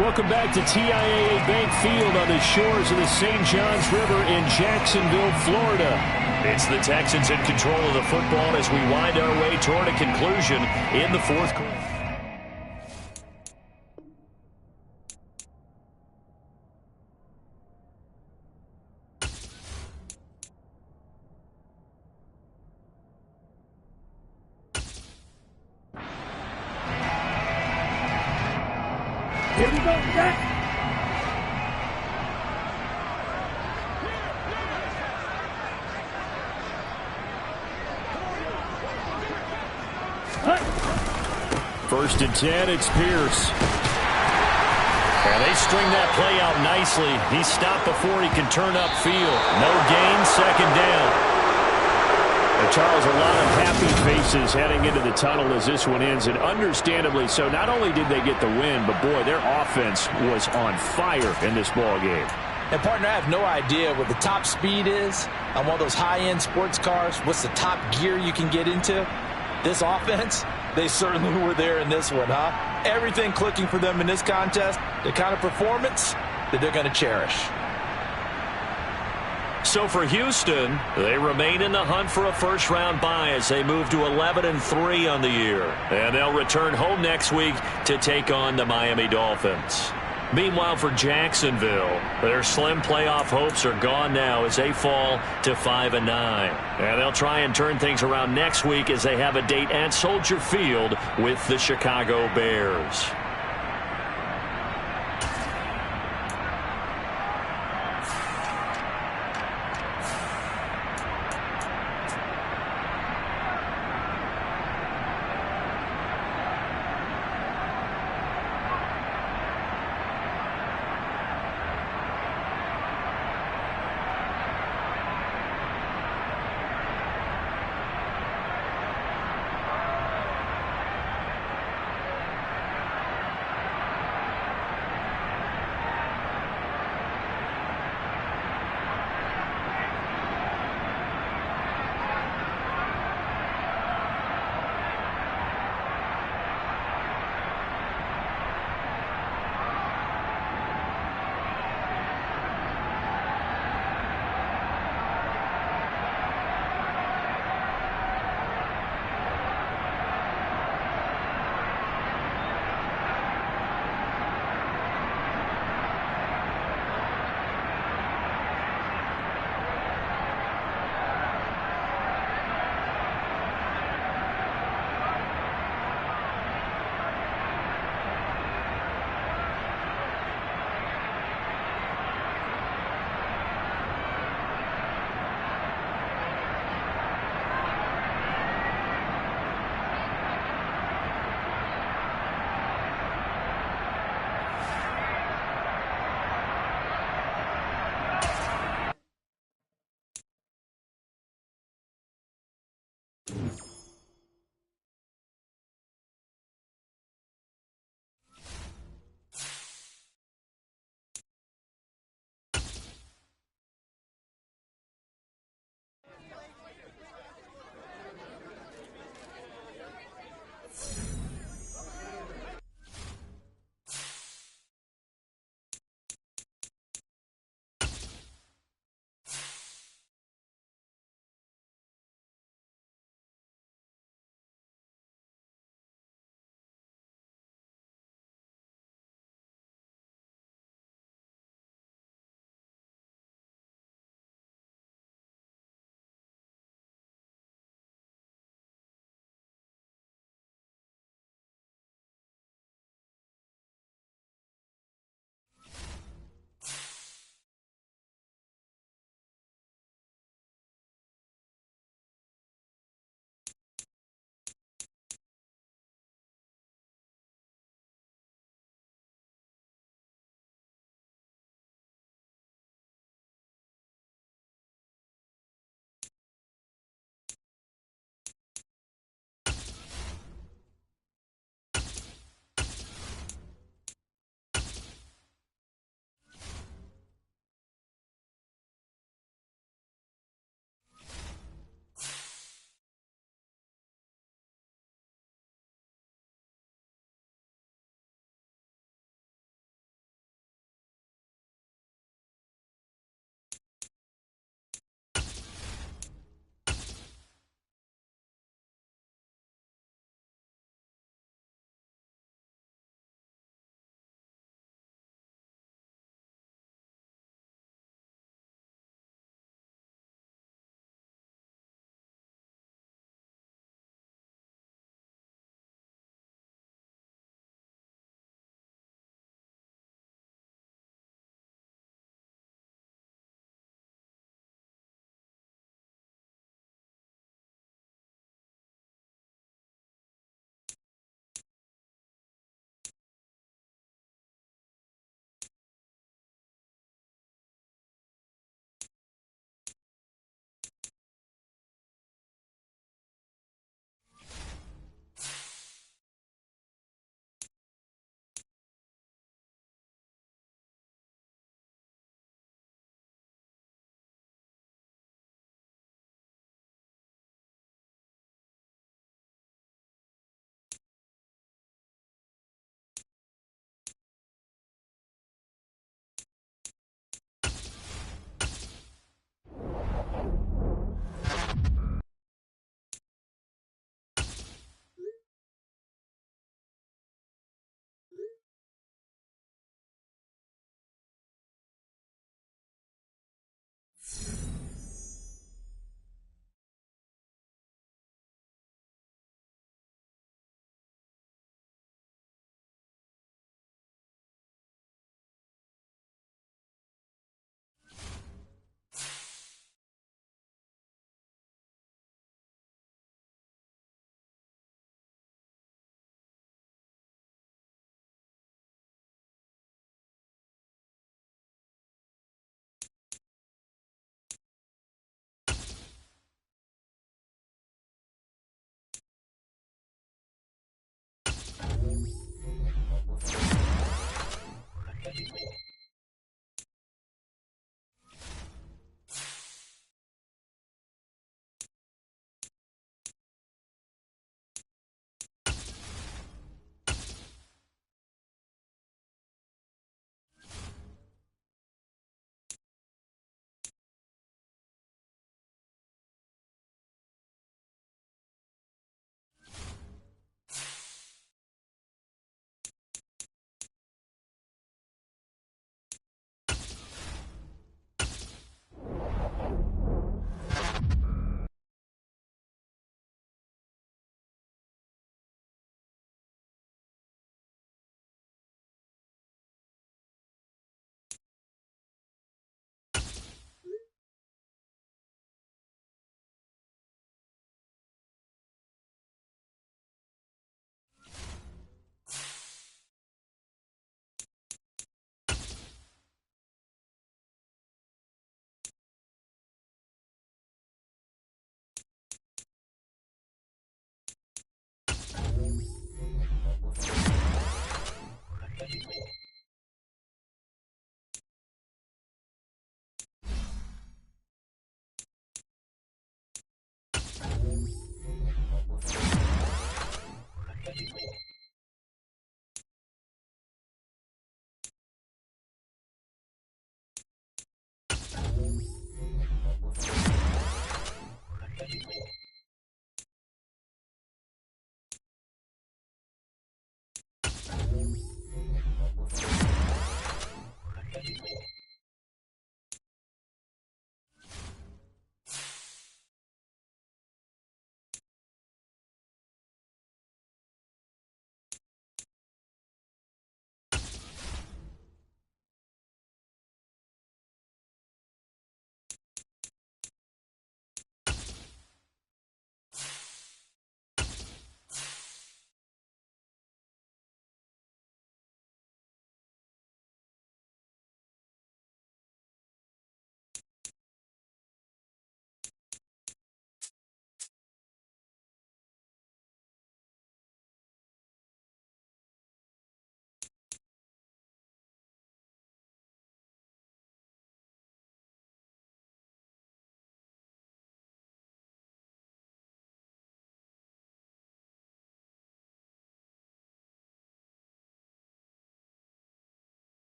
Welcome back to TIAA Bank Field on the shores of the St. Johns River in Jacksonville, Florida. It's the Texans in control of the football as we wind our way toward a conclusion in the fourth quarter. Here we go, Jack. First and 10, it's Pierce. And they string that play out nicely. He stopped before he can turn upfield. No gain, second down. And Charles, a lot of happy faces heading into the tunnel as this one ends, and understandably so. Not only did they get the win, but boy, their offense was on fire in this ball game. And partner, I have no idea what the top speed is on one of those high-end sports cars. What's the top gear you can get into? This offense, they certainly were there in this one, huh? Everything clicking for them in this contest, the kind of performance that they're going to cherish. So for Houston, they remain in the hunt for a first-round bye as they move to 11-3 on the year. And they'll return home next week to take on the Miami Dolphins. Meanwhile, for Jacksonville, their slim playoff hopes are gone now as they fall to 5-9. And they'll try and turn things around next week as they have a date at Soldier Field with the Chicago Bears.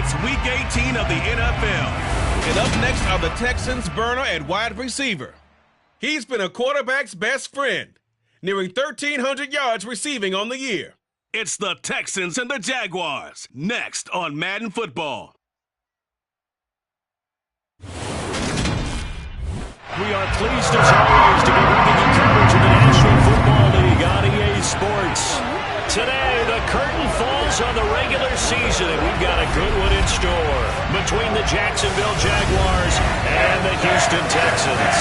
It's Week 18 of the NFL. And up next are the Texans' burner at wide receiver. He's been a quarterback's best friend, nearing 1,300 yards receiving on the year. It's the Texans and the Jaguars, next on Madden Football. We are pleased as always to be bringing you coverage of the National Football League on EA Sports. Today, the curtain falls on the regular season, and we've got a good one in store between the Jacksonville Jaguars and the Houston Texans.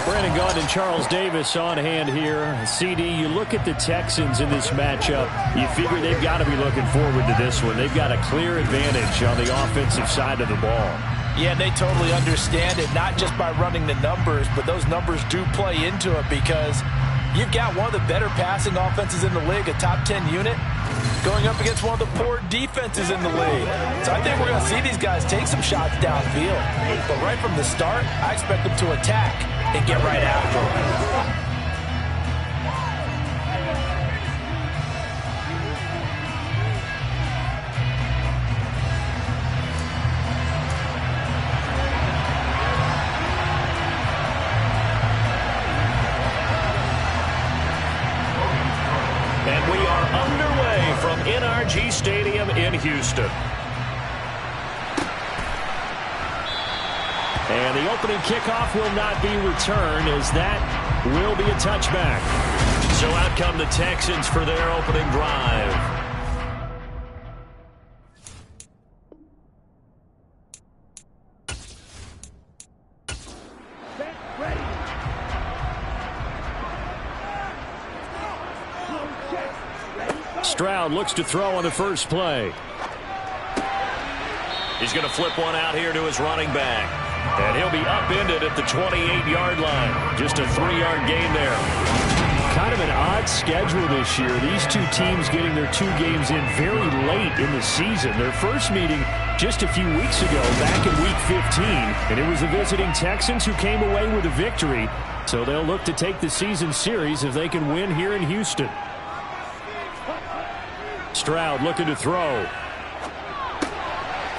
Brandon Gaudin and Charles Davis on hand here. CD, you look at the Texans in this matchup, you figure they've got to be looking forward to this one. They've got a clear advantage on the offensive side of the ball. Yeah, they totally understand it, not just by running the numbers, but those numbers do play into it because you've got one of the better passing offenses in the league, a top 10 unit, going up against one of the poor defenses in the league. So I think we're going to see these guys take some shots downfield. But right from the start, I expect them to attack and get right after them. And we are underway from NRG Stadium in Houston. And the opening kickoff will not be returned, as that will be a touchback. So out come the Texans for their opening drive. Stroud looks to throw on the first play. He's going to flip one out here to his running back. And he'll be upended at the 28-yard line. Just a 3-yard gain there. Kind of an odd schedule this year. These two teams getting their two games in very late in the season. Their first meeting just a few weeks ago, back in Week 15. And it was the visiting Texans who came away with a victory. So they'll look to take the season series if they can win here in Houston. Stroud looking to throw.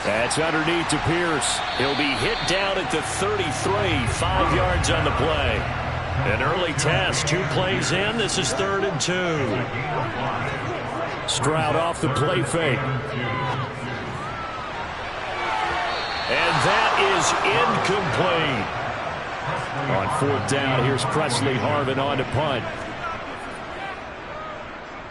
That's underneath to Pierce. He'll be hit down at the 33, 5 yards on the play. An early test, 2 plays in. This is 3rd and 2. Stroud off the play fake. And that is incomplete. On 4th down, here's Presley Harvin on to punt.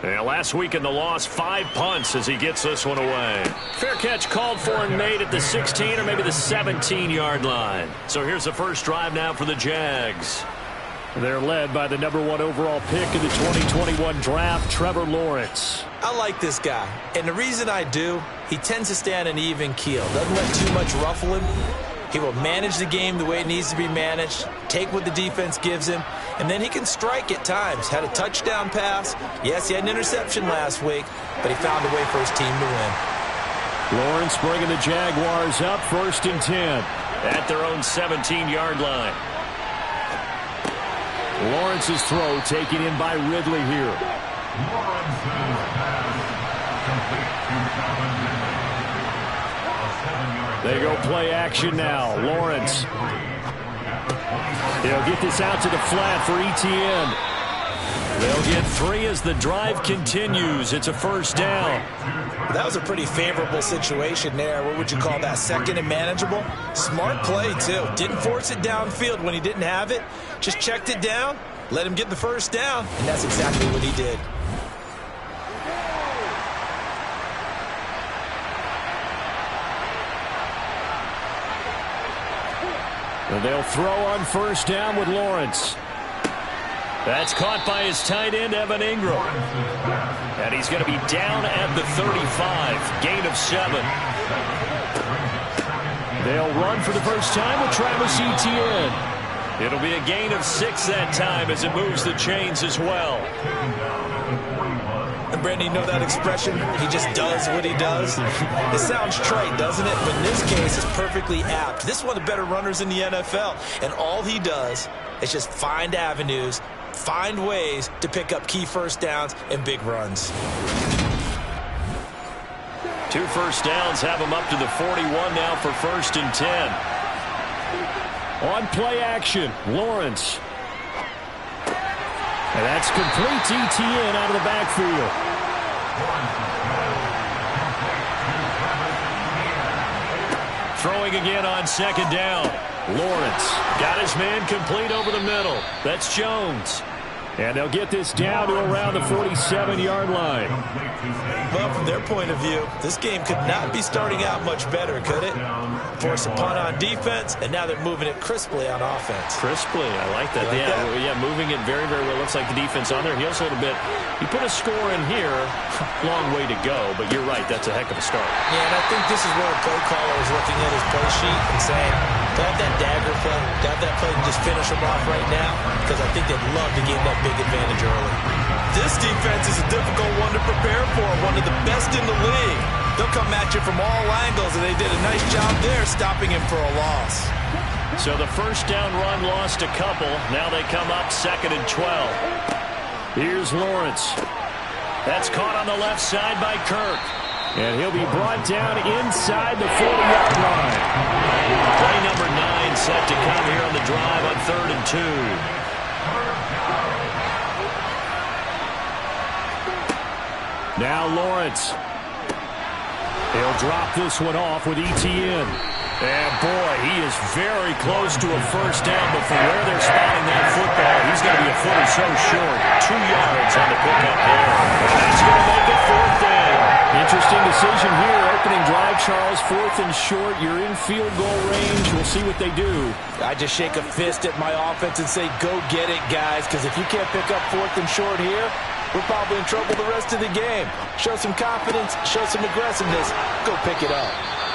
And last week in the loss, 5 punts as he gets this one away. Fair catch called for and made at the 16 or maybe the 17-yard line. So here's the first drive now for the Jags. They're led by the #1 overall pick in the 2021 draft, Trevor Lawrence. I like this guy, and the reason I do, he tends to stay on an even keel. Doesn't let too much ruffle him. He will manage the game the way it needs to be managed, take what the defense gives him, and then he can strike at times. Had a touchdown pass. Yes, he had an interception last week, but he found a way for his team to win. Lawrence bringing the Jaguars up, 1st and 10. At their own 17-yard line. Lawrence's throw taken in by Ridley here. They go play action now. Lawrence. They'll get this out to the flat for Etienne. They'll get 3 as the drive continues. It's a 1st down. That was a pretty favorable situation there. What would you call that? 2nd and manageable? Smart play, too. Didn't force it downfield when he didn't have it. Just checked it down, let him get the 1st down, and that's exactly what he did. And they'll throw on 1st down with Lawrence. That's caught by his tight end, Evan Ingram. And he's going to be down at the 35. Gain of 7. They'll run for the first time with Travis Etienne. It'll be a gain of 6 that time as it moves the chains as well. And Brandon, you know that expression? He just does what he does. It sounds trite, doesn't it? But in this case, it's perfectly apt. This is one of the better runners in the NFL. And all he does is just find avenues find ways to pick up key first downs and big runs. 2 first downs have him up to the 41 now for 1st and 10. On play action, Lawrence. And that's complete to Etienne out of the backfield. Throwing again on 2nd down. Lawrence Got his man complete over the middle. That's Jones. And they'll get this down to around the 47-yard line. Well, from their point of view, this game could not be starting out much better, could it? Force a punt on defense, and now they're moving it crisply on offense. Crisply, I like that. Yeah, moving it very, very well. Looks like the defense on their heels a little bit. You put a score in here, long way to go, but you're right, that's a heck of a start. Yeah, and I think this is where the play caller is looking at his play sheet and saying, grab that dagger play, grab that play and just finish them off right now, because I think they'd love to gain that big advantage early. This defense is a difficult one to prepare for, one of the best in the league. They'll come at you from all angles, and they did a nice job there stopping him for a loss. So the first down run lost a couple. Now they come up 2nd and 12. Here's Lawrence. That's caught on the left side by Kirk. And he'll be brought down inside the 40-yard line. Play number 9 set to come here on the drive on 3rd and 2. Now Lawrence. He'll drop this one off with Etienne. And boy, he is very close to a first down, but from where they're spotting that football, he's going to be a foot or so short. 2 yards on the pickup there. And that's going to make it 4th down. Interesting decision here. Opening drive, Charles. 4th and short. You're in field goal range. We'll see what they do. I just shake a fist at my offense and say, go get it, guys, because if you can't pick up 4th and short here, we're probably in trouble the rest of the game. Show some confidence, show some aggressiveness, go pick it up.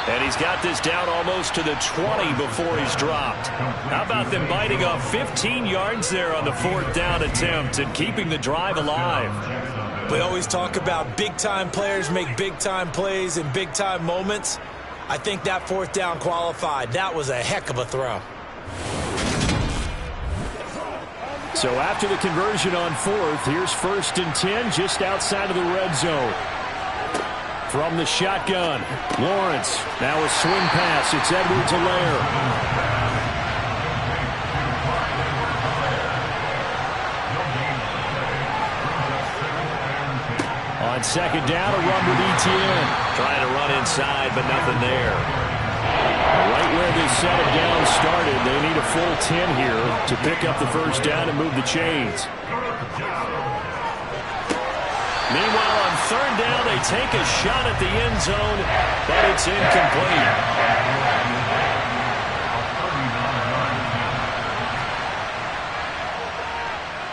And he's got this down almost to the 20 before he's dropped. How about them biting off 15 yards there on the 4th down attempt and keeping the drive alive? We always talk about big-time players make big-time plays in big-time moments. I think that 4th down qualified. That was a heck of a throw. So after the conversion on 4th, here's 1st and 10 just outside of the red zone. From the shotgun, Lawrence. Now a swing pass. It's Edwards-Helaire. On 2nd down, a run with Etienne. Trying to run inside, but nothing there. Right where they set him down started, they need a full 10 here to pick up the first down and move the chains. Meanwhile, on 3rd down, they take a shot at the end zone, but it's incomplete.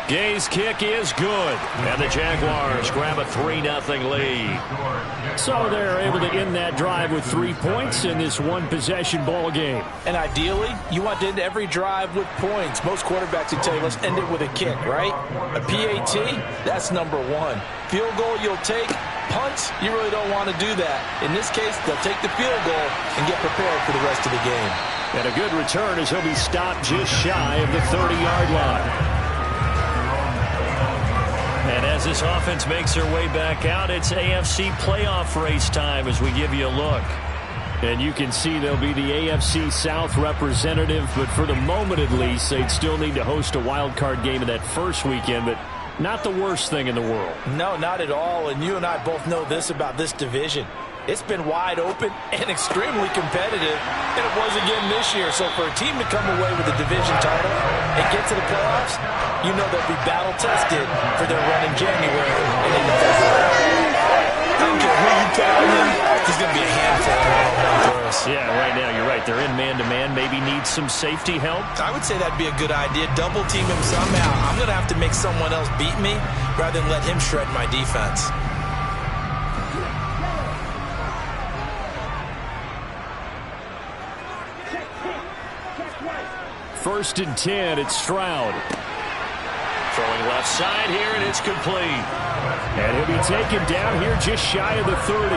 Gay's kick is good, and the Jaguars grab a 3-0 lead. So they're able to end that drive with 3 points in this one-possession ball game. And ideally, you want to end every drive with points. Most quarterbacks would tell you, let's end it with a kick, right? A PAT, that's number 1. Field goal you'll take. Punts, you really don't want to do that. In this case, they'll take the field goal and get prepared for the rest of the game. And a good return as he'll be stopped just shy of the 30-yard line. And as this offense makes their way back out, it's AFC playoff race time as we give you a look. And you can see they'll be the AFC South representative, but for the moment at least, they'd still need to host a wild card game in that first weekend, but not the worst thing in the world. No, not at all, and you and I both know this about this division. It's been wide open and extremely competitive, and it was again this year. So for a team to come away with a division title and get to the playoffs, you know they'll be battle-tested for their run in January and into February. I don't care who you tell them, there's going to be a handful of us. Yeah, right now you're right. They're in man-to-man, maybe need some safety help. I would say that'd be a good idea. Double team him somehow. I'm going to have to make someone else beat me rather than let him shred my defense. First and 10, it's Stroud. Throwing left side here, and it's complete. And he'll be taken down here just shy of the 30.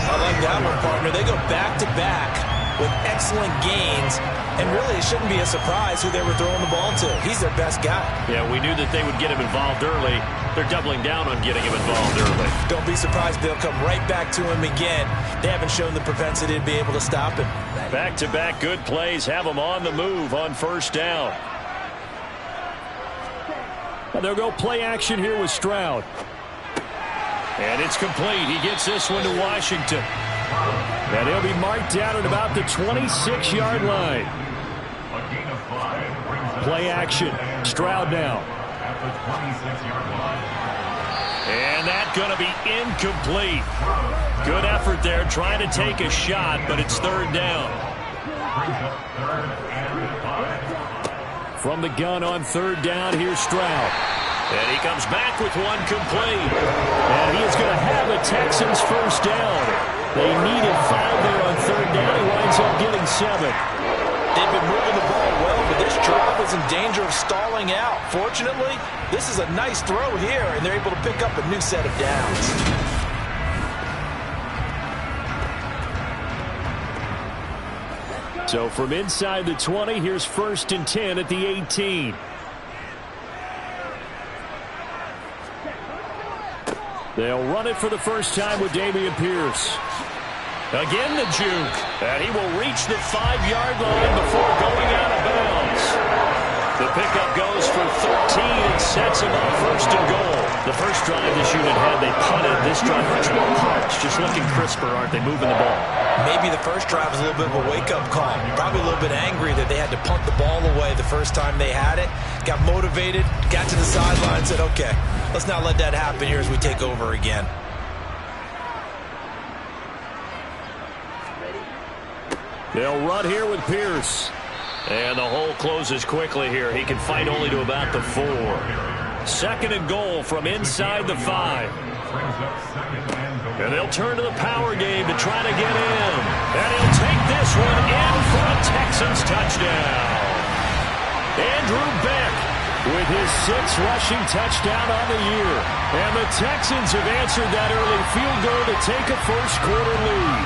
I like that one, partner. They go back-to-back with excellent gains, and really it shouldn't be a surprise who they were throwing the ball to. He's their best guy. Yeah, we knew that they would get him involved early. They're doubling down on getting him involved early. Don't be surprised they'll come right back to him again. They haven't shown the propensity to be able to stop him. Back-to-back good plays have him on the move on first down. And they'll go play action here with Stroud. And it's complete. He gets this one to Washington. And he'll be marked down at about the 26-yard line. Play action. Stroud now. And that's going to be incomplete. Good effort there trying to take a shot, but it's third down. From the gun on third down, here's Stroud. And he comes back with one complete. And he is going to have a Texans first down. They needed 5 there on third down. He winds up getting 7. They've been moving the ball well, but this drive was in danger of stalling out. Fortunately, this is a nice throw here, and they're able to pick up a new set of downs. So from inside the 20, here's 1st and 10 at the 18. They'll run it for the first time with Dameon Pierce. Again the juke. And he will reach the 5-yard line before going out of bounds. The pickup goes for 13 and sets him up 1st and goal. The first drive this unit had, they punted. This drive much more punch. Just looking crisper, aren't they, moving the ball? Maybe the first drive was a little bit of a wake-up call. Probably a little bit angry that they had to punt the ball away the first time they had it. Got motivated, got to the sideline, said, okay, let's not let that happen here as we take over again. They'll run here with Pierce. And the hole closes quickly here. He can fight only to about the 4. 2nd and goal from inside the 5. And they'll turn to the power game to try to get in. And he'll take this one in for a Texans touchdown. Andrew Beck with his 6th rushing touchdown on the year. And the Texans have answered that early field goal to take a first-quarter lead.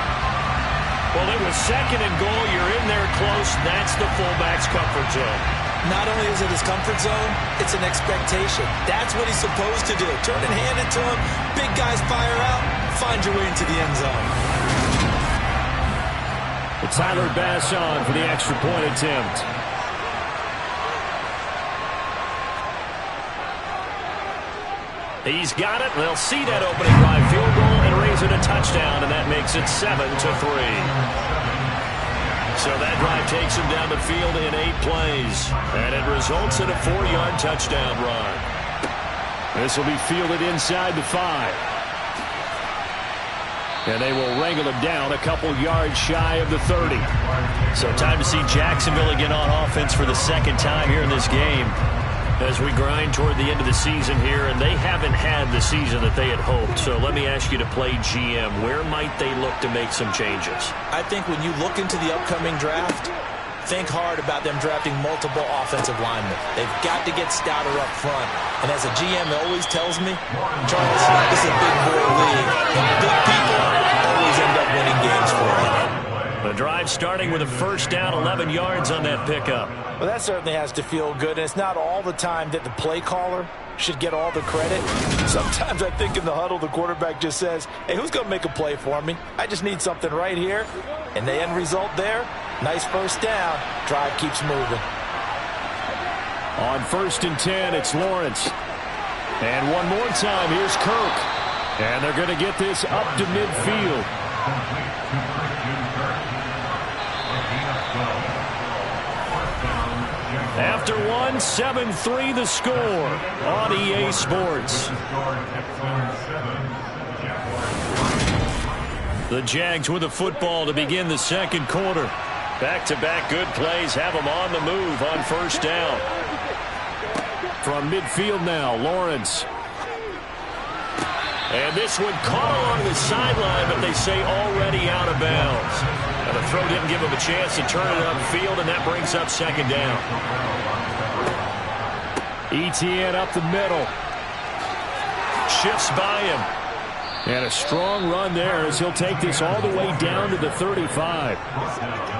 Well, it was 2nd and goal. You're in there close. That's the fullback's comfort zone. Not only is it his comfort zone, it's an expectation. That's what he's supposed to do. Turn and hand it to him. Big guys fire out. Find your way into the end zone. Tyler Bass on for the extra point attempt. He's got it. They'll see that opening drive field goal and raise it a touchdown, and that makes it 7-3. So that drive takes him down the field in 8 plays, and it results in a 4-yard touchdown run. This will be fielded inside the 5. And they will wrangle him down a couple yards shy of the 30. So time to see Jacksonville again on offense for the 2nd time here in this game, as we grind toward the end of the season here, and they haven't had the season that they had hoped. So let me ask you to play GM. Where might they look to make some changes? I think when you look into the upcoming draft, think hard about them drafting multiple offensive linemen. They've got to get stouter up front. And as a GM always tells me, Charles, this is a big boy league, and big people always end up winning games for you. The drive starting with a first down, 11 yards on that pickup. Well, that certainly has to feel good, and it's not all the time that the play caller should get all the credit. Sometimes I think in the huddle, the quarterback just says, hey, who's going to make a play for me? I just need something right here. And the end result there, nice first down. Drive keeps moving. On 1st and 10, it's Lawrence. And one more time, here's Kirk. And they're going to get this up to midfield. After 7-3 the score on EA Sports. The Jags with the football to begin the 2nd quarter. Back-to-back good plays have them on the move on first down. From midfield now, Lawrence. And this one caught along the sideline, but they say already out of bounds. And the throw didn't give him a chance to turn it upfield, and that brings up 2nd down. ETN up the middle. Shifts by him. And a strong run there as he'll take this all the way down to the 35.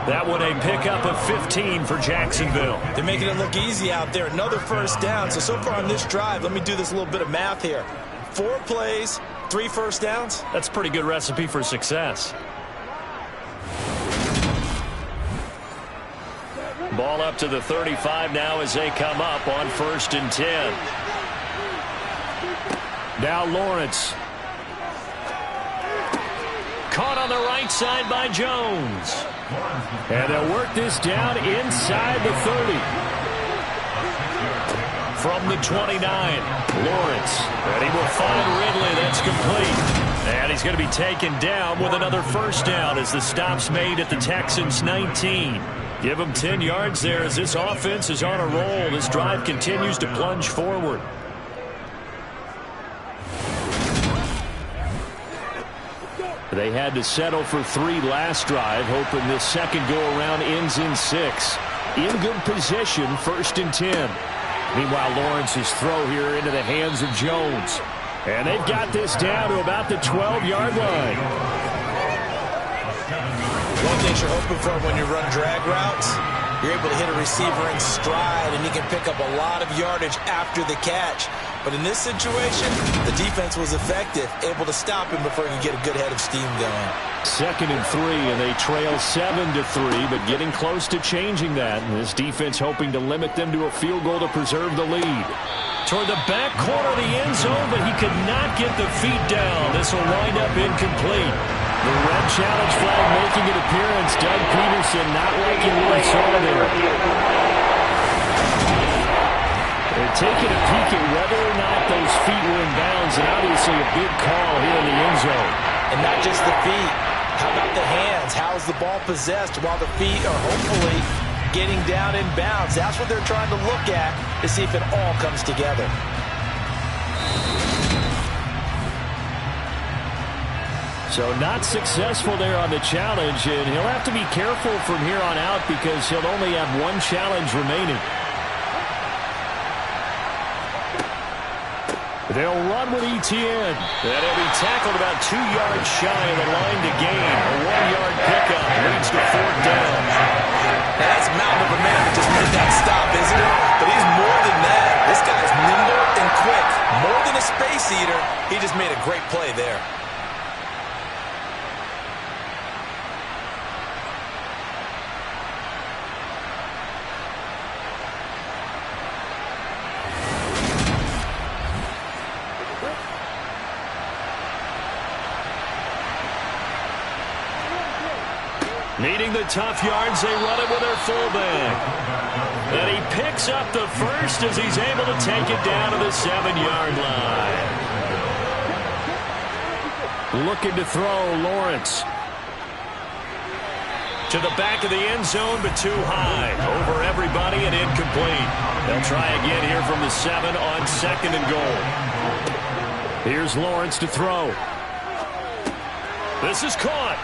That one a pickup of 15 for Jacksonville. They're making it look easy out there. Another first down. So far on this drive, let me do this little bit of math here. 4 plays, 3 first downs. That's a pretty good recipe for success. Ball up to the 35 now as they come up on 1st and 10. Now Lawrence. Caught on the right side by Jones. And they'll work this down inside the 30. From the 29, Lawrence. And he will find Ridley. That's complete. And he's going to be taken down with another first down as the stop's made at the Texans' 19. Give him 10 yards there as this offense is on a roll. This drive continues to plunge forward. They had to settle for 3 last drive, hoping this second go-around ends in 6. In good position, 1st and 10. Meanwhile, Lawrence's throw here into the hands of Jones. And they've got this down to about the 12-yard line. One thing you're hoping for when you run drag routes, you're able to hit a receiver in stride, and you can pick up a lot of yardage after the catch. But in this situation, the defense was effective, able to stop him before he could get a good head of steam going. 2nd and 3, and they trail 7-3, but getting close to changing that. And this defense hoping to limit them to a field goal to preserve the lead. Toward the back corner of the end zone, but he could not get the feet down. This will wind up incomplete. The red challenge flag making an appearance. Doug Peterson not liking what he saw there. They're taking a peek at whether or not those feet were in bounds, and obviously a big call here in the end zone. And not just the feet. How about the hands? How is the ball possessed while the feet are hopefully getting down in bounds? That's what they're trying to look at to see if it all comes together. So not successful there on the challenge, and he'll have to be careful from here on out because he'll only have 1 challenge remaining. They'll run with Etienne. And he'll be tackled about 2 yards shy of the line to gain. A 1-yard pickup leads to 4th down. That's a mountain of a man that just made that stop, isn't it? But he's more than that. This guy's nimble and quick. More than a space eater, he just made a great play there. Needing the tough yards, they run it with their fullback. And he picks up the first as he's able to take it down to the 7-yard line. Looking to throw, Lawrence. To the back of the end zone, but too high. Over everybody and incomplete. They'll try again here from the 7 on 2nd and goal. Here's Lawrence to throw. This is caught.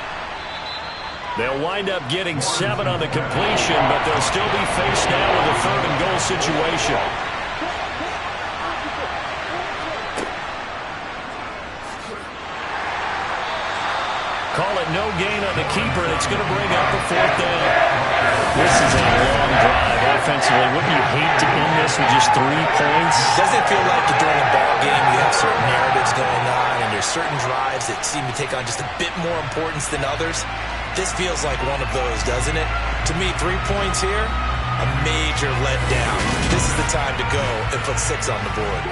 They'll wind up getting 7 on the completion, but they'll still be faced now with a 3rd and goal situation. Call it no gain on the keeper, and it's going to bring up a 4th down. This is a long drive offensively. Wouldn't you hate to end this with just 3 points? Doesn't it feel like during a ball game you have certain narratives going on, and there's certain drives that seem to take on just a bit more importance than others? This feels like one of those, doesn't it? To me, 3 points here, a major letdown. This is the time to go and put 6 on the board.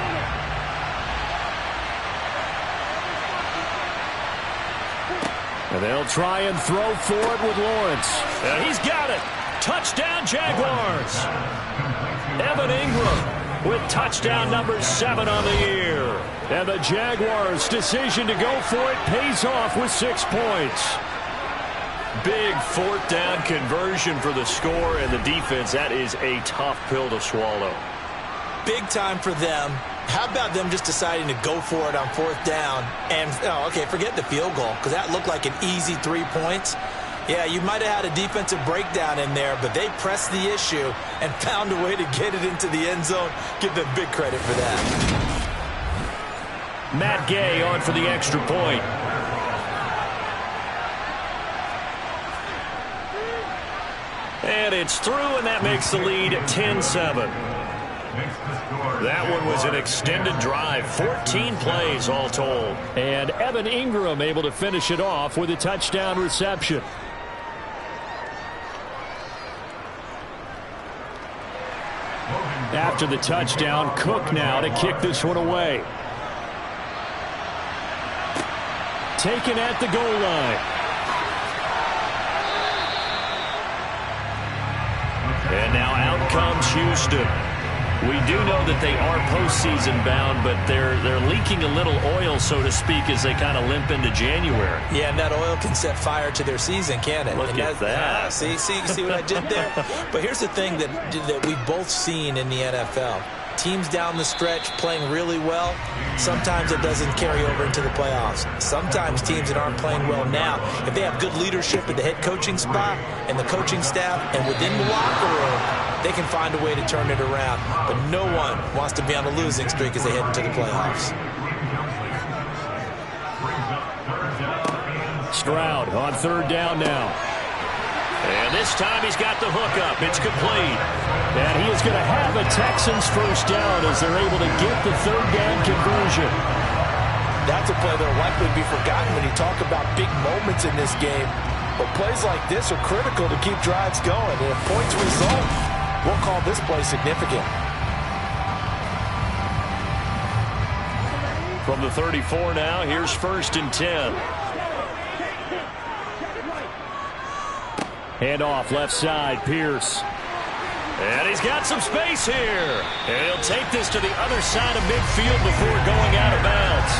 And they'll try and throw for it with Lawrence. And he's got it. Touchdown, Jaguars. Evan Ingram with touchdown number 7 on the year. And the Jaguars' decision to go for it pays off with 6 points. Big 4th down conversion for the score, and the defense, that is a tough pill to swallow. Big time for them. How about them just deciding to go for it on 4th down? And, okay, forget the field goal, because that looked like an easy 3 points. Yeah, you might have had a defensive breakdown in there, but they pressed the issue and found a way to get it into the end zone. Give them big credit for that. Matt Gay on for the extra point. And it's through, and that makes the lead 10-7. That one was an extended drive, 14 plays all told. And Evan Ingram able to finish it off with a touchdown reception. After the touchdown, Cook now to kick this one away. Taken at the goal line. And now out comes Houston. We do know that they are postseason bound, but they're leaking a little oil, so to speak, as they kind of limp into January. Yeah, and that oil can set fire to their season, can't it? Look at that. See what I did there? But here's the thing that we've both seen in the NFL. Teams down the stretch playing really well, sometimes it doesn't carry over into the playoffs. Sometimes teams that aren't playing well now, if they have good leadership at the head coaching spot and the coaching staff and within the locker room, they can find a way to turn it around. But no one wants to be on a losing streak as they head into the playoffs. Stroud on third down now. And this time he's got the hook up. It's complete. And he is going to have a Texans first down as they're able to get the third down conversion. That's a play that will likely be forgotten when you talk about big moments in this game. But plays like this are critical to keep drives going. And if points result, we'll call this play significant. From the 34 now, here's 1st and 10. Hand off left side, Pierce. And he's got some space here. And he'll take this to the other side of midfield before going out of bounds.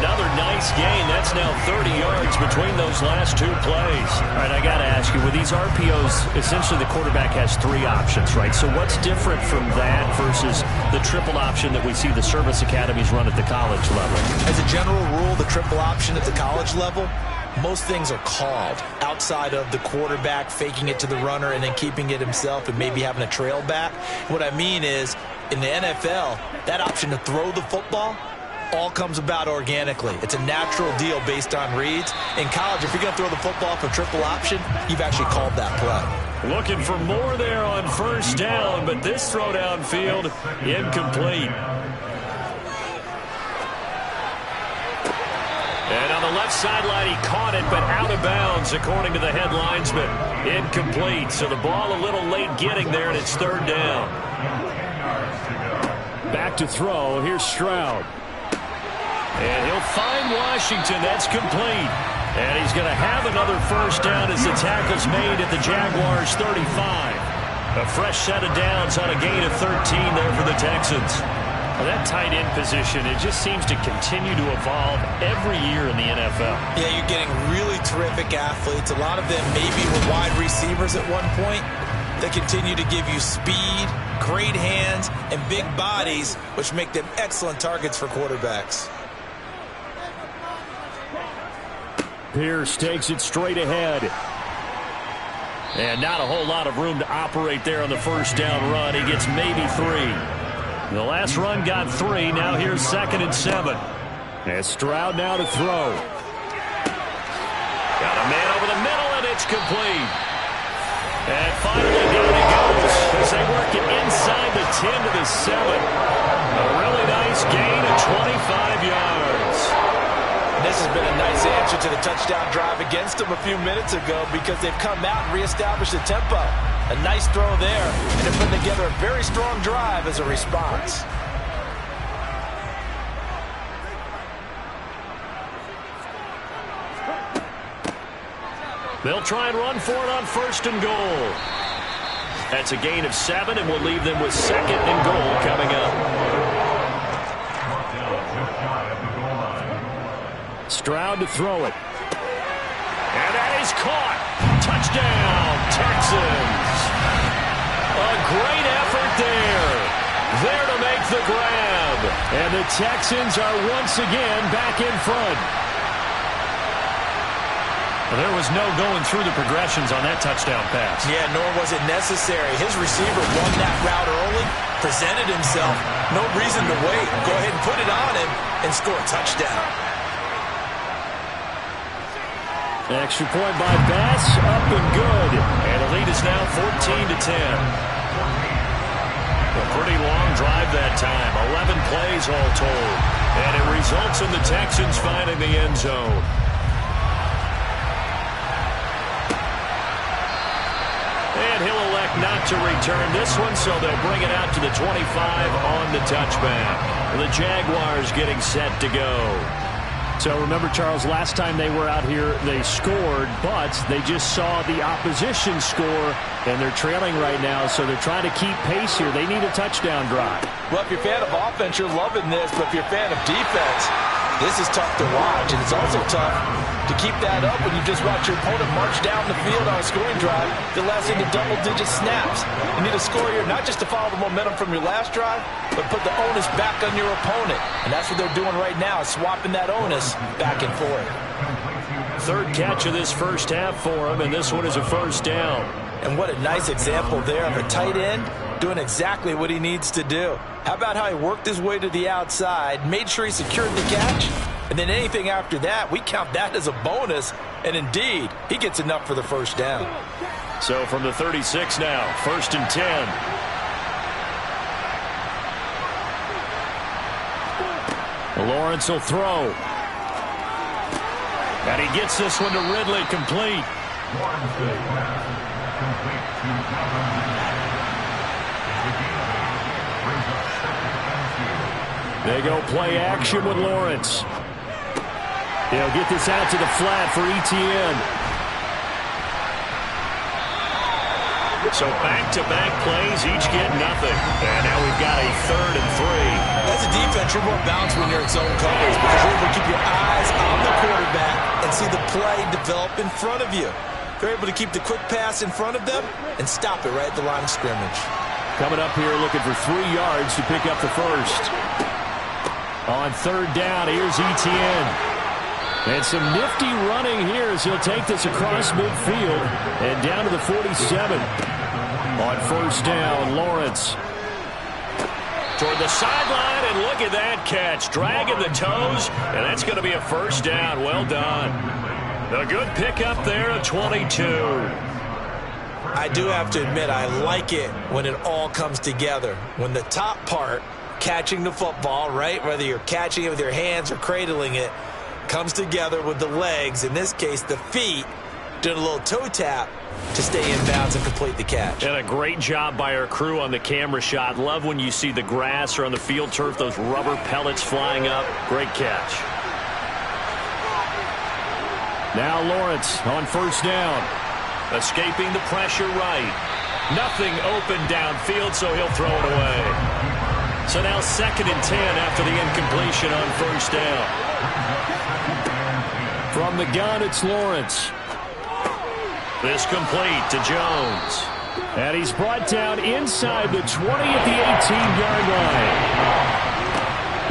Another nice gain. That's now 30 yards between those last two plays. All right, I got to ask you, with these RPOs, essentially the quarterback has 3 options, right? So what's different from that versus the triple option that we see the service academies run at the college level? As a general rule, the triple option at the college level, most things are called outside of the quarterback faking it to the runner and then keeping it himself and maybe having a trail back. What I mean is, in the NFL, that option to throw the football all comes about organically. It's a natural deal based on reads. In college, if you're going to throw the football for triple option, you've actually called that play. Looking for more there on first down, but this throw downfield incomplete. And on the left sideline, he caught it, but out of bounds, according to the head linesman. Incomplete, so the ball a little late getting there, and it's 3rd down. Back to throw. Here's Stroud. And he'll find Washington. That's complete. And he's going to have another first down as the tackle's made at the Jaguars' 35. A fresh set of downs on a gain of 13 there for the Texans. Well, that tight end position, it just seems to continue to evolve every year in the NFL. Yeah, you're getting really terrific athletes. A lot of them maybe were wide receivers at one point. They continue to give you speed, great hands, and big bodies, which make them excellent targets for quarterbacks. Pierce takes it straight ahead. And not a whole lot of room to operate there on the first down run. He gets maybe 3. The last run got 3. Now here's 2nd and 7. And Stroud now to throw. Got a man over the middle, and it's complete. And finally down he goes as they work it inside the 10 to the 7. A really nice gain of 25 yards. This has been a nice answer to the touchdown drive against them a few minutes ago because they've come out and reestablished the tempo. A nice throw there, and they're putting together a very strong drive as a response. They'll try and run for it on 1st and goal. That's a gain of 7, and we'll leave them with 2nd and goal coming up. Stroud to throw it. And that is caught. Touchdown, Texans. A great effort there. There to make the grab. And the Texans are once again back in front. There was no going through the progressions on that touchdown pass. Yeah, nor was it necessary. His receiver won that route early, presented himself. No reason to wait. Go ahead and put it on him and score a touchdown. Extra point by Bass, up and good. And the lead is now 14-10. A pretty long drive that time. 11 plays all told. And it results in the Texans finding the end zone. And he'll elect not to return this one, so they'll bring it out to the 25 on the touchback. The Jaguars getting set to go. So remember, Charles, last time they were out here, they scored, but they just saw the opposition score, and they're trailing right now, so they're trying to keep pace here. They need a touchdown drive. Well, if you're a fan of offense, you're loving this, but if you're a fan of defense, this is tough to watch, and it's also tough to keep that up when you just watch your opponent march down the field on a scoring drive that lasts into double-digit snaps. You need a score here not just to follow the momentum from your last drive, but put the onus back on your opponent. And that's what they're doing right now, swapping that onus back and forth. Third catch of this first half for him, and this one is a first down. And what a nice example there of a tight end doing exactly what he needs to do. How about how he worked his way to the outside, made sure he secured the catch, and then anything after that, we count that as a bonus. And indeed, he gets enough for the first down. So from the 36 now, 1st and 10. Lawrence will throw. And he gets this one to Ridley, complete. They go play action with Lawrence. They'll get this out to the flat for ETN. So back-to-back plays, each get nothing. And now we've got a 3rd and 3. As a defense, you're more balanced when you're in zone coverage because you're able to keep your eyes on the quarterback and see the play develop in front of you. They're able to keep the quick pass in front of them and stop it right at the line of scrimmage. Coming up here looking for 3 yards to pick up the first. On 3rd down, here's ETN. And some nifty running here as he'll take this across midfield and down to the 47. On 1st down, Lawrence. Toward the sideline, and look at that catch. Dragging the toes, and that's going to be a first down. Well done. A good pickup there at 22. I do have to admit, I like it when it all comes together. When the top part, catching the football, right, whether you're catching it with your hands or cradling it, comes together with the legs, in this case the feet, doing a little toe tap to stay in bounds and complete the catch. And a great job by our crew on the camera shot. Love when you see the grass or on the field turf, those rubber pellets flying up. Great catch. Now Lawrence on 1st down. Escaping the pressure right. Nothing open downfield, so he'll throw it away. So now 2nd and 10 after the incompletion on 1st down. From the gun, it's Lawrence. This complete to Jones. And he's brought down inside the 20 at the 18-yard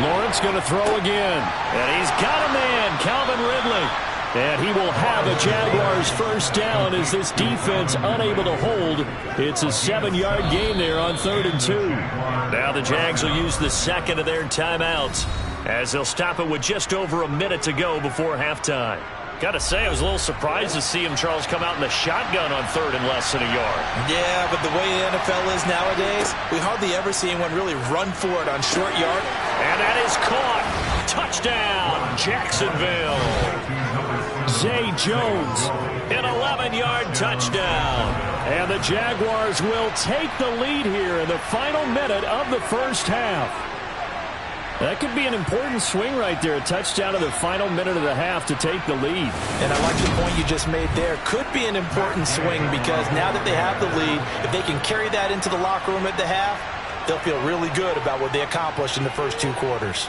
line. Lawrence going to throw again. And he's got a man, Calvin Ridley. And he will have a Jaguars first down as this defense unable to hold. It's a 7-yard gain there on 3rd and 2. Now the Jags will use the 2nd of their timeouts as they'll stop it with just over a minute to go before halftime. Got to say, I was a little surprised to see him, Charles, come out in the shotgun on 3rd and less than a yard. Yeah, but the way the NFL is nowadays, we hardly ever see anyone really run for it on short yard. And that is caught. Touchdown, Jacksonville. Zay Jones. An 11-yard touchdown. And the Jaguars will take the lead here in the final minute of the first half. That could be an important swing right there. A touchdown in the final minute of the half to take the lead. And I like the point you just made there. Could be an important swing because now that they have the lead, if they can carry that into the locker room at the half, they'll feel really good about what they accomplished in the first 2 quarters.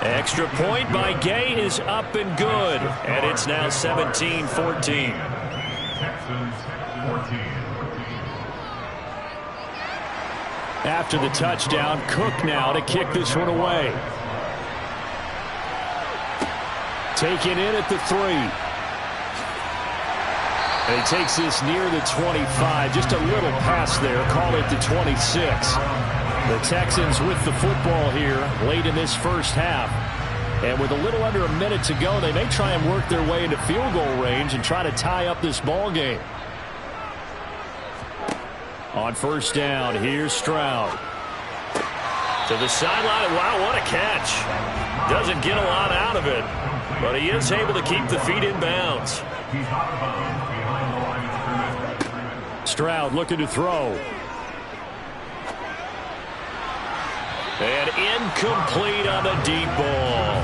Extra point by Gay is up and good. And it's now 17-14. After the touchdown, Cook now to kick this one away. Taken in at the 3. And he takes this near the 25. Just a little pass there. Call it the 26. The Texans with the football here late in this first half. And with a little under a minute to go, they may try and work their way into field goal range and try to tie up this ball game. On first down, here's Stroud. To the sideline. Wow, what a catch. Doesn't get a lot out of it, but he is able to keep the feet in bounds. Stroud looking to throw. And incomplete on the deep ball.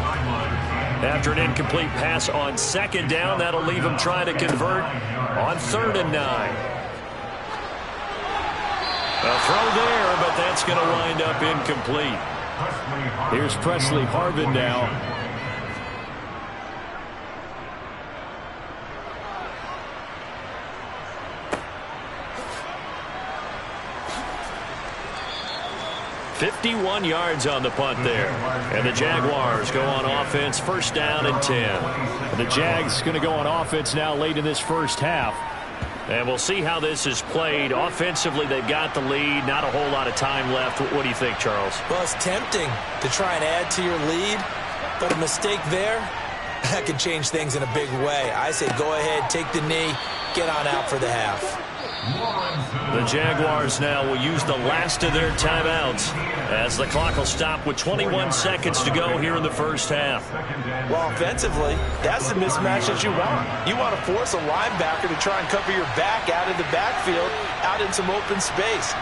After an incomplete pass on second down, that'll leave him trying to convert on 3rd and 9. A throw there, but that's going to wind up incomplete. Here's Presley Harvin now. .51 yards on the punt there. And the Jaguars go on offense, first down and 10. And the Jags going to go on offense now late in this first half. And we'll see how this is played. Offensively, they've got the lead. Not a whole lot of time left. What do you think, Charles? Well, it's tempting to try and add to your lead, but a mistake there, that could change things in a big way. I say go ahead, take the knee, get on out for the half. The Jaguars now will use the last of their timeouts as the clock will stop with 21 seconds to go here in the first half. Well, offensively, that's the mismatch that you want. You want to force a linebacker to try and cover your back out of the backfield, out in some open space.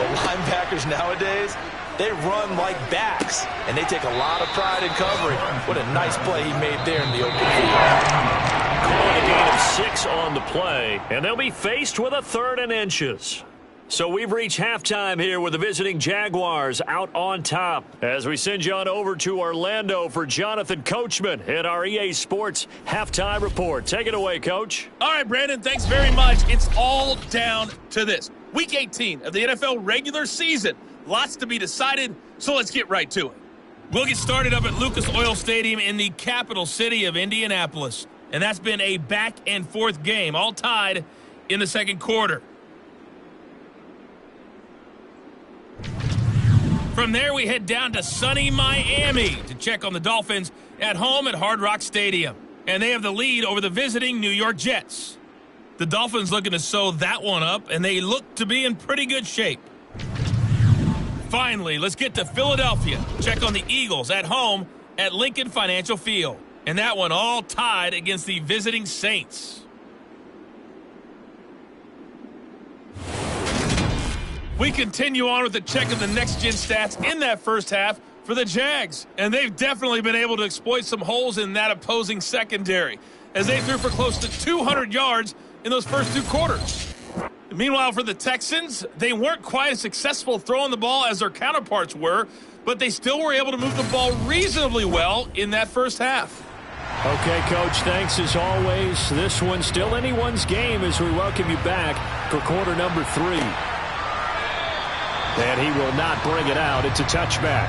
The linebackers nowadays, they run like backs, and they take a lot of pride in covering. What a nice play he made there in the open field. Calling a gain of 6 on the play, and they'll be faced with a 3rd and inches. So we've reached halftime here with the visiting Jaguars out on top. As we send you on over to Orlando for Jonathan Coachman in our EA Sports Halftime Report. Take it away, Coach. All right, Brandon, thanks very much. It's all down to this. Week 18 of the NFL regular season. Lots to be decided, so let's get right to it. We'll get started up at Lucas Oil Stadium in the capital city of Indianapolis. And that's been a back-and-forth game, all tied in the second quarter. From there, we head down to sunny Miami to check on the Dolphins at home at Hard Rock Stadium. And they have the lead over the visiting New York Jets. The Dolphins looking to sew that one up, and they look to be in pretty good shape. Finally, let's get to Philadelphia. Check on the Eagles at home at Lincoln Financial Field. And that one all tied against the visiting Saints. We continue on with the check of the next-gen stats in that first half for the Jags. And they've definitely been able to exploit some holes in that opposing secondary, as they threw for close to 200 yards in those first 2 quarters. Meanwhile, for the Texans, they weren't quite as successful throwing the ball as their counterparts were, but they still were able to move the ball reasonably well in that first half. Okay, Coach, thanks as always. This one's still anyone's game as we welcome you back for quarter number 3. And he will not bring it out. It's a touchback.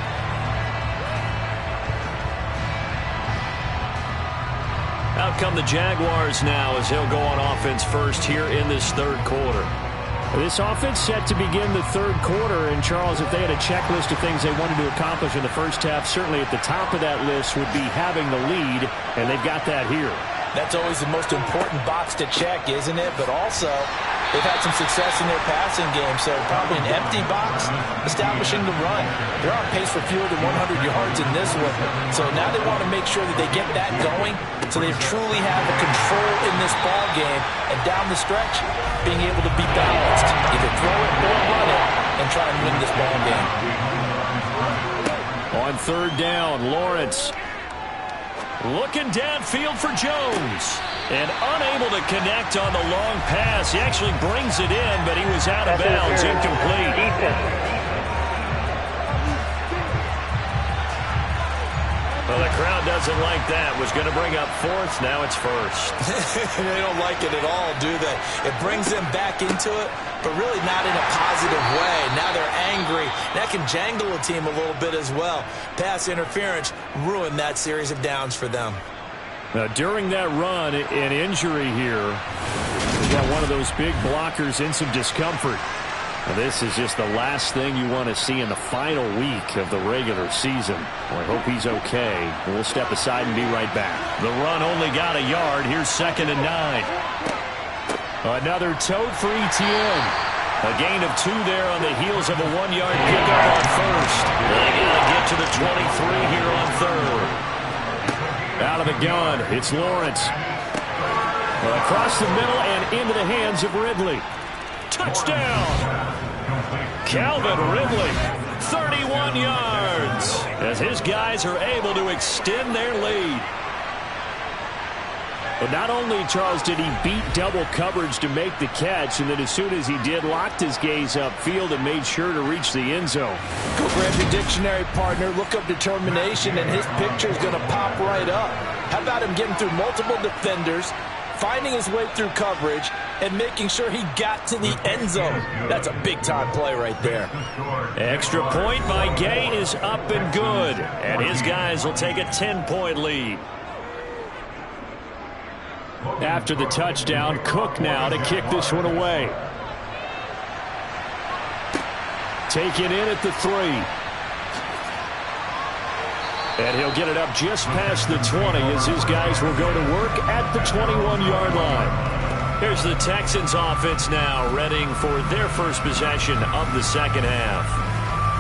Out come the Jaguars now as he'll go on offense first here in this third quarter. This offense set to begin the third quarter. And, Charles, if they had a checklist of things they wanted to accomplish in the first half, certainly at the top of that list would be having the lead, and they've got that here. That's always the most important box to check, isn't it? But also, they've had some success in their passing game, so probably an empty box, establishing the run. They're on pace for fewer than 100 yards in this one. So now they want to make sure that they get that going so they truly have a control in this ball game, and down the stretch, being able to be balanced. Either throw it or run it and try and win this ball game. On third down, Lawrence looking downfield for Jones. And unable to connect on the long pass. He actually brings it in, but he was out of bounds, incomplete. Well, the crowd doesn't like that. Was going to bring up 4th. Now it's 1st. They don't like it at all, do they? It brings them back into it, but really not in a positive way. Now they're angry. That can jangle a team a little bit as well. Pass interference ruined that series of downs for them. Now, during that run, an injury here He's got one of those big blockers in some discomfort. This is just the last thing you want to see in the final week of the regular season. Well, I hope he's okay. We'll step aside and be right back. The run only got a yard. Here's 2nd and 9. Another tote for ETN. A gain of 2 there on the heels of a 1-yard pickup on first. They got to get to the 23 here on third. Out of the gun, it's Lawrence. Across the middle and into the hands of Ridley. Touchdown! Calvin Ridley, 31 yards, as his guys are able to extend their lead. But not only, Charles, did he beat double coverage to make the catch, and then as soon as he did, locked his gaze upfield and made sure to reach the end zone. Go grab your dictionary, partner. Look up determination, and his picture is going to pop right up. How about him getting through multiple defenders, finding his way through coverage, and making sure he got to the end zone? That's a big-time play right there. Extra point by Gay is up and good, and his guys will take a 10-point lead. After the touchdown, Cook now to kick this one away. Taken in at the 3. And he'll get it up just past the 20 as his guys will go to work at the 21-yard line. Here's the Texans offense now, readying for their first possession of the second half.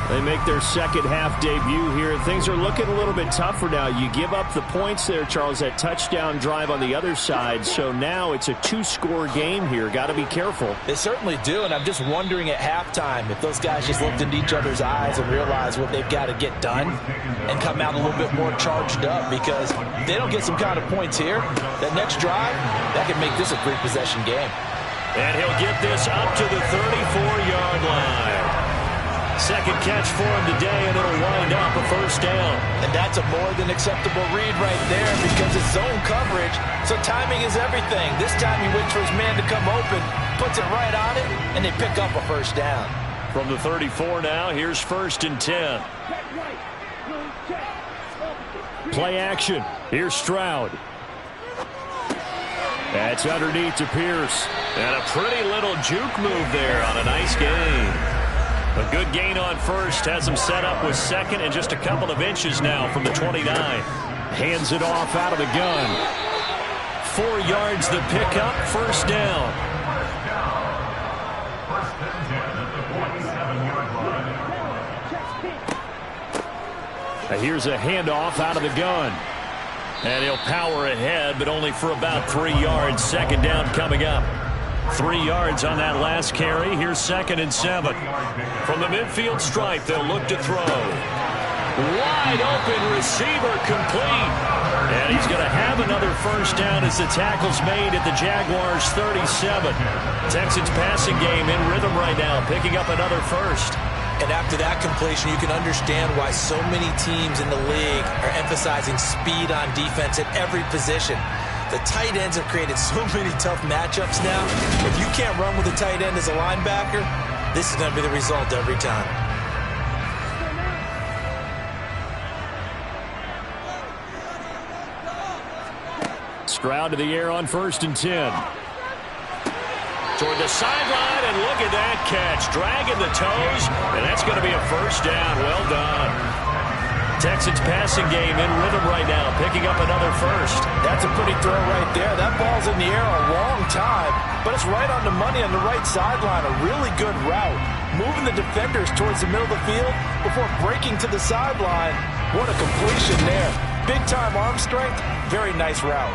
They make their second half debut here. Things are looking a little bit tougher now. You give up the points there, Charles, that touchdown drive on the other side. So now it's a 2-score game here. Got to be careful. They certainly do, and I'm just wondering at halftime if those guys just looked into each other's eyes and realized what they've got to get done and come out a little bit more charged up, because if they don't get some kind of points here, that next drive, that could make this a 3-possession game. And he'll get this up to the 34-yard line. Second catch for him today, and it'll wind up a first down. And that's a more than acceptable read right there, because it's zone coverage, so timing is everything. This time he waits for his man to come open, puts it right on it, and they pick up a first down. From the 34 now, here's 1st and 10. Play action. Here's Stroud. That's underneath to Pierce. And a pretty little juke move there on a nice gain. A good gain on first, has him set up with 2nd and just a couple of inches now from the 29. Hands it off out of the gun. 4 yards the pickup, first down. Here's a handoff out of the gun. And he'll power ahead, but only for about 3 yards. Second down coming up. 3 yards on that last carry. Here's 2nd and 7. From the midfield stripe, they'll look to throw. Wide open receiver, complete. And he's going to have another first down as the tackle's made at the Jaguars' 37. Texans passing game in rhythm right now, picking up another first. And after that completion, you can understand why so many teams in the league are emphasizing speed on defense at every position. The tight ends have created so many tough matchups now. If you can't run with a tight end as a linebacker, this is going to be the result every time. Stroud to the air on 1st and 10. Toward the sideline, and look at that catch. Dragging the toes, and that's going to be a first down. Well done. Texans passing game in rhythm right now, picking up another first. That's a pretty throw right there. That ball's in the air a long time, but it's right on the money on the right sideline. A really good route. Moving the defenders towards the middle of the field before breaking to the sideline. What a completion there. Big-time arm strength. Very nice route.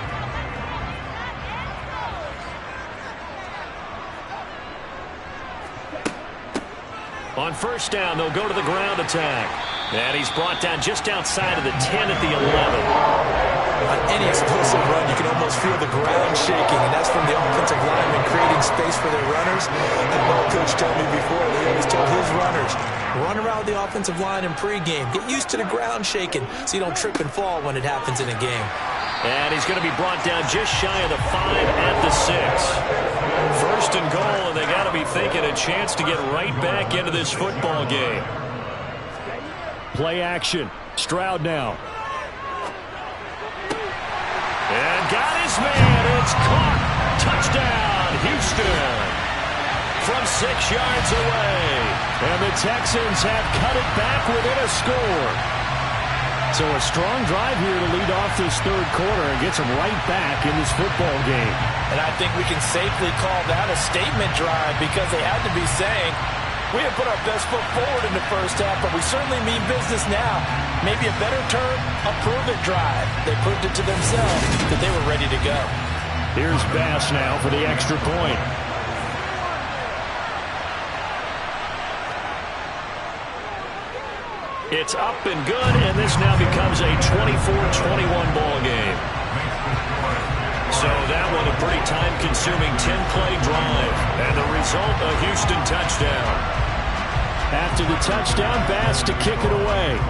On first down, they'll go to the ground attack. And he's brought down just outside of the 10 at the 11. On any explosive run, you can almost feel the ground shaking, and that's from the offensive linemen creating space for their runners. That ball coach told me before, they always told his runners, run around the offensive line in pregame. Get used to the ground shaking so you don't trip and fall when it happens in a game. And he's going to be brought down just shy of the 5 at the 6. First and goal, and they got to be thinking a chance to get right back into this football game. Play action. Stroud now. And got his man. It's caught. Touchdown, Houston from 6 yards away. And the Texans have cut it back within a score. So a strong drive here to lead off this third quarter and gets them right back in this football game. And I think we can safely call that a statement drive because they had to be saying, we have put our best foot forward in the first half, but we certainly mean business now. Maybe a better term, a prove-it drive. They proved it to themselves that they were ready to go. Here's Bass now for the extra point. It's up and good, and this now becomes a 24-21 ball game. So that one a pretty time-consuming 10-play drive, and the result, a Houston touchdown. After the touchdown, Bass to kick it away.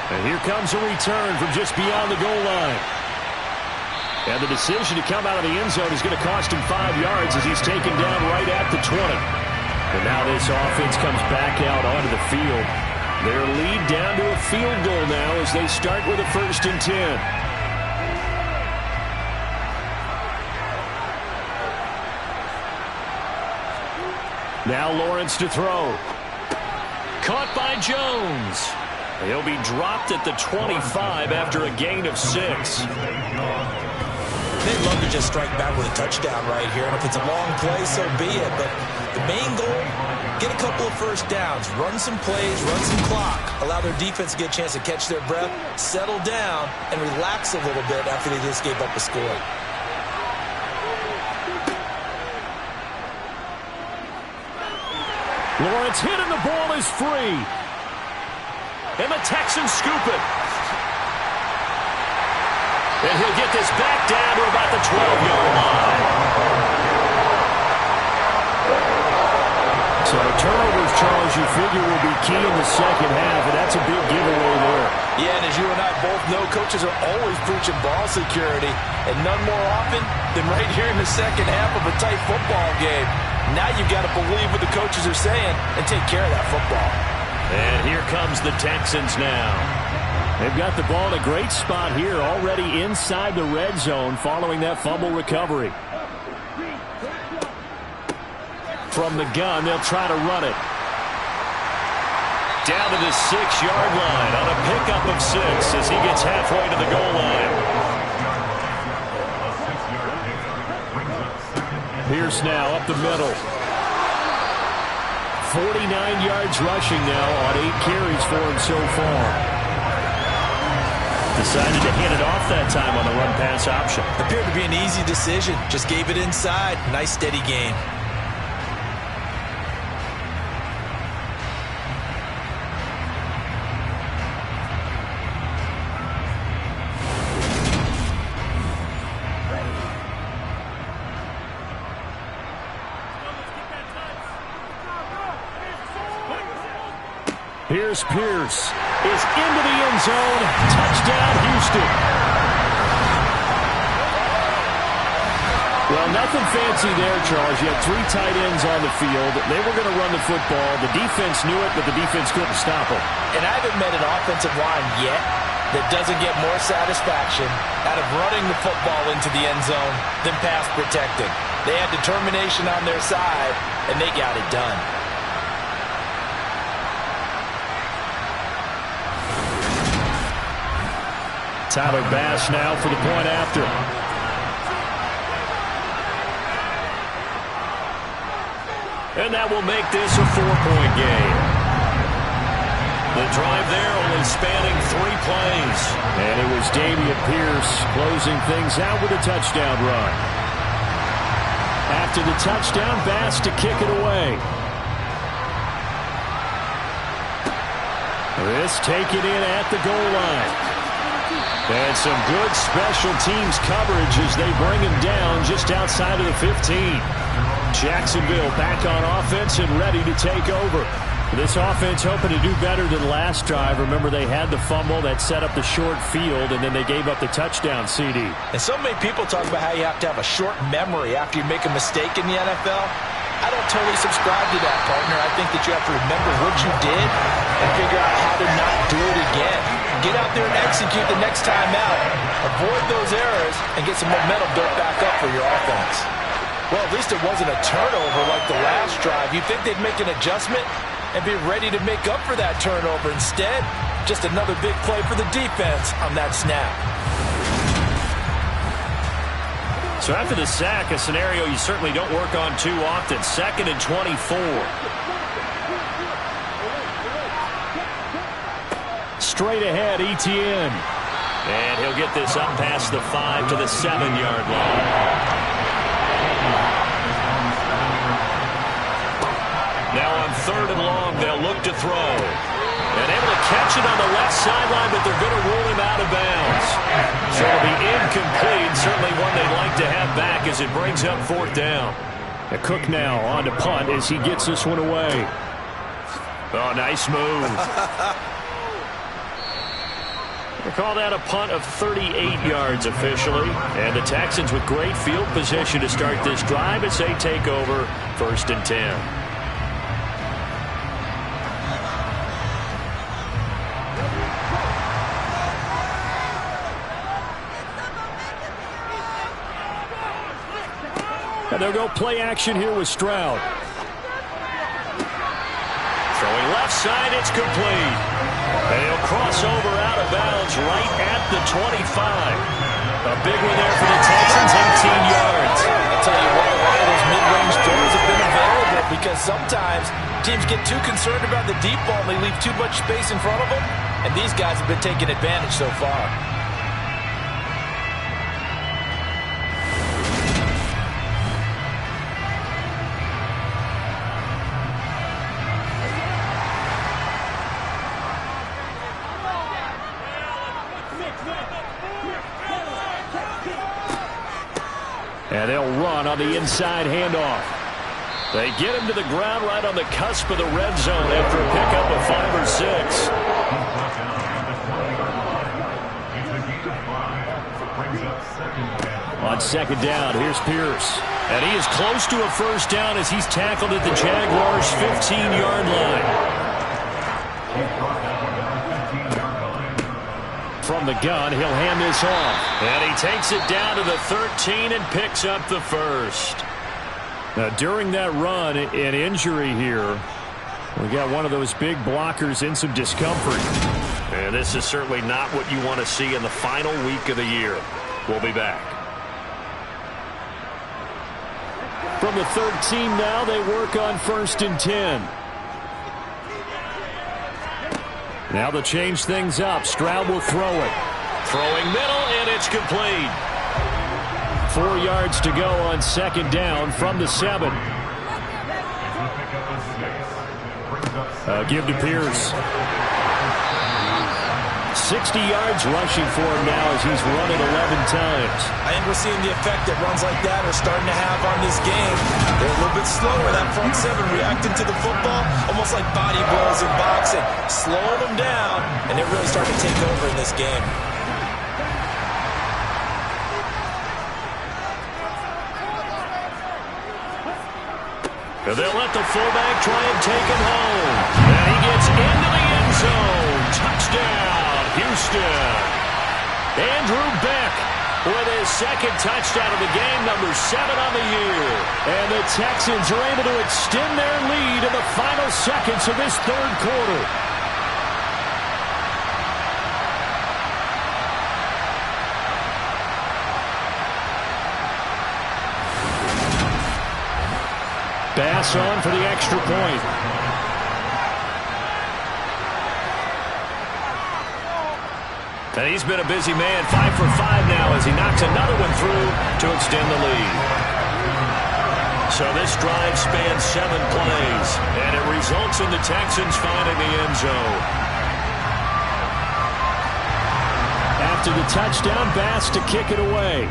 And here comes a return from just beyond the goal line. And the decision to come out of the end zone is going to cost him 5 yards as he's taken down right at the 20. And now this offense comes back out onto the field. Their lead down to a field goal now as they start with a 1st and 10. Now Lawrence to throw. Caught by Jones. He'll be dropped at the 25 after a gain of 6. They'd love to just strike back with a touchdown right here, and if it's a long play, so be it. But the main goal, get a couple of first downs, run some plays, run some clock, allow their defense to get a chance to catch their breath, settle down, and relax a little bit after they just gave up a score. Lawrence hit and the ball is free. And the Texans scoop it. And he'll get this back down to about the 12-yard line. So turnovers, Charles, you figure will be key in the second half, and that's a big giveaway there. Yeah, and as you and I both know, coaches are always preaching ball security, and none more often than right here in the second half of a tight football game. Now you've got to believe what the coaches are saying and take care of that football. And here comes the Texans now. They've got the ball in a great spot here, already inside the red zone following that fumble recovery. From the gun, they'll try to run it. Down to the 6-yard line on a pickup of 6 as he gets halfway to the goal line. Pierce now up the middle. 49 yards rushing now on 8 carries for him so far. Decided to hand it off that time on the run-pass option. Appeared to be an easy decision. Just gave it inside. Nice, steady gain. Here's Pierce. Is into the end zone. Touchdown, Houston. Well, nothing fancy there, Charles. You had 3 tight ends on the field. They were going to run the football. The defense knew it, but the defense couldn't stop them. And I haven't met an offensive line yet that doesn't get more satisfaction out of running the football into the end zone than pass protecting. They had determination on their side, and they got it done. Tyler Bass now for the point after. And that will make this a 4-point game. The drive there only spanning 3 plays. And it was Dameon Pierce closing things out with a touchdown run. After the touchdown, Bass to kick it away. This taken in at the goal line. And some good special teams coverage as they bring him down just outside of the 15. Jacksonville back on offense and ready to take over. This offense hoping to do better than last drive. Remember, they had the fumble that set up the short field, and then they gave up the touchdown CD. And so many people talk about how you have to have a short memory after you make a mistake in the NFL. I don't totally subscribe to that, partner. I think that you have to remember what you did and figure out how to not do it again. get out there and execute the next time out. Avoid those errors and get some momentum built back up for your offense. Well, at least it wasn't a turnover like the last drive. You'd think they'd make an adjustment and be ready to make up for that turnover. Instead, just another big play for the defense on that snap. So after the sack, a scenario you certainly don't work on too often. 2nd and 24. Straight ahead, Etienne. And he'll get this up past the 5 to the 7-yard line. Now on 3rd and long, they'll look to throw. And able to catch it on the left sideline, but they're going to rule him out of bounds. So it'll be incomplete. Certainly one they'd like to have back as it brings up 4th down. Cook now on to punt as he gets this one away. Oh, nice move. They call that a punt of 38 yards officially. And the Texans with great field position to start this drive as they take over 1st and 10. And they'll go play action here with Stroud. Throwing left side, it's complete. And he'll cross over out of bounds right at the 25. A big one there for the Texans, 18 yards. I'll tell you what, a lot of those mid-range throws have been available because sometimes teams get too concerned about the deep ball and they leave too much space in front of them. And these guys have been taking advantage so far. And they'll run on the inside handoff. They get him to the ground right on the cusp of the red zone after a pickup of 5 or 6. On 2nd down, here's Pierce. And he is close to a 1st down as he's tackled at the Jaguars' 15-yard line. From the gun, he'll hand this off. And he takes it down to the 13 and picks up the 1st. Now, during that run, an injury here. We got one of those big blockers in some discomfort. And this is certainly not what you want to see in the final week of the year. We'll be back. From the 13 now, they work on 1st and 10. Now they'll change things up. Stroud will throw it. Throwing middle, and it's complete. 4 yards to go on 2nd down from the 7. Give to Pierce. 60 yards rushing for him now as he's run it 11 times. I think we're seeing the effect that runs like that are starting to have on this game. They're a little bit slower, that front 7 reacting to the football, almost like body blows in boxing. Slowing them down, and they're really starting to take over in this game. And they'll let the fullback try and take him home. And he gets into the end zone. Touchdown, Houston. Andrew Beck with his 2nd touchdown of the game, number 7 on the year. And the Texans are able to extend their lead in the final seconds of this 3rd quarter. Bass on for the extra point. And he's been a busy man, 5 for 5 now as he knocks another one through to extend the lead. So this drive spans 7 plays, and it results in the Texans finding the end zone. After the touchdown, Bass to kick it away.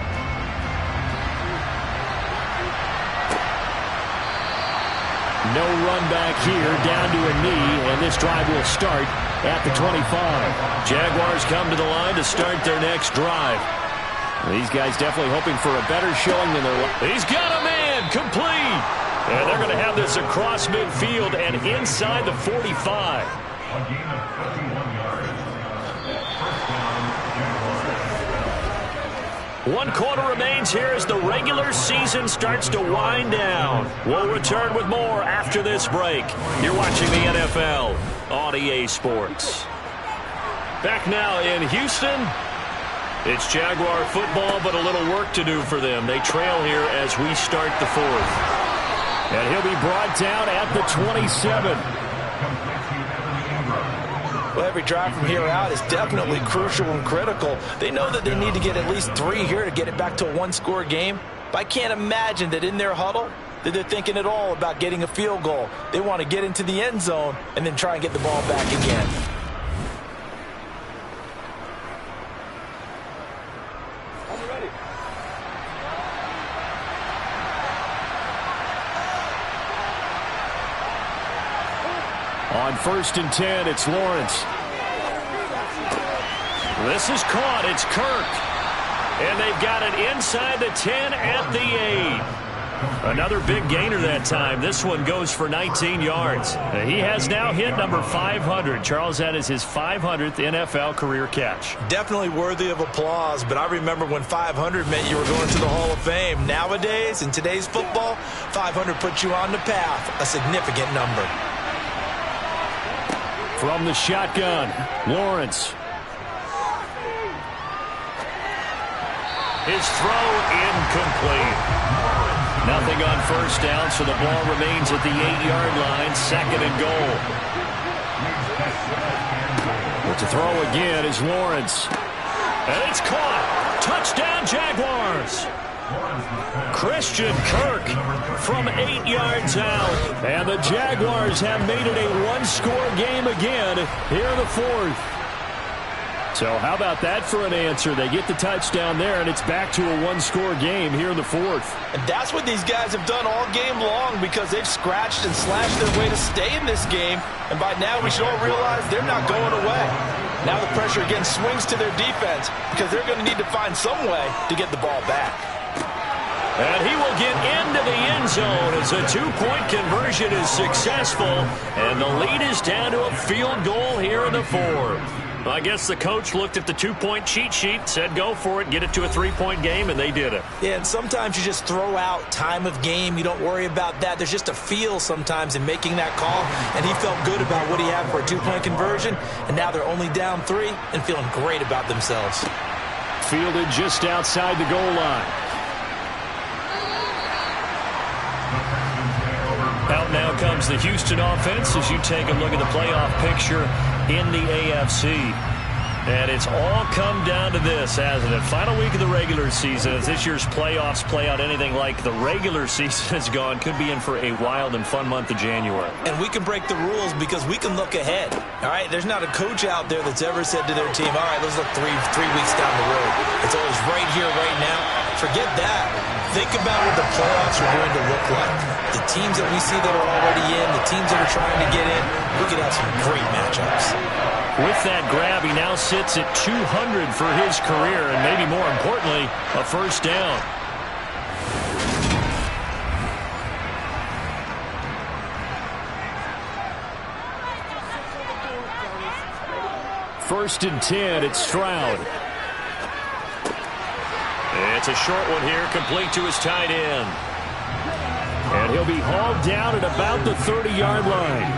No run back here, down to a knee, and this drive will start at the 25. Jaguars come to the line to start their next drive. These guys definitely hoping for a better showing than their... He's got a man, complete! And they're going to have this across midfield and inside the 45. 1 quarter remains here as the regular season starts to wind down. We'll return with more after this break. You're watching the NFL on EA Sports. Back now in Houston. It's Jaguar football, but a little work to do for them. They trail here as we start the 4th. And he'll be brought down at the 27. Well, every drive from here out is definitely crucial and critical. They know that they need to get at least 3 here to get it back to a 1-score game. But I can't imagine that in their huddle that they're thinking at all about getting a field goal. They want to get into the end zone and then try and get the ball back again. On 1st and 10, it's Lawrence. This is caught. It's Kirk. And they've got it inside the 10 at the 8. Another big gainer that time. This one goes for 19 yards. He has now hit number 500. Charles, that is his 500th NFL career catch. Definitely worthy of applause, but I remember when 500 meant you were going to the Hall of Fame. Nowadays, in today's football, 500 puts you on the path, a significant number. From the shotgun, Lawrence. His throw incomplete. Nothing on 1st down, so the ball remains at the 8-yard line, 2nd and goal. But to throw again is Lawrence. And it's caught. Touchdown, Jaguars. Christian Kirk from 8 yards out. And the Jaguars have made it a 1-score game again here in the 4th. So how about that for an answer? They get the touchdown there, and it's back to a 1-score game here in the 4th. And that's what these guys have done all game long because they've scratched and slashed their way to stay in this game. And by now we should all realize they're not going away. Now the pressure again swings to their defense because they're going to need to find some way to get the ball back. And he will get into the end zone as a 2-point conversion is successful. And the lead is down to a field goal here in the 4th. I guess the coach looked at the 2-point cheat sheet, said go for it, get it to a 3-point game, and they did it. Yeah, and sometimes you just throw out time of game. You don't worry about that. There's just a feel sometimes in making that call, and he felt good about what he had for a 2-point conversion, and now they're only down 3 and feeling great about themselves. Fielded just outside the goal line. Out now comes the Houston offense as you take a look at the playoff picture in the AFC. And it's all come down to this, hasn't it? Final week of the regular season. As this year's playoffs play out anything like the regular season has gone, could be in for a wild and fun month of January. And we can break the rules because we can look ahead. All right, there's not a coach out there that's ever said to their team, all right, let's look three weeks down the road. It's always right here, right now. Forget that. Think about what the playoffs are going to look like. The teams that we see that are already in, the teams that are trying to get in, we could have some great matchups. With that grab, he now sits at 200 for his career, and maybe more importantly, a 1st down. First and 10, it's Stroud. It's a short one here, complete to his tight end. And he'll be hauled down at about the 30-yard line.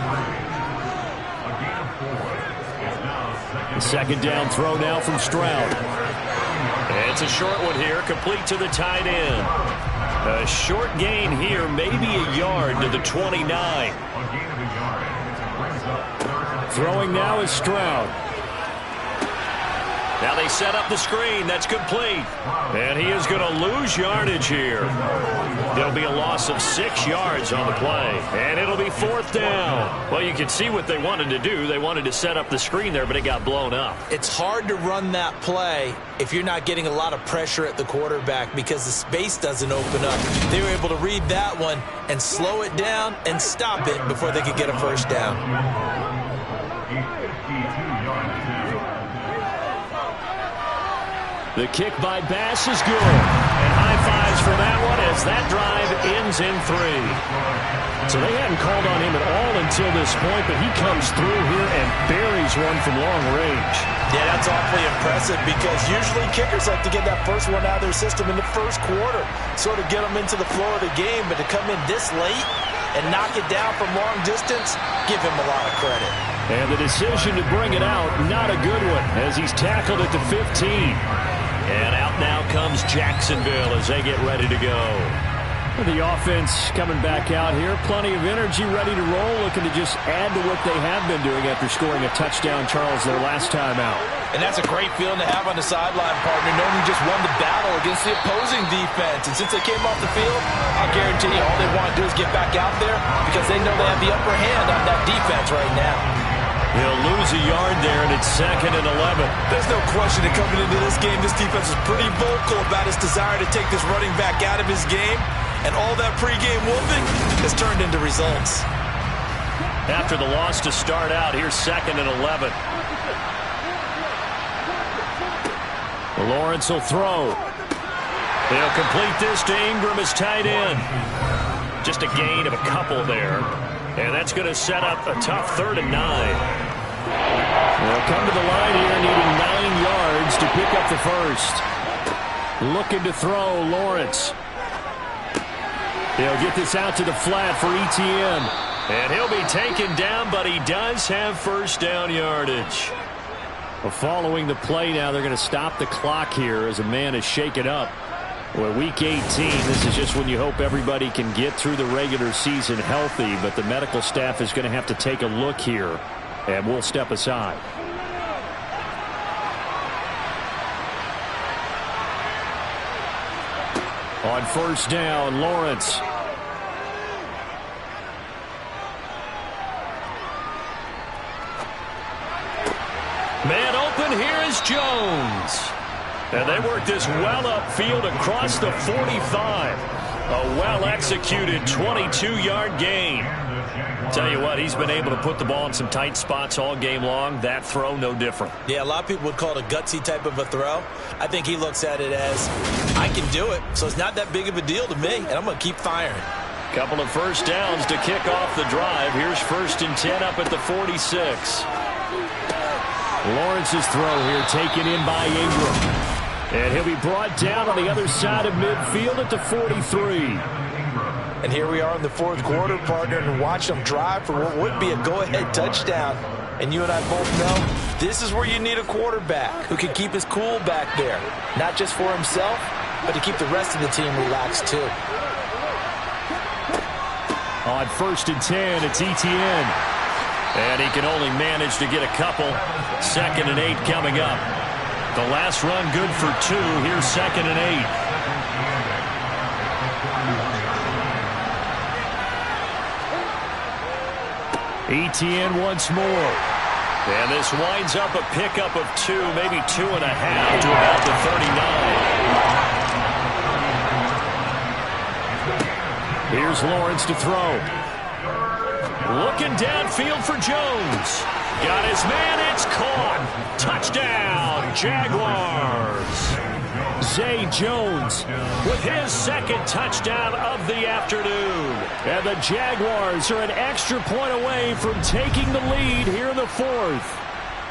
The 2nd down throw now from Stroud. It's a short one here, complete to the tight end. A short gain here, maybe a yard to the 29. Throwing now is Stroud. Now they set up the screen. That's complete. And he is going to lose yardage here. There'll be a loss of 6 yards on the play. And it'll be 4th down. Well, you can see what they wanted to do. They wanted to set up the screen there, but it got blown up. It's hard to run that play if you're not getting a lot of pressure at the quarterback because the space doesn't open up. They were able to read that one and slow it down and stop it before they could get a 1st down. The kick by Bass is good. And high qualifies for that one as that drive ends in 3. So they hadn't called on him at all until this point, but he comes through here and buries one from long range. Yeah, that's awfully impressive because usually kickers like to get that first one out of their system in the first quarter, sort of get them into the flow of the game, but to come in this late and knock it down from long distance, give him a lot of credit. And the decision to bring it out, not a good one, as he's tackled at the 15. And out now comes Jacksonville as they get ready to go. The offense coming back out here. Plenty of energy, ready to roll, looking to just add to what they have been doing after scoring a touchdown, Charles, their last time out. And that's a great feeling to have on the sideline, partner, knowing you just won the battle against the opposing defense. And since they came off the field, I'll guarantee you all they want to do is get back out there because they know they have the upper hand on that defense right now. He'll lose a yard there, and it's 2nd and 11. There's no question that coming into this game, this defense is pretty vocal about its desire to take this running back out of his game. And all that pregame whooping has turned into results. After the loss to start out, here's 2nd and 11. Lawrence will throw. He'll complete this to Ingram as tight end. Just a gain of a couple there. And that's going to set up a tough 3rd and 9. They'll come to the line here needing 9 yards to pick up the first. Looking to throw, Lawrence. He'll get this out to the flat for Etienne. And he'll be taken down, but he does have first down yardage. Well, following the play now, they're going to stop the clock here as a man is shaken up. Well, week 18, this is just when you hope everybody can get through the regular season healthy, but the medical staff is going to have to take a look here, and we'll step aside. On first down, Lawrence. Man open, here is Jones. And they work this well upfield across the 45. A well-executed 22-yard gain. Tell you what, he's been able to put the ball in some tight spots all game long. That throw, no different. Yeah, a lot of people would call it a gutsy type of a throw. I think he looks at it as, I can do it, so it's not that big of a deal to me, and I'm going to keep firing. Couple of first downs to kick off the drive. Here's 1st and 10 up at the 46. Lawrence's throw here taken in by Ingram. And he'll be brought down on the other side of midfield at the 43. And here we are in the 4th quarter, partner, and watch them drive for what would be a go-ahead touchdown. And you and I both know this is where you need a quarterback who can keep his cool back there. Not just for himself, but to keep the rest of the team relaxed too. On 1st and 10, it's Etienne. And he can only manage to get a couple. 2nd and 8 coming up. The last run good for 2. Here's 2nd and 8. Etienne once more. And this winds up a pickup of 2, maybe 2.5 to about the 39. Here's Lawrence to throw. Looking downfield for Jones. Got his man, it's caught. Touchdown, Jaguars. Zay Jones with his 2nd touchdown of the afternoon. And the Jaguars are an extra point away from taking the lead here in the 4th.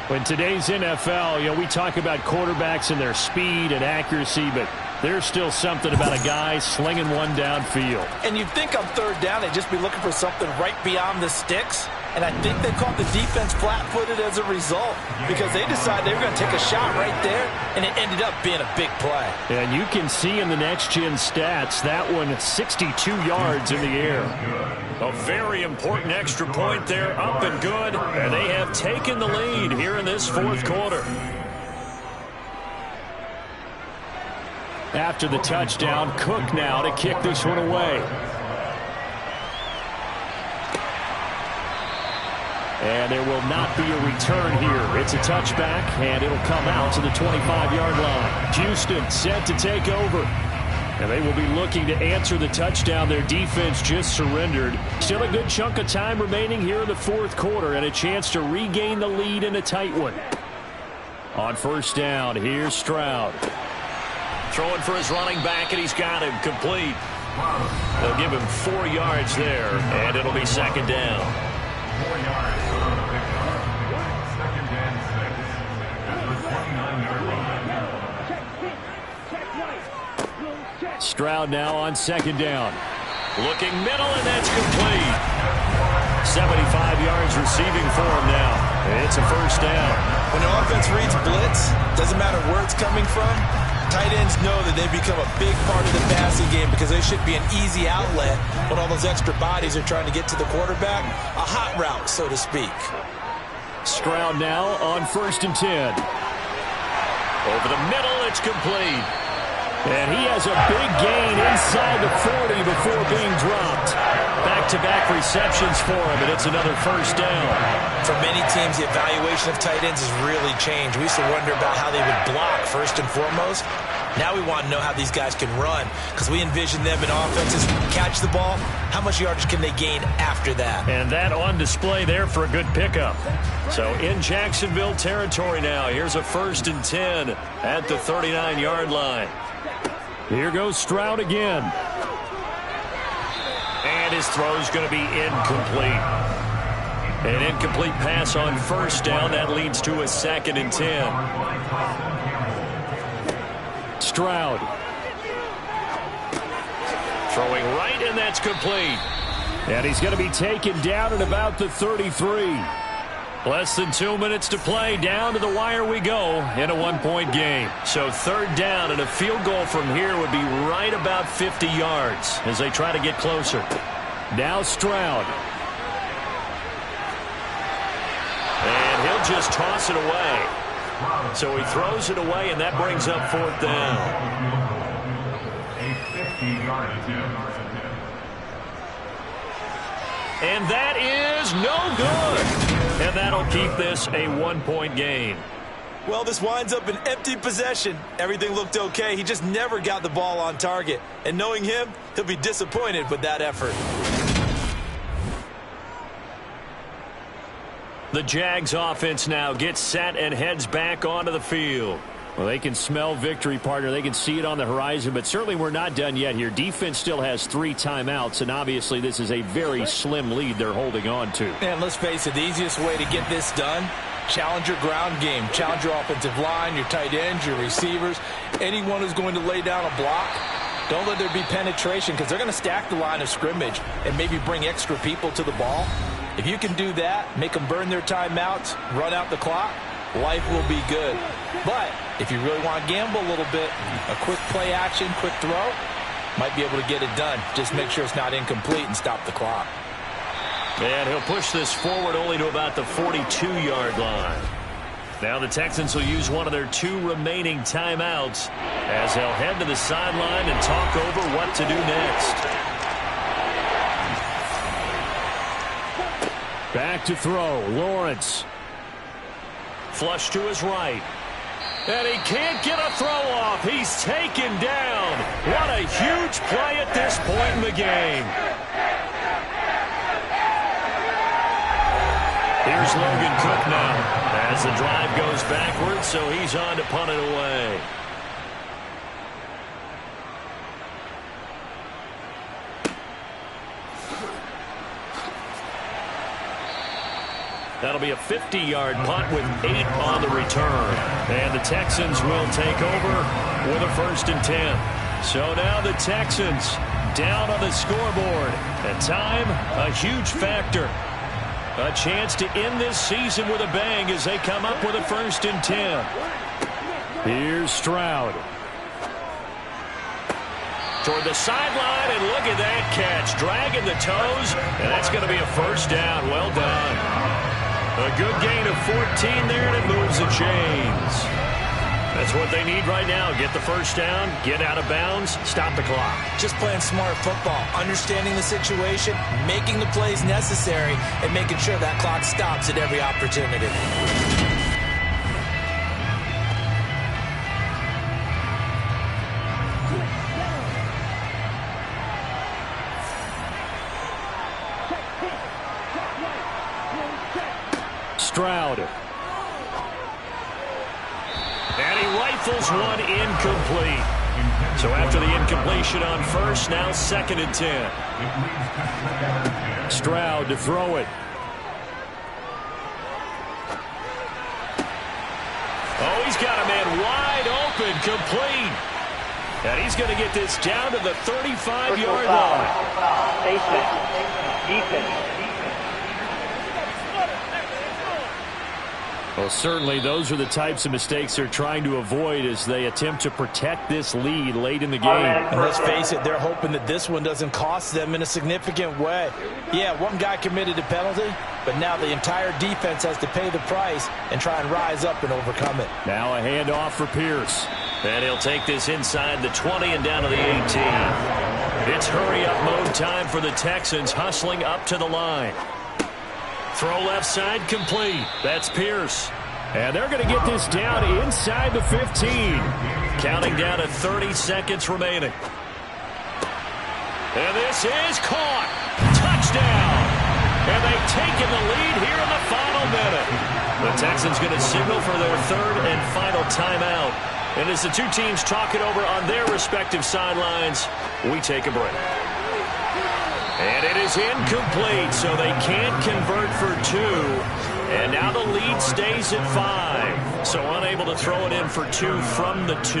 In today's NFL, we talk about quarterbacks and their speed and accuracy, but there's still something about a guy slinging one downfield. And you'd think on 3rd down they'd just be looking for something right beyond the sticks. And I think they caught the defense flat-footed as a result because they decided they were going to take a shot right there, and it ended up being a big play. And you can see in the next-gen stats, that one 62 yards in the air. A very important extra point there, up and good. And they have taken the lead here in this 4th quarter. After the touchdown, Cook now to kick this one away. And there will not be a return here. It's a touchback, and it'll come out to the 25-yard line. Houston set to take over. And they will be looking to answer the touchdown their defense just surrendered. Still a good chunk of time remaining here in the 4th quarter and a chance to regain the lead in a tight one. On 1st down, here's Stroud. Throwing for his running back, and he's got him complete. They'll give him 4 yards there, and it'll be second down. 4 yards on the pickup. Second and 6 at the 29-yard line. Stroud now on second down. Looking middle, and that's complete. 75 yards receiving for him now. It's a first down. When the offense reads blitz, doesn't matter where it's coming from, tight ends know that they become a big part of the passing game because they should be an easy outlet when all those extra bodies are trying to get to the quarterback. A hot route, so to speak. Stroud now on 1st and 10. Over the middle, it's complete. And he has a big gain inside the 40 before being dropped. Back-to-back receptions for him, and it's another first down. For many teams, the evaluation of tight ends has really changed. We used to wonder about how they would block first and foremost. Now we want to know how these guys can run because we envision them in offenses catch the ball. How much yardage can they gain after that? And that on display there for a good pickup. So in Jacksonville territory now, here's a 1st and 10 at the 39-yard line. Here goes Stroud again. And his throw's going to be incomplete. An incomplete pass on first down. That leads to a 2nd and 10. Stroud. Throwing right, and that's complete. And he's going to be taken down at about the 33. Less than 2 minutes to play. Down to the wire we go in a 1-point game. So 3rd down, and a field goal from here would be right about 50 yards as they try to get closer. Now Stroud. And he'll just toss it away. So he throws it away, and that brings up 4th down. A 50-yard attempt. And that is no good. And that'll keep this a 1-point game. Well, this winds up an empty possession. Everything looked okay. He just never got the ball on target. And knowing him, he'll be disappointed with that effort. The Jags offense now gets set and heads back onto the field. Well, they can smell victory, partner. They can see it on the horizon, but certainly we're not done yet here. Defense still has 3 timeouts, and obviously this is a very slim lead they're holding on to. And let's face it, the easiest way to get this done, challenge your ground game. Challenge your offensive line, your tight ends, your receivers, anyone who's going to lay down a block. Don't let there be penetration because they're going to stack the line of scrimmage and maybe bring extra people to the ball. If you can do that, make them burn their timeouts, run out the clock, life will be good. But if you really want to gamble a little bit, a quick play action, quick throw, might be able to get it done. Just make sure it's not incomplete and stop the clock. And he'll push this forward only to about the 42-yard line. Now the Texans will use one of their 2 remaining timeouts as they'll head to the sideline and talk over what to do next. Back to throw, Lawrence. Flush to his right. And he can't get a throw off. He's taken down. What a huge play at this point in the game. Here's Logan Cook now as the drive goes backwards, so he's on to punt it away. That'll be a 50-yard punt with 8 on the return. And the Texans will take over with a 1st and 10. So now the Texans down on the scoreboard. At time, a huge factor. A chance to end this season with a bang as they come up with a 1st and 10. Here's Stroud. Toward the sideline, and look at that catch. Dragging the toes, and that's going to be a 1st down. Well done. A good gain of 14 there, and it moves the chains. That's what they need right now. Get the 1st down, get out of bounds, stop the clock. Just playing smart football, understanding the situation, making the plays necessary, and making sure that clock stops at every opportunity. Stroud. And he rifles one incomplete. So after the incompletion on first, now 2nd and 10. Stroud to throw it. Oh, he's got a man wide open, complete. And he's going to get this down to the 35-yard line. Defense. Well, certainly those are the types of mistakes they're trying to avoid as they attempt to protect this lead late in the game. And let's face it, they're hoping that this one doesn't cost them in a significant way. Yeah, one guy committed a penalty, but now the entire defense has to pay the price and try and rise up and overcome it. Now a handoff for Pierce. And he'll take this inside the 20 and down to the 18. It's hurry-up mode time for the Texans, hustling up to the line. Throw left side, complete. That's Pierce. And they're going to get this down inside the 15. Counting down to 30 seconds remaining. And this is caught. Touchdown. And they've taken the lead here in the final minute. The Texans going to signal for their 3rd and final timeout. And as the two teams talk it over on their respective sidelines, we take a break. And it is incomplete, so they can't convert for 2. And now the lead stays at 5. So unable to throw it in for 2 from the 2.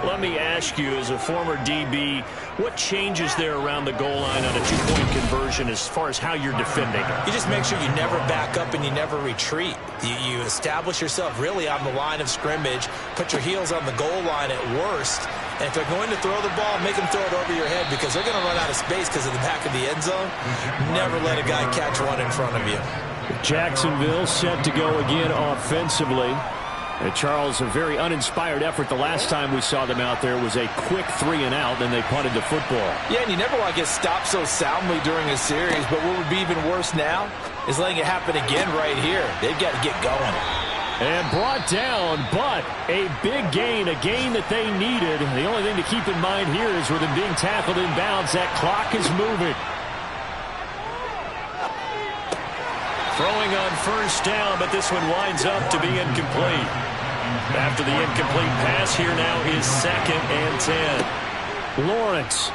Let me ask you, as a former DB, what changes there around the goal line on a 2-point conversion as far as how you're defending? You just make sure you never back up and you never retreat. You establish yourself really on the line of scrimmage, put your heels on the goal line at worst, and if they're going to throw the ball, make them throw it over your head because they're going to run out of space because of the back of the end zone. Never let a guy catch one in front of you. Jacksonville set to go again offensively. And Charles, a very uninspired effort. The last time we saw them out there was a quick 3 and out, then they punted the football. Yeah, and you never want to get stopped so soundly during a series, but what would be even worse now is letting it happen again right here. They've got to get going. And brought down, but a big gain, a gain that they needed. The only thing to keep in mind here is with him being tackled in bounds, that clock is moving. Throwing on first down, but this one winds up to be incomplete. After the incomplete pass, here now is 2nd and 10. Lawrence.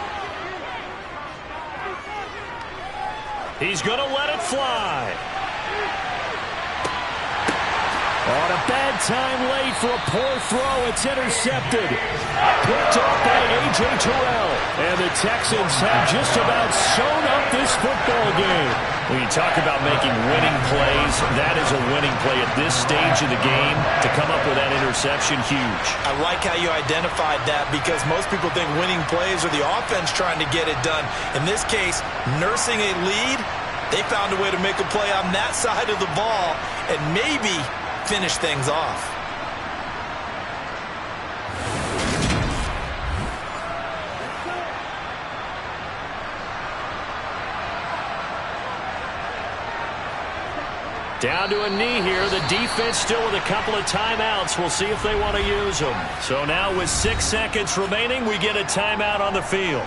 He's going to let it fly. On a bad time late for a poor throw. It's intercepted. Picked off by A.J. Terrell. And the Texans have just about sewn up this football game. When you talk about making winning plays, that is a winning play at this stage of the game. To come up with that interception, huge. I like how you identified that because most people think winning plays are the offense trying to get it done. In this case, nursing a lead, they found a way to make a play on that side of the ball and maybe finish things off. Down to a knee here. The defense still with a couple of timeouts. We'll see if they want to use them. So now with 6 seconds remaining, we get a timeout on the field.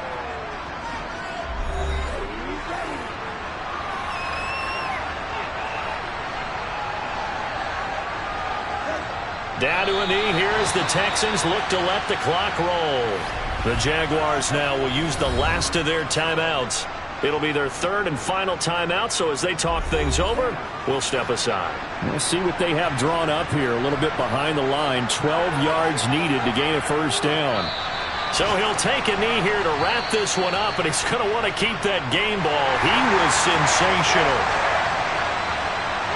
Down to a knee here as the Texans look to let the clock roll. The Jaguars now will use the last of their timeouts. It'll be their 3rd and final timeout, so as they talk things over, we'll step aside. We'll see what they have drawn up here. A little bit behind the line. 12 yards needed to gain a first down. So he'll take a knee here to wrap this one up, and he's going to want to keep that game ball. He was sensational.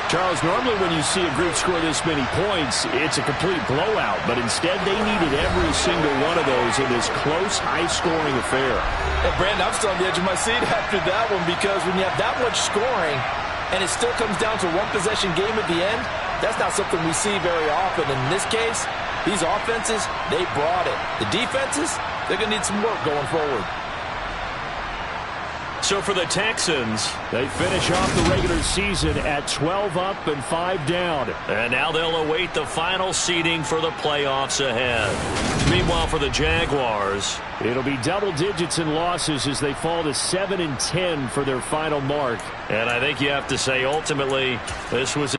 Charles, normally when you see a group score this many points, it's a complete blowout. But instead, they needed every single one of those in this close, high-scoring affair. And Brandon, I'm still on the edge of my seat after that one because when you have that much scoring and it still comes down to one-possession game at the end, that's not something we see very often. In this case, these offenses, they brought it. The defenses, they're going to need some work going forward. So for the Texans, they finish off the regular season at 12 up and 5 down. And now they'll await the final seeding for the playoffs ahead. Meanwhile, for the Jaguars, it'll be double digits in losses as they fall to 7 and 10 for their final mark. And I think you have to say, ultimately, this was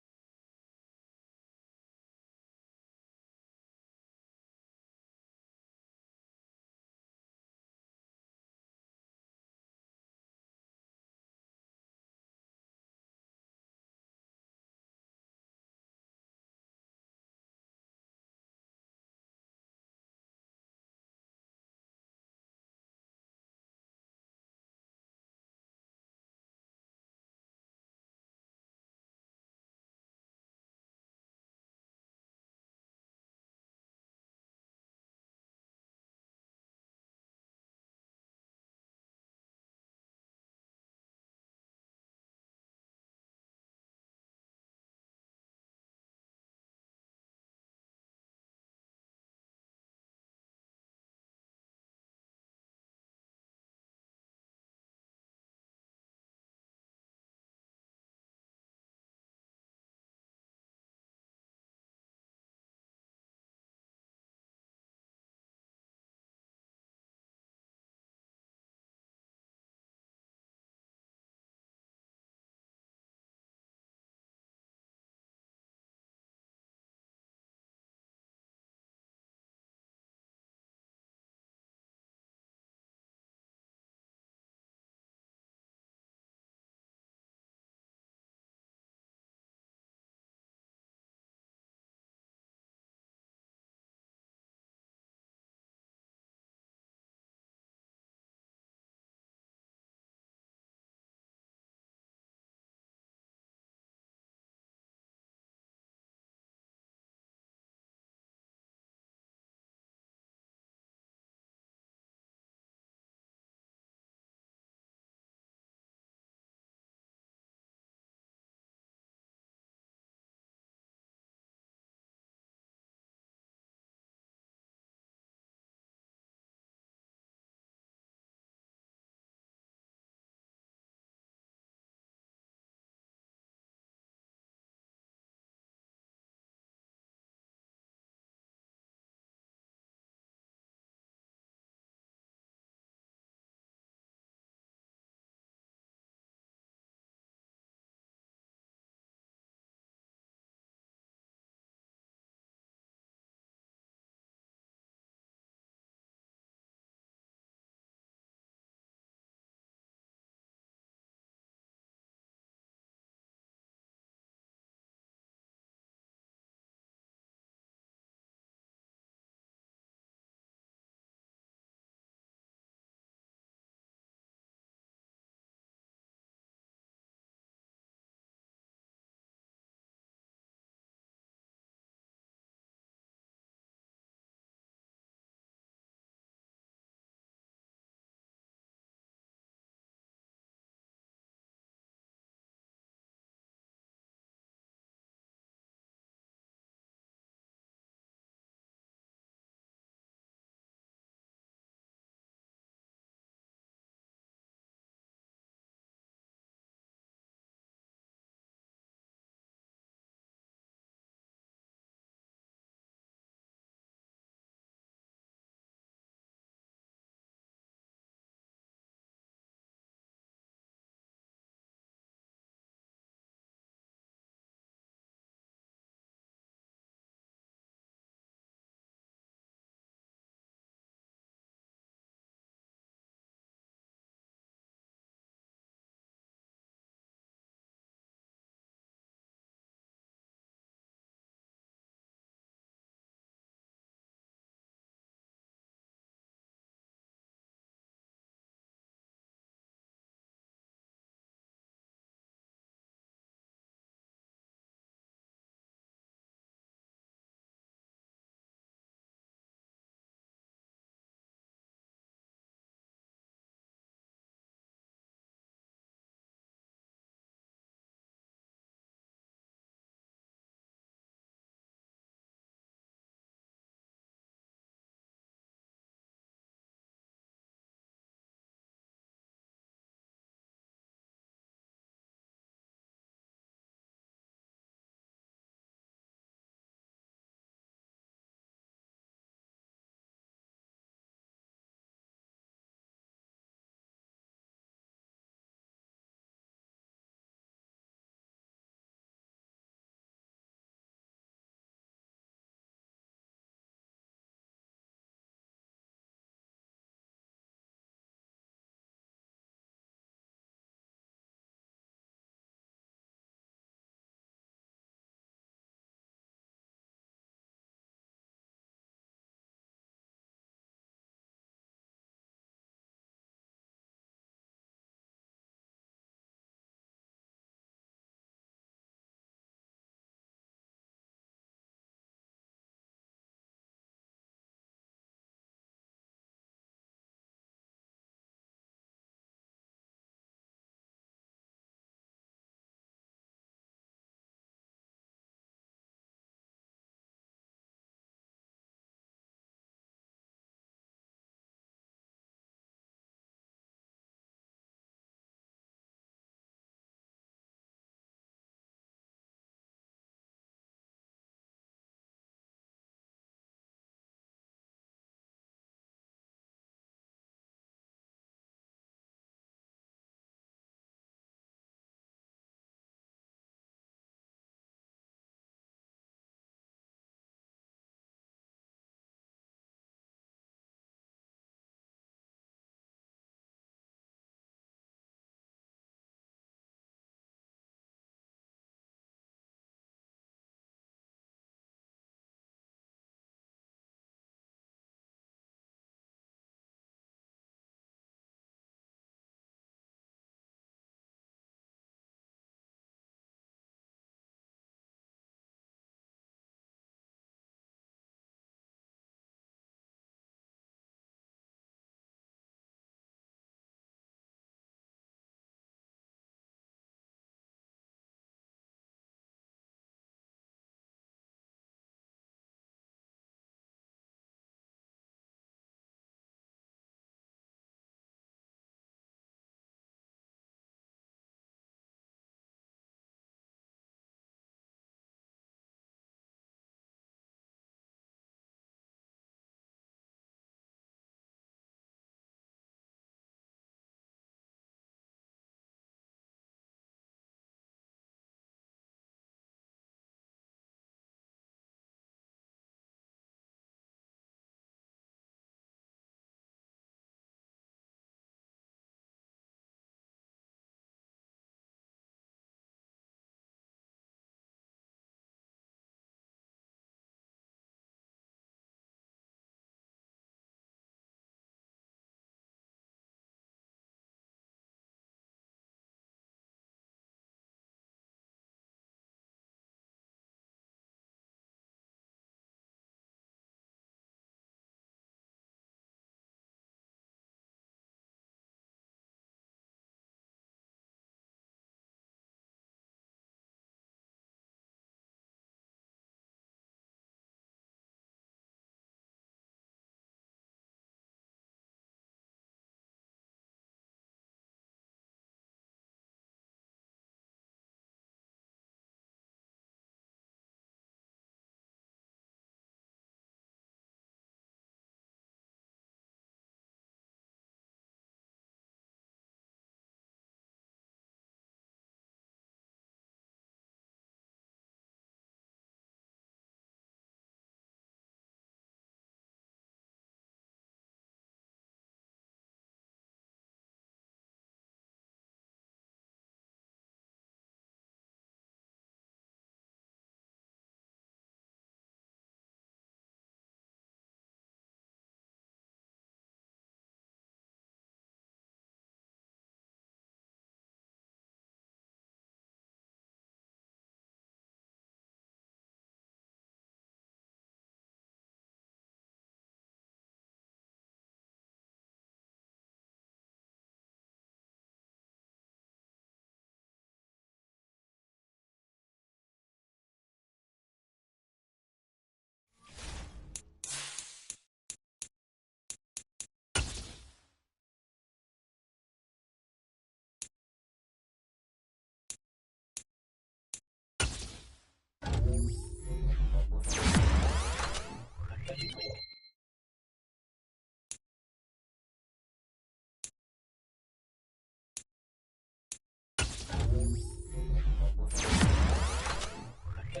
For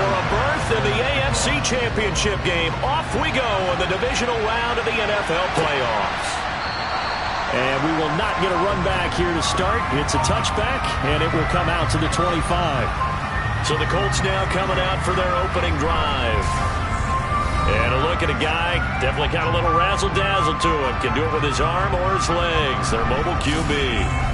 a berth in the AFC Championship game, off we go in the divisional round of the NFL playoffs. And we will not get a run back here to start. It's a touchback, and it will come out to the 25. So the Colts now coming out for their opening drive. And a look at a guy, definitely got a little razzle-dazzle to him. Can do it with his arm or his legs. Their mobile QB.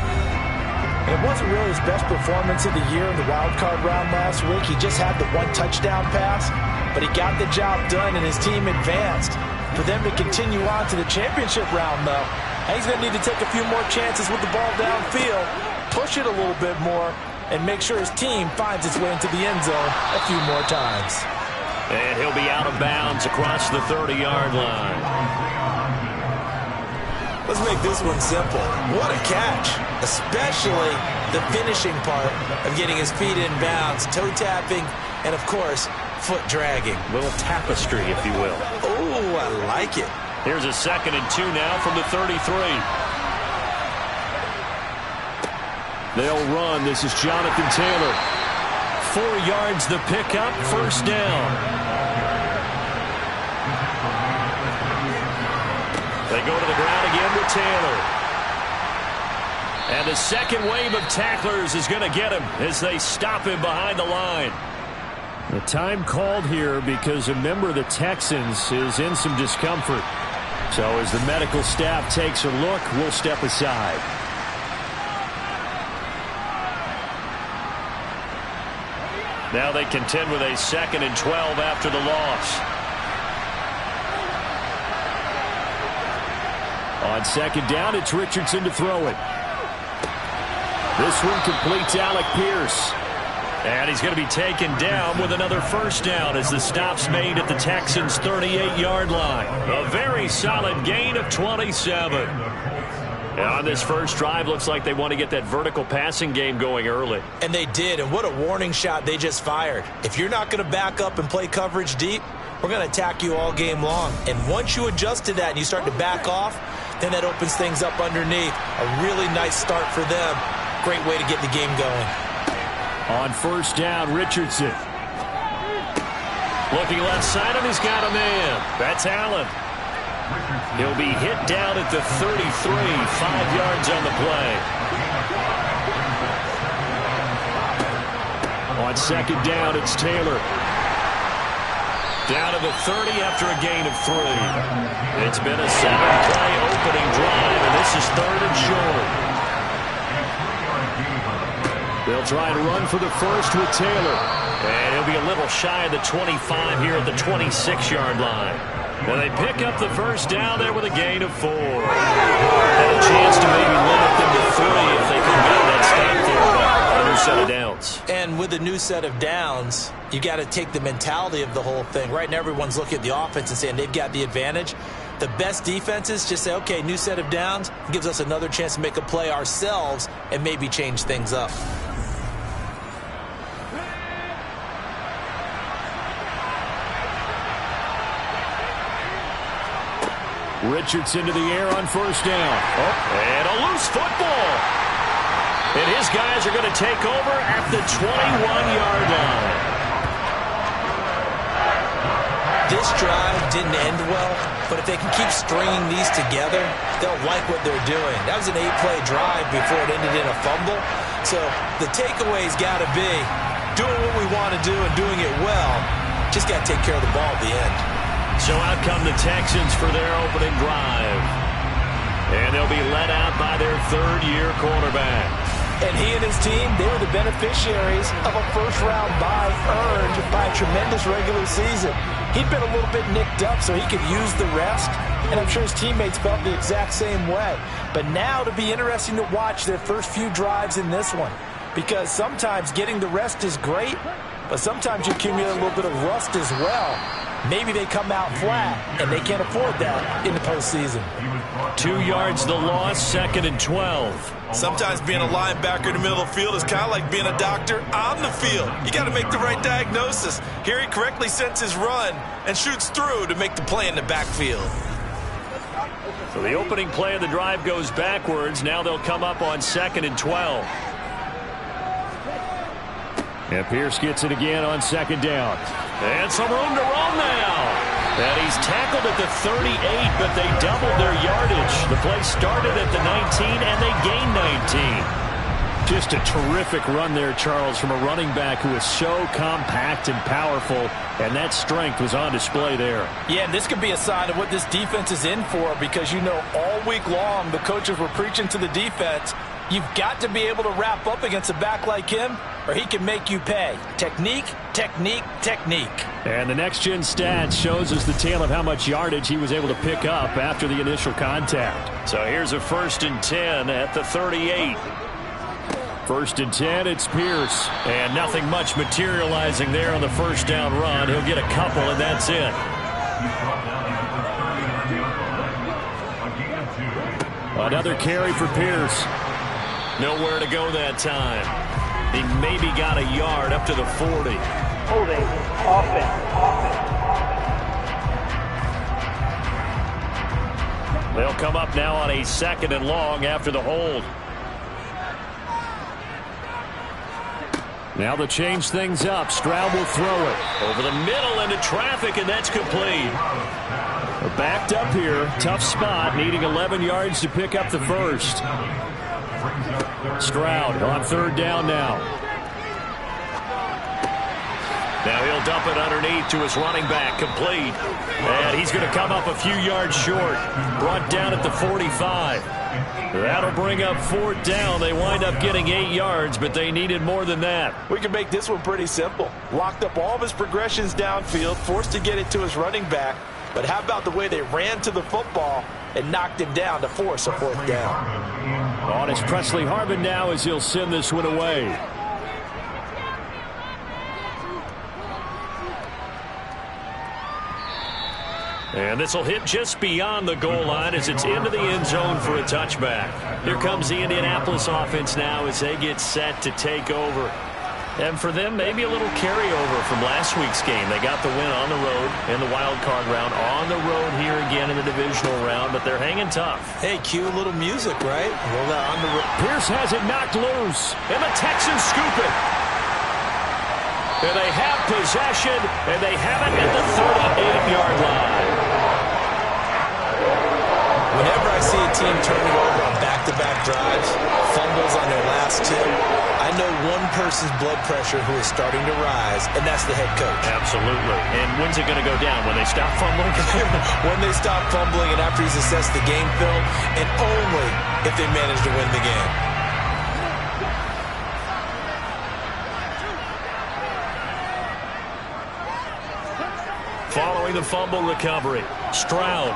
It wasn't really his best performance of the year in the wild card round last week. He just had the one touchdown pass, but he got the job done and his team advanced. For them to continue on to the championship round, though, he's going to need to take a few more chances with the ball downfield, push it a little bit more, and make sure his team finds its way into the end zone a few more times. And he'll be out of bounds across the 30-yard line. Let's make this one simple. What a catch, especially the finishing part of getting his feet in bounds, toe tapping, and, of course, foot dragging. A little tapestry, if you will. Oh, I like it. Here's a 2nd and 2 now from the 33. They'll run. This is Jonathan Taylor. 4 yards the pickup, first down. They go to the ground again with Taylor. And the second wave of tacklers is going to get him as they stop him behind the line. The time called here because a member of the Texans is in some discomfort. So as the medical staff takes a look, we'll step aside. Now they contend with a 2nd and 12 after the loss. On 2nd down, it's Richardson to throw it. This one completes Alec Pierce. And he's going to be taken down with another first down as the stop's made at the Texans' 38-yard line. A very solid gain of 27. And on this first drive, looks like they want to get that vertical passing game going early. And they did, and what a warning shot they just fired. If you're not going to back up and play coverage deep, we're going to attack you all game long. And once you adjust to that and you start to back off, then that opens things up underneath. A really nice start for them. Great way to get the game going. On first down, Richardson. Looking left side him, he's got a man. That's Allen. He'll be hit down at the 33, 5 yards on the play. On 2nd down, it's Taylor. Down to the 30 after a gain of 3. It's been a 7-play opening drive, and this is 3rd and short. They'll try and run for the first with Taylor. And he'll be a little shy of the 25 here at the 26-yard line. And they pick up the first down there with a gain of 4. And a chance to maybe limit them to 3 if they could get that stop there. But a new set of downs. And with a new set of downs, you got to take the mentality of the whole thing. Right now, everyone's looking at the offense and saying they've got the advantage. The best defenses just say, okay, new set of downs gives us another chance to make a play ourselves and maybe change things up. Richardson to the air on first down. And a loose football. And his guys are going to take over at the 21-yard line. This drive didn't end well, but if they can keep stringing these together, they'll like what they're doing. That was an 8-play drive before it ended in a fumble. So the takeaway's got to be doing what we want to do and doing it well. Just got to take care of the ball at the end. So out come the Texans for their opening drive. And they'll be led out by their third-year quarterback. And he and his team, they were the beneficiaries of a first-round bye earned by a tremendous regular season. He'd been a little bit nicked up, so he could use the rest. and I'm sure his teammates felt the exact same way. But now to be interesting to watch their first few drives in this one, because sometimes getting the rest is great, but sometimes you accumulate a little bit of rust as well. Maybe they come out flat, and they can't afford that in the postseason. 2 yards the loss, 2nd and 12. Sometimes being a linebacker in the middle of the field is kind of like being a doctor on the field. You got to make the right diagnosis. Here he correctly sets his run and shoots through to make the play in the backfield. So the opening play of the drive goes backwards. Now they'll come up on 2nd and 12. And Pierce gets it again on 2nd down. And some room to run now. And he's tackled at the 38, but they doubled their yardage. The play started at the 19, and they gained 19. Just a terrific run there, Charles, from a running back who is so compact and powerful, and that strength was on display there. Yeah, and this could be a sign of what this defense is in for, because you know all week long the coaches were preaching to the defense, you've got to be able to wrap up against a back like him, or he can make you pay. Technique, technique, technique. And the next-gen stats shows us the tale of how much yardage he was able to pick up after the initial contact. So here's a 1st and 10 at the 38. 1st and 10, it's Pierce. And nothing much materializing there on the 1st down run. He'll get a couple, and that's it. Another carry for Pierce. Nowhere to go that time. He maybe got a yard up to the 40. Holding, offense. They'll come up now on a 2nd and long after the hold. Now they'll change things up. Stroud will throw it. Over the middle into traffic, and that's complete. They're backed up here. Tough spot, needing 11 yards to pick up the first. Stroud on 3rd down now. Now he'll dump it underneath to his running back, complete. And he's going to come up a few yards short. Brought down at the 45. That'll bring up 4th down. They wind up getting 8 yards, but they needed more than that. We can make this one pretty simple. Locked up all of his progressions downfield, forced to get it to his running back. But how about the way they ran to the football and knocked him down to force a 4th down? On is Presley Harvin now as he'll send this one away. And this will hit just beyond the goal line as it's into the end zone for a touchback. Here comes the Indianapolis offense now as they get set to take over. And for them, maybe a little carryover from last week's game. They got the win on the road in the wild card round, on the road here again in the divisional round, but they're hanging tough. Hey, cue a little music, right? Well, on the road. Pierce has it knocked loose. And the Texans scoop it. And they have possession, and they have it at the 38-yard line. Whenever I see a team turn it over on back-to-back drives, fumbles on their last two, I know one person's blood pressure who is starting to rise, and that's the head coach. Absolutely. And when's it going to go down? When they stop fumbling? When they stop fumbling and after he's assessed the game film, and only if they manage to win the game. Following the fumble recovery, Stroud.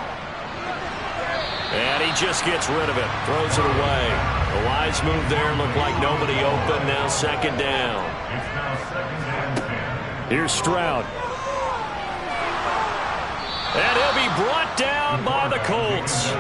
And he just gets rid of it, throws it away. The wise move there, looked like nobody open, now 2nd down. It's now 2nd and 10. Here's Stroud. And he'll be brought down by the Colts.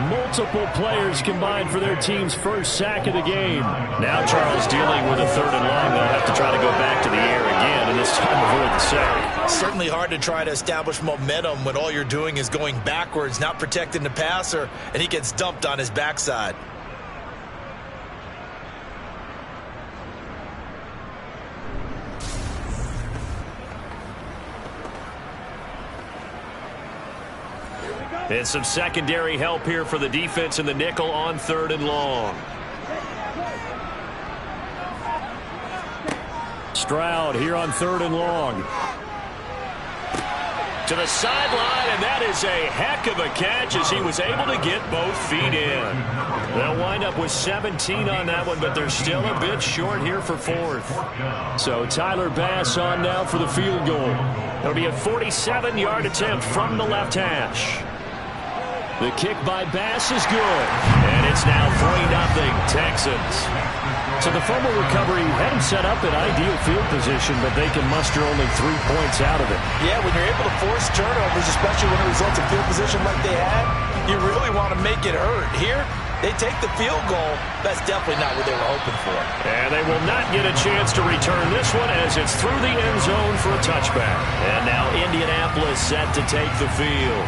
Multiple players combined for their team's first sack of the game. Now Charles dealing with a 3rd and long. They'll have to try to go back to the air again, and this time avoid the sack. Certainly hard to try to establish momentum when all you're doing is going backwards, not protecting the passer, and he gets dumped on his backside. And some secondary help here for the defense in the nickel on 3rd and long. Stroud here on 3rd and long. To the sideline, and that is a heck of a catch as he was able to get both feet in. They'll wind up with 17 on that one, but they're still a bit short here for 4th. So Tyler Bass on now for the field goal. It'll be a 47-yard attempt from the left hash. The kick by Bass is good. And it's now 3-0 Texans. So the fumble recovery had them set up in ideal field position, but they can muster only 3 points out of it. Yeah, when you're able to force turnovers, especially when it results in field position like they had, you really want to make it hurt. Here, they take the field goal. That's definitely not what they were hoping for. And they will not get a chance to return this one as it's through the end zone for a touchback. And now Indianapolis set to take the field.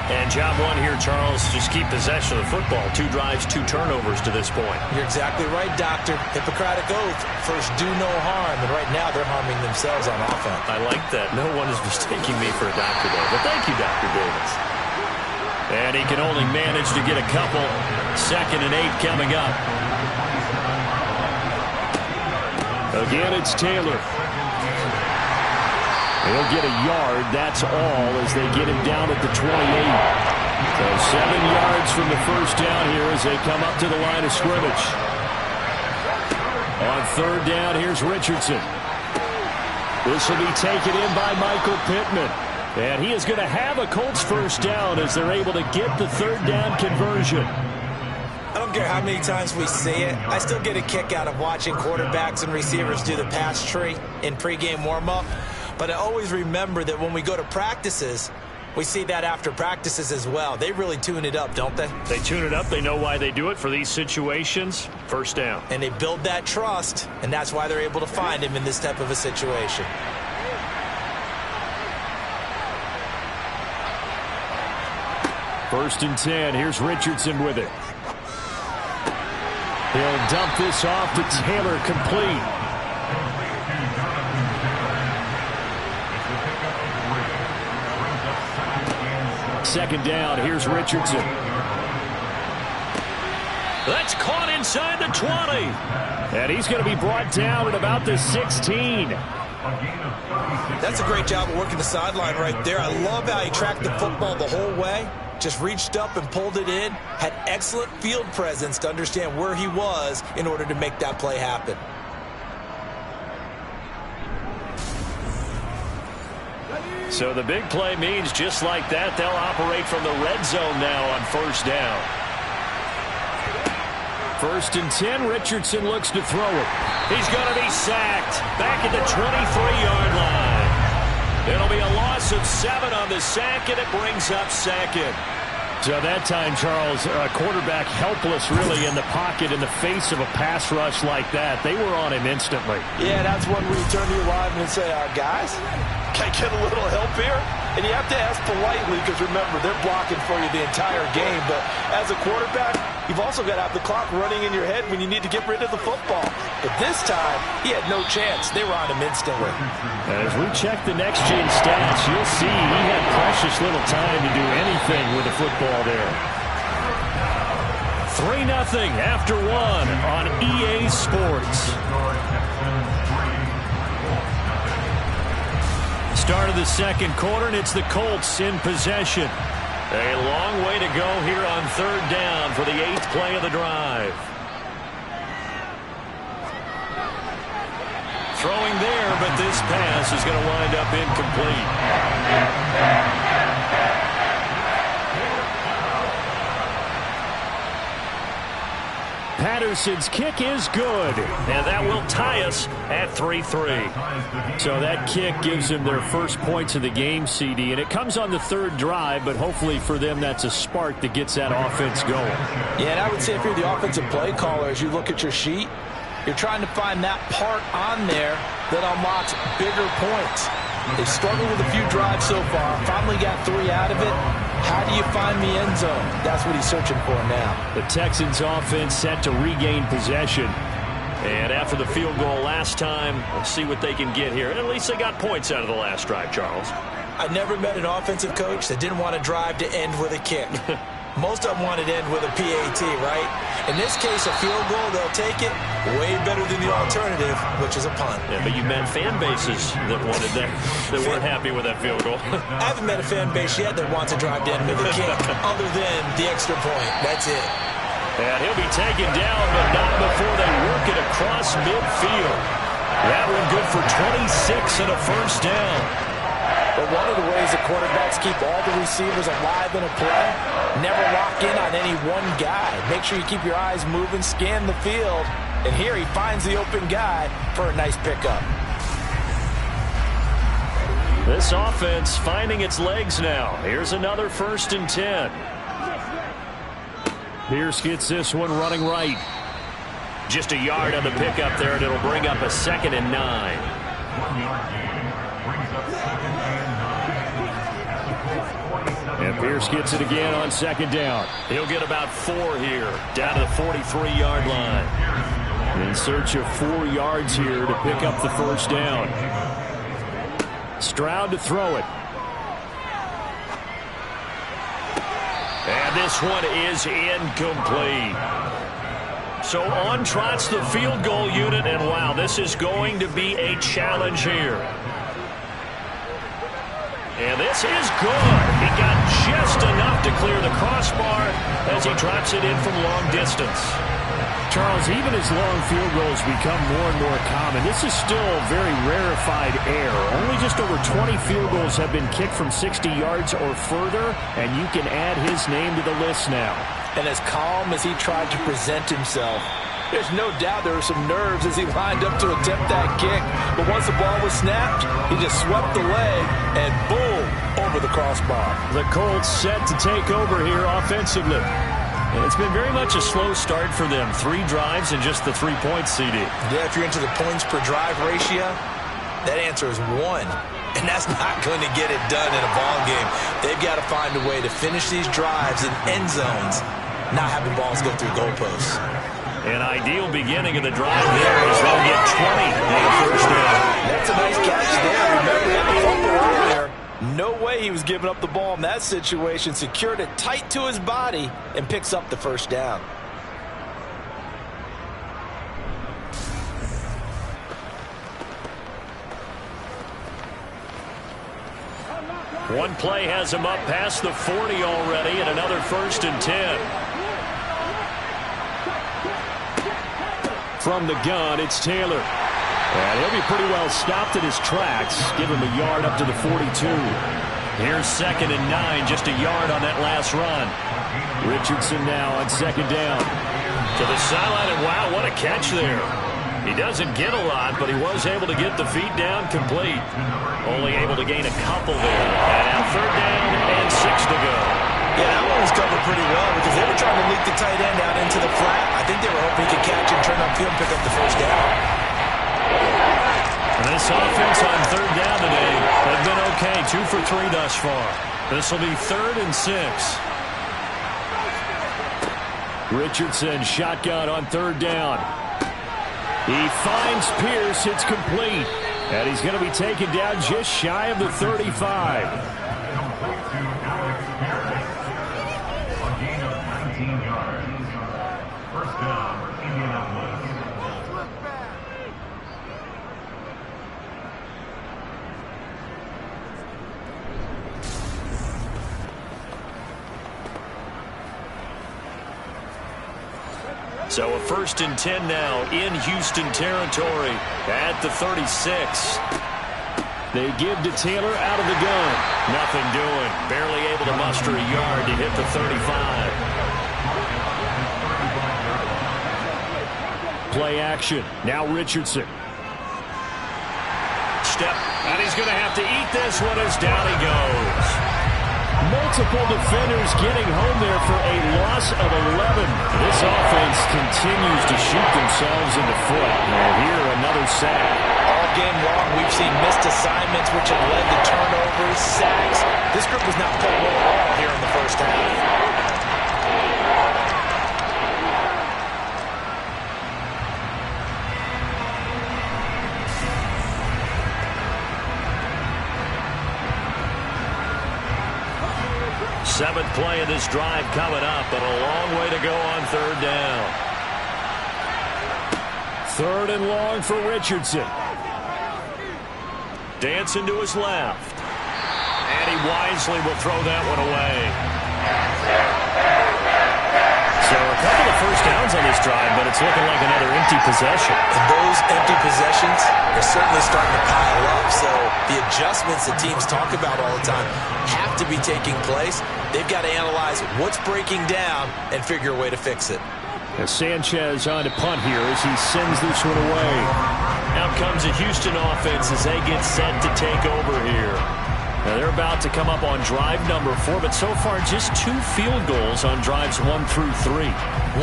And job one here, Charles, just keep possession of the football. 2 drives, 2 turnovers to this point. You're exactly right, Doctor. Hippocratic oath. First, do no harm. And right now, they're harming themselves on offense. I like that. No one is mistaking me for a doctor, though. But thank you, Dr. Davis. And he can only manage to get a couple. 2nd and 8 coming up. Again, it's Taylor. He'll get a yard, that's all, as they get him down at the 28. So 7 yards from the first down here as they come up to the line of scrimmage. On 3rd down, here's Richardson. This will be taken in by Michael Pittman. And he is going to have a Colts first down as they're able to get the 3rd down conversion. I don't care how many times we see it. I still get a kick out of watching quarterbacks and receivers do the pass tree in pregame warm-up. But I always remember that when we go to practices, we see that after practices as well. They really tune it up, don't they? They tune it up. They know why they do it for these situations. First down. And they build that trust, and that's why they're able to find him in this type of a situation. First and 10. Here's Richardson with it. He'll dump this off to Taylor, complete. Second down, here's Richardson. That's caught inside the 20. And he's going to be brought down at about the 16. That's a great job of working the sideline right there. I love how he tracked the football the whole way. Just reached up and pulled it in. Had excellent field presence to understand where he was in order to make that play happen. So the big play means just like that, they'll operate from the red zone now on first down. 1st and 10, Richardson looks to throw it. He's going to be sacked back at the 23-yard line. It'll be a loss of 7 on the sack, and it brings up 2nd. So that time, Charles, quarterback helpless really in the pocket in the face of a pass rush like that. They were on him instantly. Yeah, that's when we turn to your lineman and say, guys, can I get a little help here? And you have to ask politely because, remember, they're blocking for you the entire game. But as a quarterback, you've also got to have the clock running in your head when you need to get rid of the football. But this time, he had no chance. They were on him instantly. And as we check the next-gen stats, you'll see he had precious little time to do anything with the football there. 3-0 after 1 on EA Sports. Start of the 2nd quarter, and it's the Colts in possession. A long way to go here on 3rd down for the 8th play of the drive. Throwing there, but this pass is going to wind up incomplete. Patterson's kick is good, and that will tie us at 3-3. So that kick gives them their first points of the game, CD, and it comes on the 3rd drive, but hopefully for them that's a spark that gets that offense going. Yeah, and I would say if you're the offensive play caller, as you look at your sheet, you're trying to find that part on there that unlocks bigger points. They've struggled with a few drives so far, finally got 3 out of it. How do you find the end zone? That's what he's searching for now. The Texans offense set to regain possession. And after the field goal last time, let's see what they can get here. And at least they got points out of the last drive, Charles. I never met an offensive coach that didn't want a drive to end with a kick. Most of them wanted to end with a PAT, right? In this case, a field goal, they'll take it. Way better than the alternative, which is a punt. Yeah, but you met fan bases that wanted that, that weren't happy with that field goal. I haven't met a fan base yet that wants a drive to end with a kick, other than the extra point. That's it. And he'll be taken down, but not before they work it across midfield. That one good for 26 and a first down. But one of the ways the quarterbacks keep all the receivers alive in a play, never lock in on any one guy. Make sure you keep your eyes moving, scan the field. And here he finds the open guy for a nice pickup. This offense finding its legs now. Here's another 1st and 10. Pierce gets this one running right. Just a yard on the pickup there, and it'll bring up a 2nd and 9. 1 yard gain brings up 2nd and 9. And Pierce gets it again on 2nd down. He'll get about 4 here, down to the 43-yard line. In search of 4 yards here to pick up the 1st down. Stroud to throw it. And this one is incomplete. So on trots the field goal unit, and wow, this is going to be a challenge here. And this is good. He got just enough to clear the crossbar as he drops it in from long distance. Charles, even as long field goals become more and more common, this is still very rarefied air. Only just over 20 field goals have been kicked from 60 yards or further, and you can add his name to the list now. And as calm as he tried to present himself, there's no doubt there were some nerves as he lined up to attempt that kick. But once the ball was snapped, he just swept the leg and boom, over the crossbar. The Colts set to take over here offensively. And it's been very much a slow start for them. 3 drives and just the 3 points, CD. Yeah, if you're into the points per drive ratio, that answer is 1. And that's not going to get it done in a ball game. They've got to find a way to finish these drives in end zones, not having balls go through goalposts. An ideal beginning of the drive there is they'll get 20 on the 1st down. That's a nice catch there. Remember, he had the fumble earlier. No way he was giving up the ball in that situation. Secured it tight to his body and picks up the 1st down. One play has him up past the 40 already, and another 1st and 10. From the gun, it's Taylor. And he'll be pretty well stopped in his tracks. Give him a yard up to the 42. Here's 2nd and 9, just a yard on that last run. Richardson now on 2nd down. To the sideline, and wow, what a catch there. He doesn't get a lot, but he was able to get the feet down complete. Only able to gain a couple there. And now 3rd down and 6 to go. Yeah, that one was covered pretty well because they were trying to leak the tight end out into the flat. I think they were hoping he could catch and turn upfield and pick up the 1st down. And this offense on 3rd down today has been okay. 2 for 3 thus far. This will be 3rd and 6. Richardson shotgun on 3rd down. He finds Pierce. It's complete. And he's going to be taken down just shy of the 35. A gain of 19 yards. 1st down, Indianapolis. So a 1st and 10 now in Houston territory at the 36. They give to Taylor out of the gun. Nothing doing. Barely able to muster a yard to hit the 35. Play action. Now Richardson. Step. And he's going to have to eat this one as down he goes. Multiple defenders getting home there for a loss of 11. This offense continues to shoot themselves in the foot. And here, another sack. All game long, we've seen missed assignments, which have led to turnovers, sacks. This group was not playing well at all here in the 1st half. Seventh play of this drive coming up, but a long way to go on 3rd down. 3rd and long for Richardson. Dancing to his left. And he wisely will throw that one away. So a couple of 1st downs on this drive, but it's looking like another empty possession. And those empty possessions are certainly starting to pile up, so the adjustments that teams talk about all the time have to be taking place. They've got to analyze what's breaking down and figure a way to fix it. As Sanchez on to punt here as he sends this one away. Out comes a Houston offense as they get set to take over here. Now they're about to come up on drive number 4, but so far just 2 field goals on drives 1 through 3.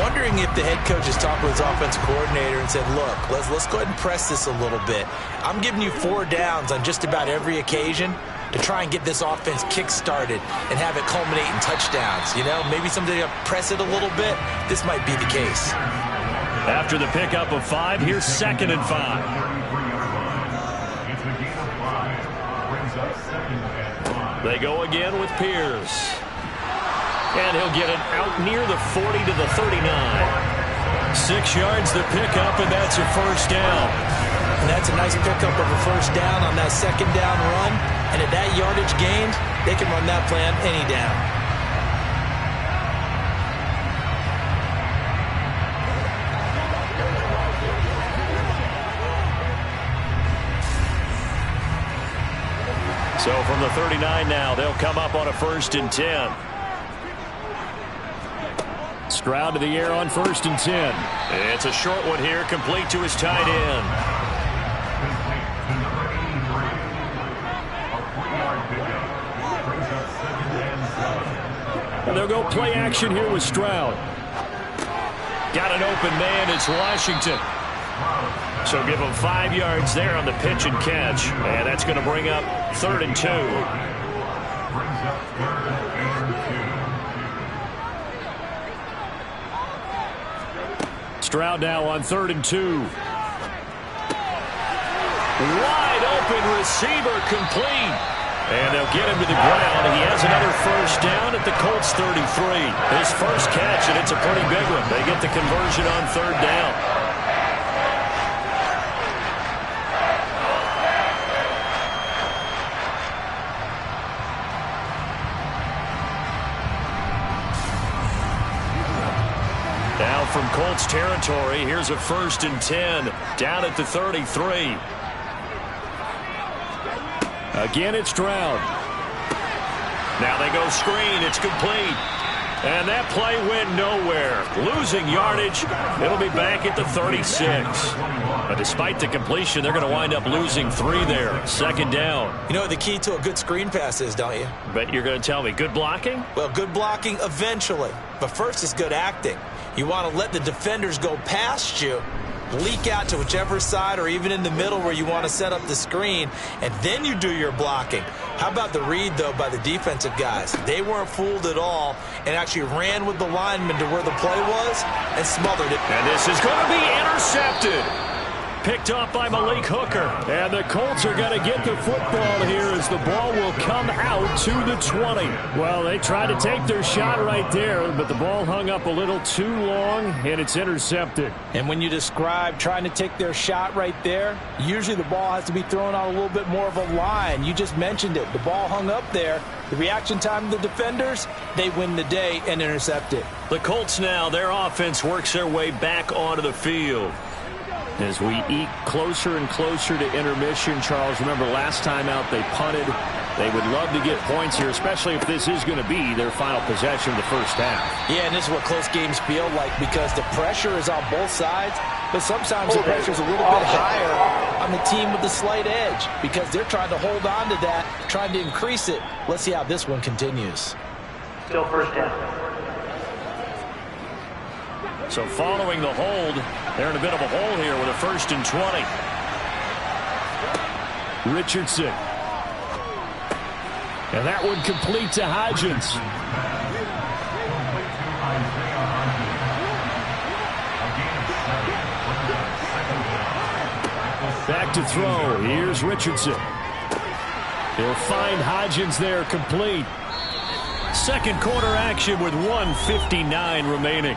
Wondering if the head coach has talked with his offensive coordinator and said, look, let's go ahead and press this a little bit. I'm giving you 4 downs on just about every occasion to try and get this offense kick-started and have it culminate in touchdowns. You know, maybe someday to press it a little bit. This might be the case. After the pickup of 5, here's 2nd and 5. They go again with Pierce. And he'll get it out near the 40 to the 39. 6 yards the pickup, and that's a first down. And that's a nice pickup of a first down on that 2nd down run. And at that yardage gained, they can run that plan any down. So from the 39 now, they'll come up on a 1st and 10. Stroud to the air on 1st and 10. It's a short one here, complete to his tight end. And they'll go play action here with Stroud. Got an open man, it's Washington. So give him 5 yards there on the pitch and catch. And that's going to bring up 3rd and 2. Stroud now on 3rd and 2. Wide open receiver complete. And they'll get him to the ground. He has another first down at the Colts 33. His first catch, and it's a pretty big one. They get the conversion on 3rd down. Now from Colts territory, here's a 1st and 10 down at the 33. Again, it's Stroud. Now they go screen. It's complete. And that play went nowhere. Losing yardage. It'll be back at the 36. But despite the completion, they're going to wind up losing 3 there. 2nd down. You know what the key to a good screen pass is, don't you? Bet you're going to tell me. Good blocking? Well, good blocking eventually. But first is good acting. You want to let the defenders go past you, leak out to whichever side or even in the middle where you want to set up the screen, and then you do your blocking. How about the read, though, by the defensive guys? They weren't fooled at all and actually ran with the lineman to where the play was and smothered it. And this is going to be intercepted. Picked off by Malik Hooker. And the Colts are going to get the football here as the ball will come out to the 20. Well, they tried to take their shot right there, but the ball hung up a little too long, and it's intercepted. And when you describe trying to take their shot right there, usually the ball has to be thrown out a little bit more of a line. You just mentioned it. The ball hung up there. The reaction time of the defenders, they win the day and intercept it. The Colts now, their offense works their way back onto the field. As we eke closer and closer to intermission, Charles, remember last time out they punted. They would love to get points here, especially if this is going to be their final possession of the first half. Yeah, and this is what close games feel like because the pressure is on both sides, but sometimes the pressure is a little bit higher on the team with the slight edge because they're trying to hold on to that, trying to increase it. Let's see how this one continues. Still first down. So following the hold, they're in a bit of a hole here with a 1st and 20. Richardson. And that one complete to Hodgins. Back to throw. Here's Richardson. He'll find Hodgins there complete. 2nd quarter action with 1:59 remaining.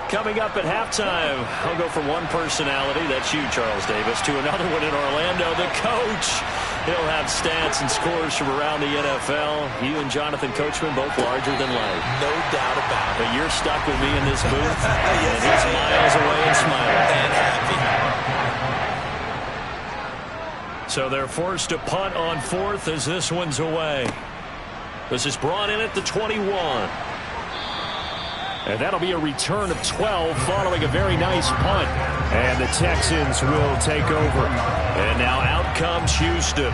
Coming up at halftime, I'll go from one personality, that's you, Charles Davis, to another one in Orlando, the coach. He'll have stats and scores from around the NFL. You and Jonathan Coachman both larger than life. No doubt about it. But you're stuck with me in this booth, yes, and he's miles away and smiling. And happy. So they're forced to punt on 4th as this one's away. This is brought in at the 21. And that'll be a return of 12 following a very nice punt. And the Texans will take over. And now out comes Houston.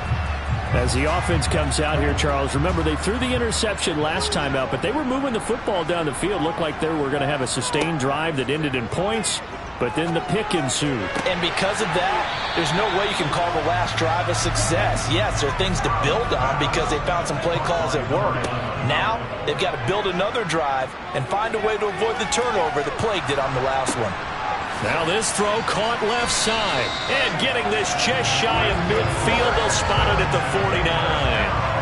As the offense comes out here, Charles, remember they threw the interception last time out, but they were moving the football down the field. Looked like they were going to have a sustained drive that ended in points, but then the pick ensued. And because of that, there's no way you can call the last drive a success. Yes, there are things to build on because they found some play calls that worked. Now, they've got to build another drive and find a way to avoid the turnover that plagued it on the last one. Now this throw caught left side. And getting this just shy of midfield, they'll spot it at the 49.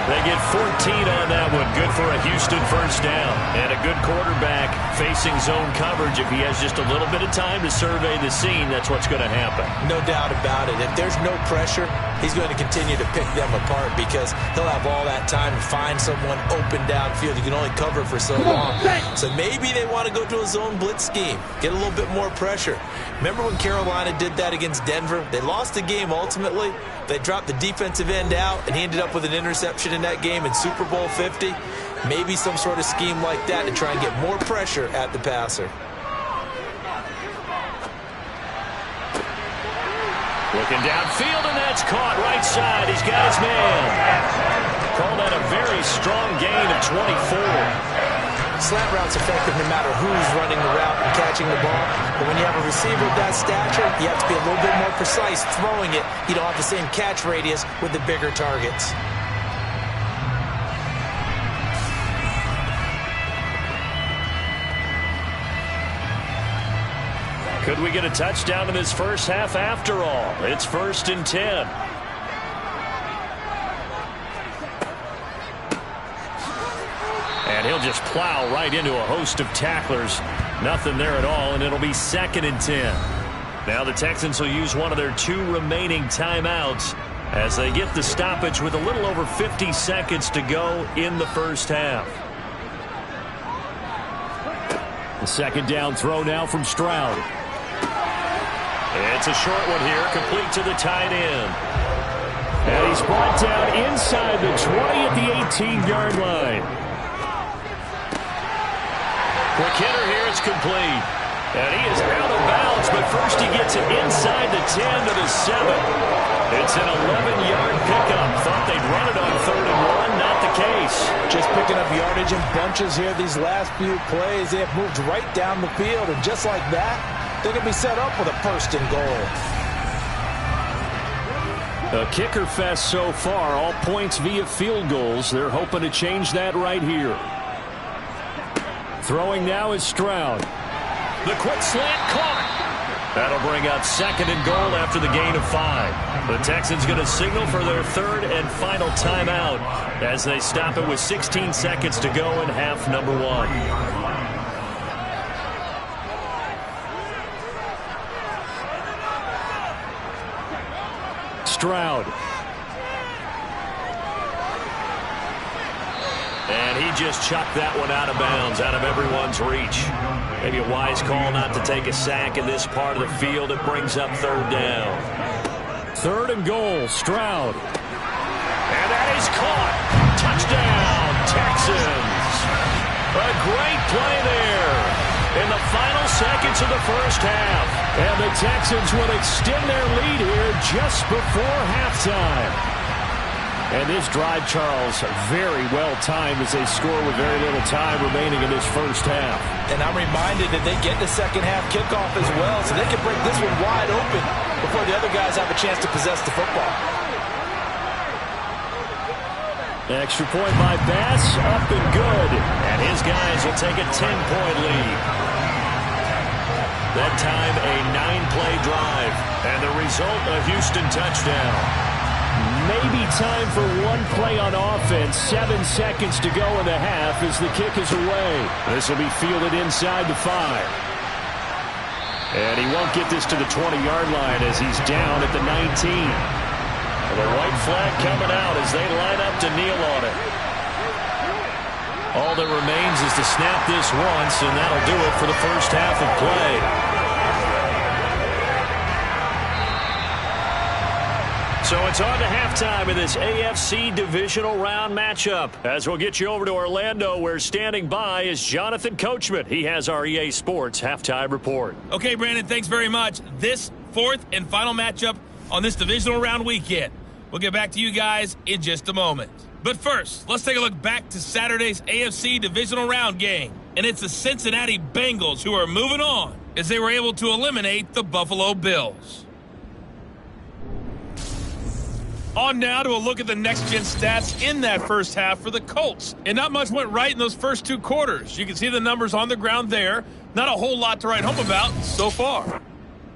They get 14 on that one. Good for a Houston first down. And a good quarterback facing zone coverage. If he has just a little bit of time to survey the scene, that's what's going to happen. No doubt about it. If there's no pressure, he's going to continue to pick them apart because he'll have all that time to find someone open downfield. You can only cover for so long. So maybe they want to go to a zone blitz scheme, get a little bit more pressure. Remember when Carolina did that against Denver? They lost the game ultimately. They dropped the defensive end out, and he ended up with an interception in that game in Super Bowl 50. Maybe some sort of scheme like that to try and get more pressure at the passer. Looking downfield, and that's caught right side. He's got his man. Call that a very strong gain of 24. Slant route's effective no matter who's running the route and catching the ball. But when you have a receiver of that stature, you have to be a little bit more precise throwing it. You don't have the same catch radius with the bigger targets. Could we get a touchdown in this first half after all? It's 1st and 10. And he'll just plow right into a host of tacklers. Nothing there at all, and it'll be 2nd and 10. Now the Texans will use one of their 2 remaining timeouts as they get the stoppage with a little over 50 seconds to go in the first half. The second down throw now from Stroud. It's a short one here, complete to the tight end. And he's brought down inside the 20 at the 18-yard line. Quick hitter here, it's complete. And he is out of bounds, but first he gets it inside the 10 to the 7. It's an 11-yard pickup. Thought they'd run it on 3rd and 1, not the case. Just picking up yardage in bunches here these last few plays. They have moved right down the field, and just like that, they can be set up with a 1st and goal. A kicker fest so far, all points via field goals. They're hoping to change that right here. Throwing now is Stroud. The quick slant caught. That'll bring up 2nd and goal after the gain of 5. The Texans going to signal for their 3rd and final timeout as they stop it with 16 seconds to go in half number 1. Stroud. And he just chucked that one out of bounds, out of everyone's reach. Maybe a wise call not to take a sack in this part of the field. It brings up 3rd down. 3rd and goal, Stroud. And that is caught. Touchdown, Texans. A great play there in the final seconds of the first half. And the Texans will extend their lead here just before halftime. And this drive, Charles, very well timed as they score with very little time remaining in this first half. And I'm reminded that they get the second half kickoff as well, so they can break this one wide open before the other guys have a chance to possess the football. Extra point by Bass, up and good. And his guys will take a 10-point lead. That time, a 9-play drive. And the result, a Houston touchdown. Maybe time for one play on offense. 7 seconds to go in the half as the kick is away. This will be fielded inside the 5. And he won't get this to the 20-yard line as he's down at the 19. And the white flag coming out as they line up to kneel on it. All that remains is to snap this once, and that'll do it for the first half of play. So it's on to halftime in this AFC divisional round matchup. As we'll get you over to Orlando, where standing by is Jonathan Coachman. He has our EA Sports halftime report. Okay, Brandon, thanks very much. This fourth and final matchup on this divisional round weekend. We'll get back to you guys in just a moment. But first, let's take a look back to Saturday's AFC divisional round game. And it's the Cincinnati Bengals who are moving on as they were able to eliminate the Buffalo Bills. On now to a look at the next-gen stats in that first half for the Colts. And not much went right in those first two quarters. You can see the numbers on the ground there. Not a whole lot to write home about so far.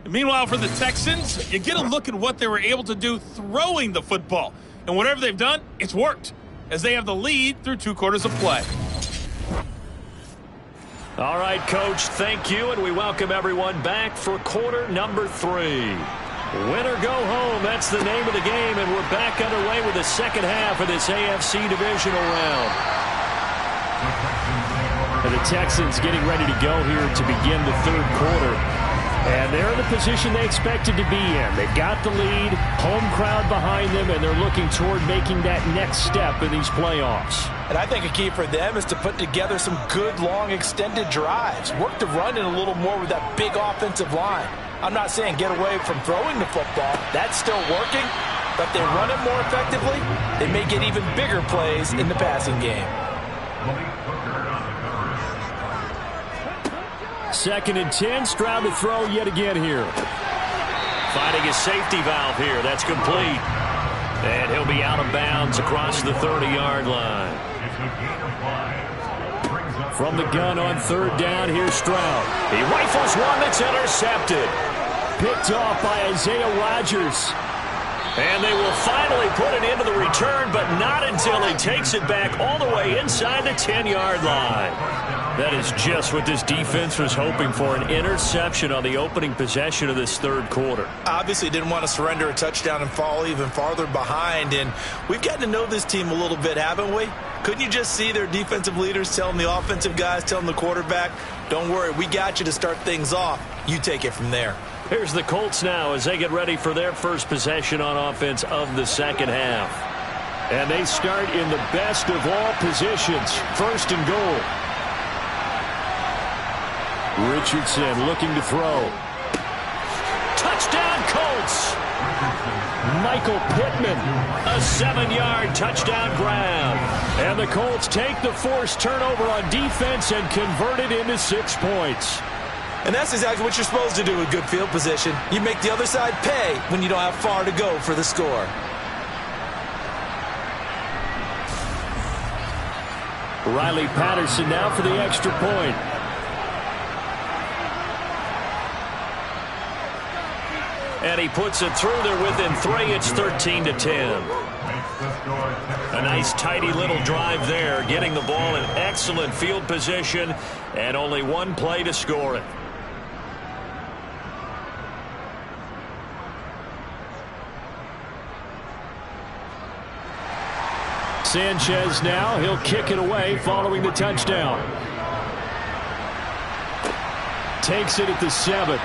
And meanwhile, for the Texans, you get a look at what they were able to do throwing the football. And whatever they've done, it's worked, as they have the lead through 2 quarters of play. All right, Coach, thank you, and we welcome everyone back for quarter number 3. Win or go home, that's the name of the game, and we're back underway with the second half of this AFC divisional round. And the Texans getting ready to go here to begin the third quarter. And they're in the position they expected to be in. They've got the lead, home crowd behind them, and they're looking toward making that next step in these playoffs. And I think a key for them is to put together some good, long, extended drives. Work the run in a little more with that big offensive line. I'm not saying get away from throwing the football. That's still working. But if they run it more effectively, they may get even bigger plays in the passing game. Second and 10, Stroud to throw yet again here. Finding his safety valve here. That's complete. And he'll be out of bounds across the 30-yard line. From the gun on third down, here's Stroud. He rifles one that's intercepted. Picked off by Isaiah Rodgers. And they will finally put it into the return, but not until he takes it back all the way inside the 10-yard line. That is just what this defense was hoping for, an interception on the opening possession of this third quarter. Obviously didn't want to surrender a touchdown and fall even farther behind. And we've gotten to know this team a little bit, haven't we? Couldn't you just see their defensive leaders telling the offensive guys, telling the quarterback, don't worry, we got you to start things off. You take it from there. Here's the Colts now as they get ready for their first possession on offense of the second half. And they start in the best of all positions, first and goal. Richardson looking to throw. Touchdown, Colts! Michael Pittman. A 7-yard touchdown grab. And the Colts take the forced turnover on defense and convert it into 6 points. And that's exactly what you're supposed to do with good field position. You make the other side pay when you don't have far to go for the score. Riley Patterson now for the extra point. And he puts it through there within 3. It's 13-10. A nice, tidy little drive there, getting the ball in excellent field position, and only 1 play to score it. Sanchez now, he'll kick it away following the touchdown. Takes it at the 7.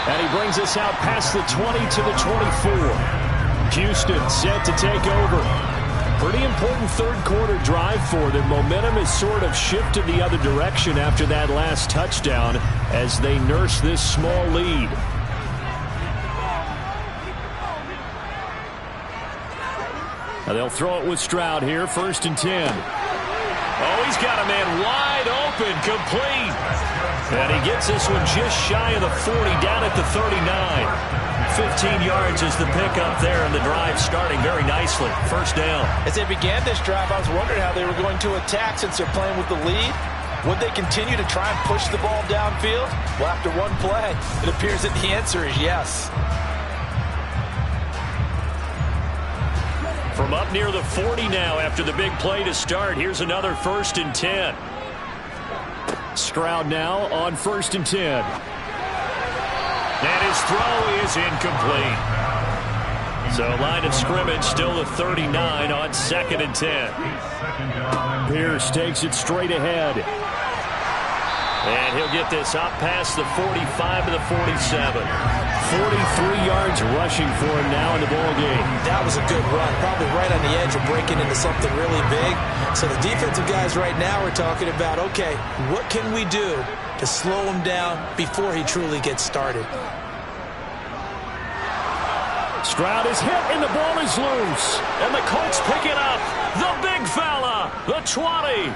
And he brings us out past the 20 to the 24. Houston set to take over. Pretty important third quarter drive for them. Momentum has sort of shifted the other direction after that last touchdown as they nurse this small lead. Now they'll throw it with Stroud here, first and 10. Oh, he's got a man wide open, complete. And he gets this one just shy of the 40, down at the 39. 15 yards is the pickup there, and the drive starting very nicely. First down. As they began this drive, I was wondering how they were going to attack since they're playing with the lead. Would they continue to try and push the ball downfield? Well, after one play, it appears that the answer is yes. From up near the 40 now after the big play to start, here's another first and 10. Stroud now on first and 10. And his throw is incomplete. So line of scrimmage still the 39 on second and 10. Pierce takes it straight ahead. And he'll get this up past the 45 to the 47. 43 yards rushing for him now in the ball game. That was a good run, probably right on the edge of breaking into something really big. So the defensive guys right now are talking about, okay, what can we do to slow him down before he truly gets started? Stroud is hit, and the ball is loose. And the Colts pick it up. The big fella, the 20.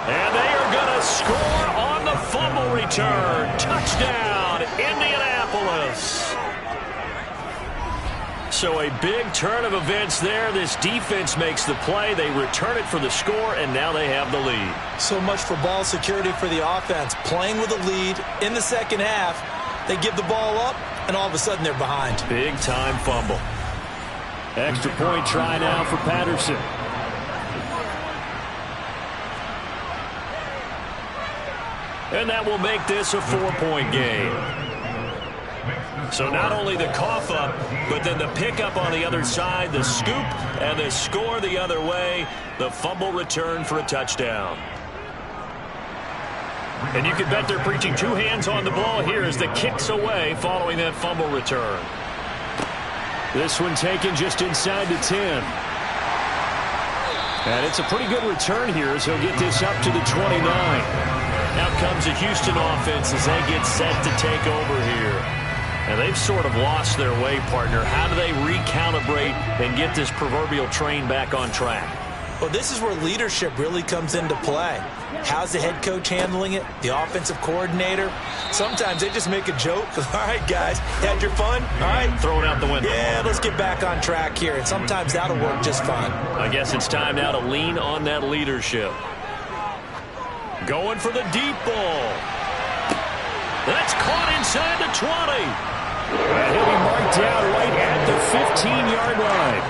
And they are going to score on the fumble return. Touchdown, Indianapolis. So a big turn of events there. This defense makes the play. They return it for the score, and now they have the lead. So much for ball security for the offense. Playing with a lead in the second half, they give the ball up, and all of a sudden they're behind. Big-time fumble. Extra point try now for Patterson. And that will make this a 4-point game. So not only the cough up, but then the pickup on the other side, the scoop, and the score the other way, the fumble return for a touchdown. And you can bet they're preaching two hands on the ball here as the kick's away following that fumble return. This one taken just inside the 10. And it's a pretty good return here as he'll get this up to the 29. Now comes the Houston offense as they get set to take over here. And they've sort of lost their way, partner. How do they recalibrate and get this proverbial train back on track? Well, this is where leadership really comes into play. How's the head coach handling it? The offensive coordinator? Sometimes they just make a joke. All right, guys, had your fun? All right. Throw it out the window. Yeah, let's get back on track here. And sometimes that'll work just fine. I guess it's time now to lean on that leadership. Going for the deep ball. That's caught inside the 20. And he'll be marked down right at the 15-yard line.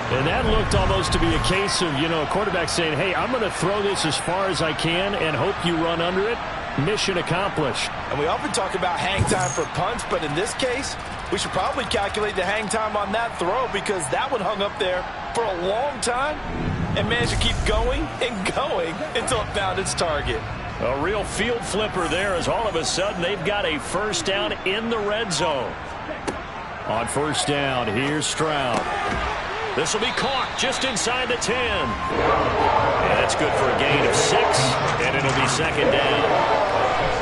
And that looked almost to be a case of, a quarterback saying, hey, I'm going to throw this as far as I can and hope you run under it. Mission accomplished. And we often talk about hang time for punts, but in this case, we should probably calculate the hang time on that throw because that one hung up there for a long time and managed to keep going and going until it found its target. A real field flipper there as all of a sudden they've got a first down in the red zone. On first down, here's Stroud. This will be caught just inside the 10. And that's good for a gain of 6, and it'll be second down.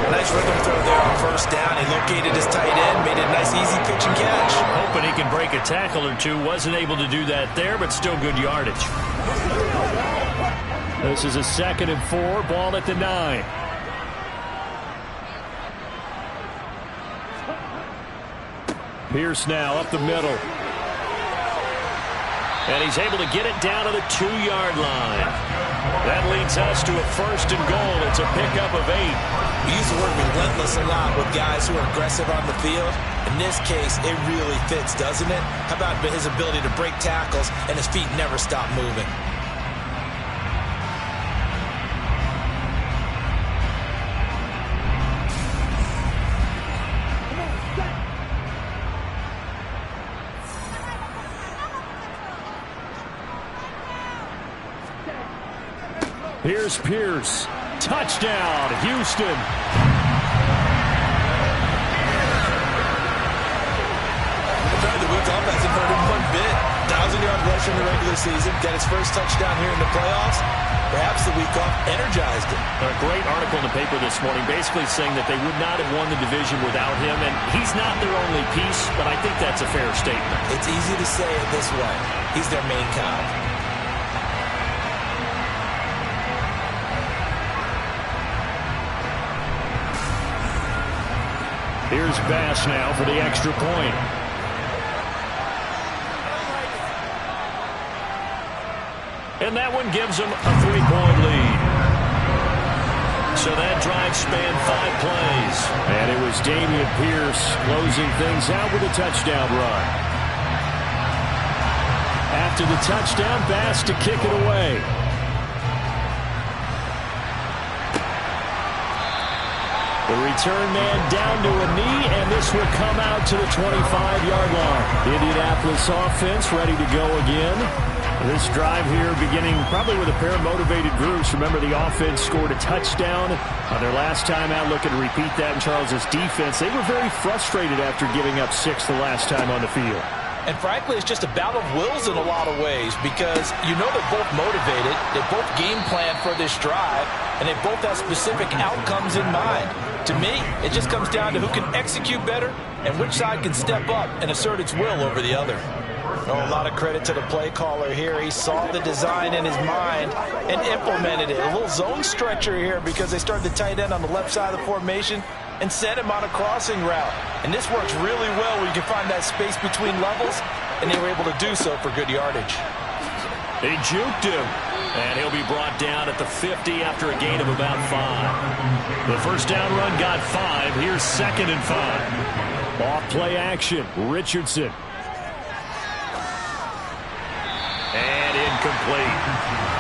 Nice rhythm throw there on first down. He located his tight end, made a nice easy pitch and catch. Hoping he can break a tackle or two. Wasn't able to do that there, but still good yardage. This is a 2nd and 4, ball at the 9. Pierce now up the middle. And he's able to get it down to the 2-yard line. That leads us to a 1st and goal. It's a pickup of 8. We use the word relentless a lot with guys who are aggressive on the field. In this case, it really fits, doesn't it? How about his ability to break tackles and his feet never stop moving? Here's Pierce. Touchdown, Houston. The Woods offense hasn't hurt him one bit. 1,000-yard rush in the regular season. Got his first touchdown here in the playoffs. Perhaps the week off energized him. A great article in the paper this morning basically saying that they would not have won the division without him. And he's not their only piece, but I think that's a fair statement. It's easy to say it this way. He's their main cog. Here's Bass now for the extra point. And that one gives them a 3-point lead. So that drive spanned 5 plays. And it was Dameon Pierce closing things out with a touchdown run. After the touchdown, Bass to kick it away. The return man down to a knee, and this will come out to the 25-yard line. The Indianapolis offense ready to go again. This drive here beginning probably with a pair of motivated groups. Remember, the offense scored a touchdown on their last time out, looking to repeat that in Charles' defense. They were very frustrated after giving up 6 the last time on the field. And frankly, it's just a battle of wills in a lot of ways because you know they're both motivated, they both game plan for this drive, and they both have specific outcomes in mind. To me, it just comes down to who can execute better and which side can step up and assert its will over the other. Oh, a lot of credit to the play caller here. He saw the design in his mind and implemented it. A little zone stretcher here because they started the tight end on the left side of the formation and sent him on a crossing route. And this works really well when you can find that space between levels, and they were able to do so for good yardage. They juked him, and he'll be brought down at the 50 after a gain of about 5. The first down run got 5. Here's 2nd and 5. Off play action, Richardson. And incomplete.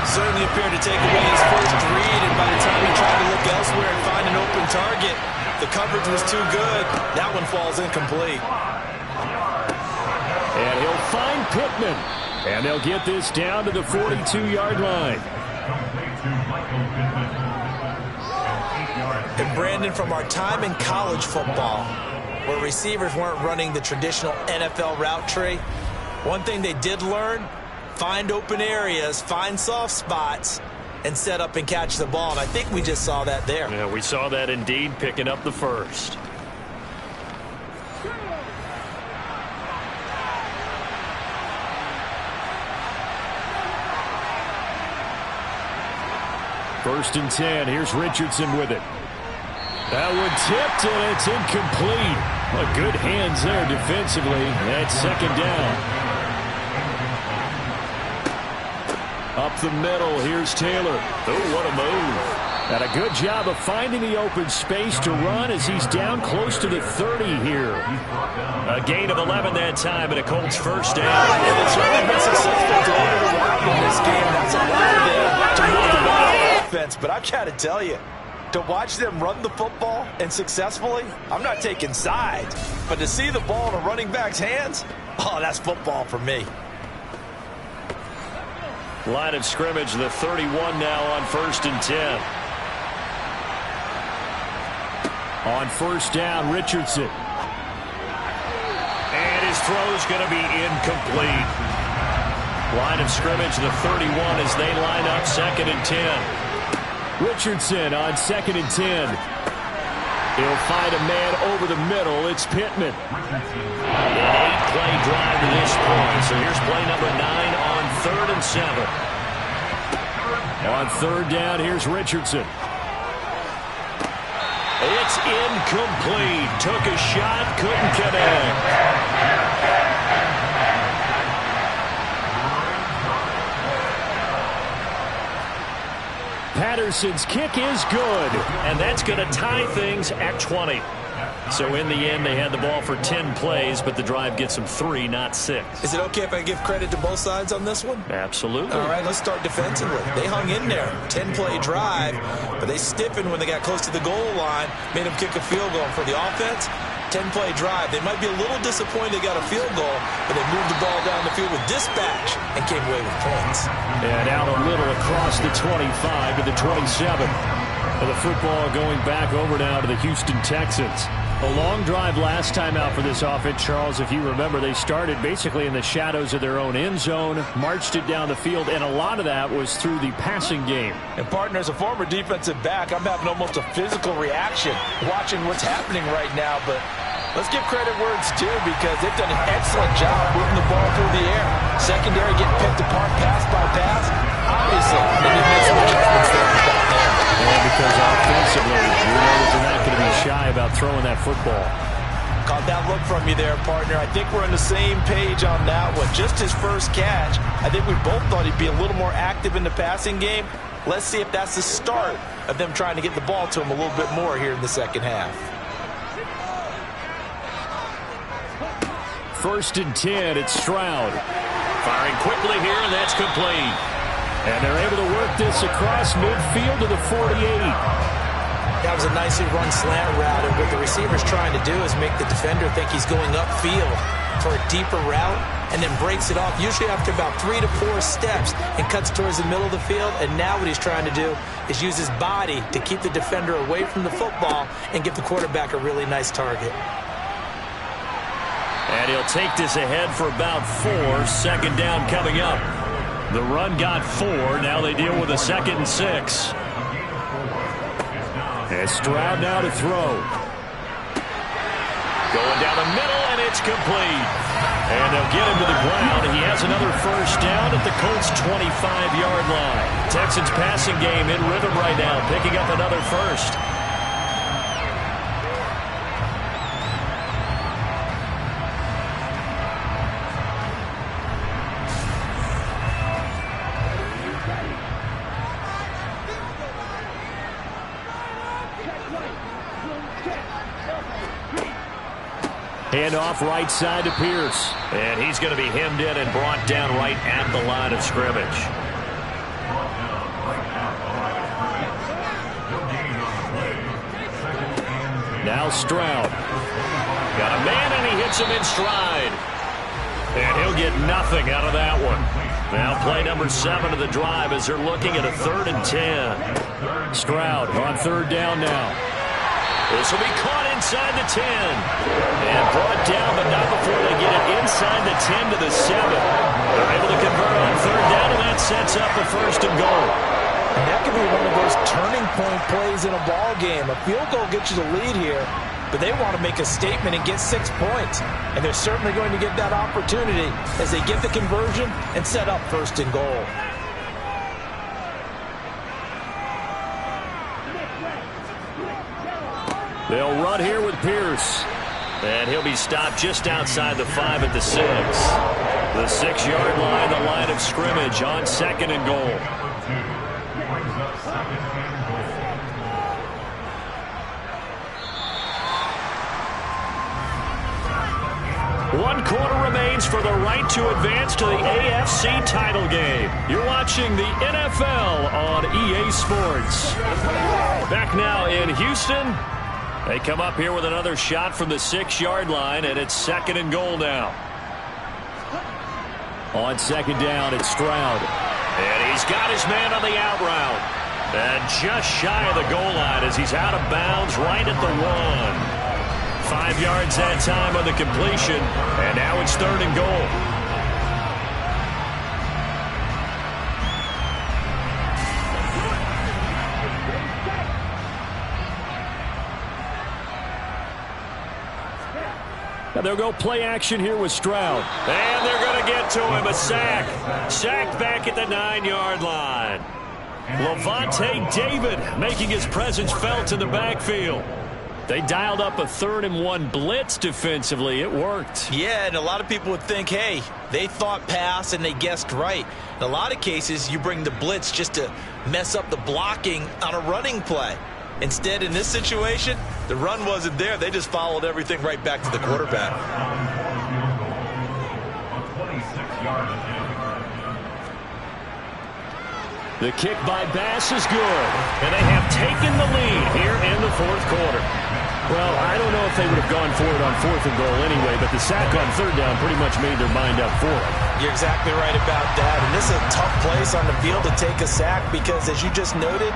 Certainly appeared to take away his first read, and by the time he tried to look elsewhere and find an open target, the coverage was too good. That one falls incomplete. And he'll find Pittman. And they'll get this down to the 42-yard line. And Brandon, from our time in college football, where receivers weren't running the traditional NFL route tree, one thing they did learn: find open areas, find soft spots, and set up and catch the ball. And I think we just saw that there. Yeah, we saw that indeed, picking up the first. First and 10. Here's Richardson with it. That one tipped, and it's incomplete. Well, good hands there defensively. That's 2nd down. Up the middle, here's Taylor. Oh, what a move. And a good job of finding the open space to run as he's down close to the 30 here. A gain of 11 that time, and a Colts first down. And it's really been successful to order the route in this game. That's allowed them to move the ball on offense. But I've got to tell you, to watch them run the football and successfully, I'm not taking sides. But to see the ball in a running back's hands, oh, that's football for me. Line of scrimmage, the 31 now on 1st and 10. On first down, Richardson. And his throw's going to be incomplete. Line of scrimmage, the 31 as they line up 2nd and 10. Richardson on 2nd and 10. He'll find a man over the middle. It's Pittman. An 8-play drive to this point. So here's play number 9 on 3rd and 7. On 3rd down, here's Richardson. It's incomplete. Took a shot, couldn't connect. Patterson's kick is good. And that's going to tie things at 20. So in the end, they had the ball for 10 plays, but the drive gets them 3, not 6. Is it okay if I give credit to both sides on this one? Absolutely. All right, let's start defensively. They hung in there. 10-play drive, but they stiffened when they got close to the goal line, made them kick a field goal. For the offense, 10-play drive. They might be a little disappointed they got a field goal, but they moved the ball down the field with dispatch and came away with points. And out a little across the 25 to the 27. And the football going back over now to the Houston Texans. A long drive last time out for this offense, Charles. If you remember, they started basically in the shadows of their own end zone, marched it down the field, and a lot of that was through the passing game. And, partner, as a former defensive back, I'm having almost a physical reaction watching what's happening right now. But let's give credit where it's due because they've done an excellent job moving the ball through the air. Secondary getting picked apart pass by pass. Obviously, they didn't make some adjustments there down there. And because offensively, you know that they're not going to be shy about throwing that football. Caught that look from you there, partner. I think we're on the same page on that one. Just his first catch, I think we both thought he'd be a little more active in the passing game. Let's see if that's the start of them trying to get the ball to him a little bit more here in the second half. 1st and 10, it's Stroud. Firing quickly here, and that's complete. And they're able to work this across midfield to the 48. That was a nicely run slant route, and what the receiver's trying to do is make the defender think he's going upfield. for a deeper route and then breaks it off, usually after about 3 to 4 steps, and cuts towards the middle of the field. And now what he's trying to do is use his body to keep the defender away from the football and give the quarterback a really nice target. And he'll take this ahead for about 4. Second down coming up. The run got 4. Now they deal with a 2nd and 6. And Stroud now to throw. Going down the middle, and it's complete. And they'll get him to the ground. He has another first down at the Colts' 25-yard line. Texans passing game in rhythm right now, picking up another first. Handoff right side to Pierce. And he's going to be hemmed in and brought down right at the line of scrimmage. Now Stroud. Got a man, and he hits him in stride. And he'll get nothing out of that one. Now play number 7 of the drive as they're looking at a 3rd and 10. Stroud on 3rd down now. This will be caught inside the 10. And brought down, but not before they get it inside the 10 to the 7. They're able to convert on 3rd down, and that sets up a 1st and goal. And that could be one of those turning point plays in a ball game. A field goal gets you the lead here, but they want to make a statement and get 6 points. And they're certainly going to get that opportunity as they get the conversion and set up 1st and goal. They'll run here with Pierce. And he'll be stopped just outside the 5 at the 6. The 6-yard line, the line of scrimmage on 2nd and goal. One quarter remains for the right to advance to the AFC title game. You're watching the NFL on EA Sports. Back now in Houston. They come up here with another shot from the 6-yard line, and it's 2nd and goal now. On 2nd down, it's Stroud. And he's got his man on the out route. And just shy of the goal line as he's out of bounds right at the 1. 5 yards that time on the completion, and now it's 3rd and goal. Now they'll go play action here with Stroud. And they're going to get to him. A sack. Sacked back at the 9-yard line. Levante David making his presence felt in the backfield. They dialed up a 3rd and 1 blitz defensively. It worked. Yeah, and a lot of people would think, hey, they thought pass and they guessed right. In a lot of cases, you bring the blitz just to mess up the blocking on a running play. Instead, in this situation, the run wasn't there. They just followed everything right back to the quarterback. The kick by Bass is good. And they have taken the lead here in the 4th quarter. Well, I don't know if they would have gone for it on 4th and goal anyway, but the sack on 3rd down pretty much made their mind up for it. You're exactly right about that. And this is a tough place on the field to take a sack because, as you just noted,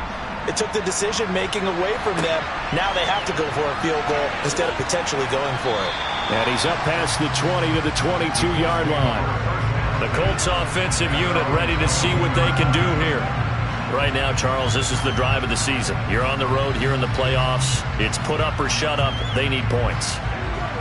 it took the decision-making away from them. Now they have to go for a field goal instead of potentially going for it. And he's up past the 20 to the 22-yard line. The Colts offensive unit ready to see what they can do here. Right now, Charles, this is the drive of the season. You're on the road here in the playoffs. It's put up or shut up. They need points.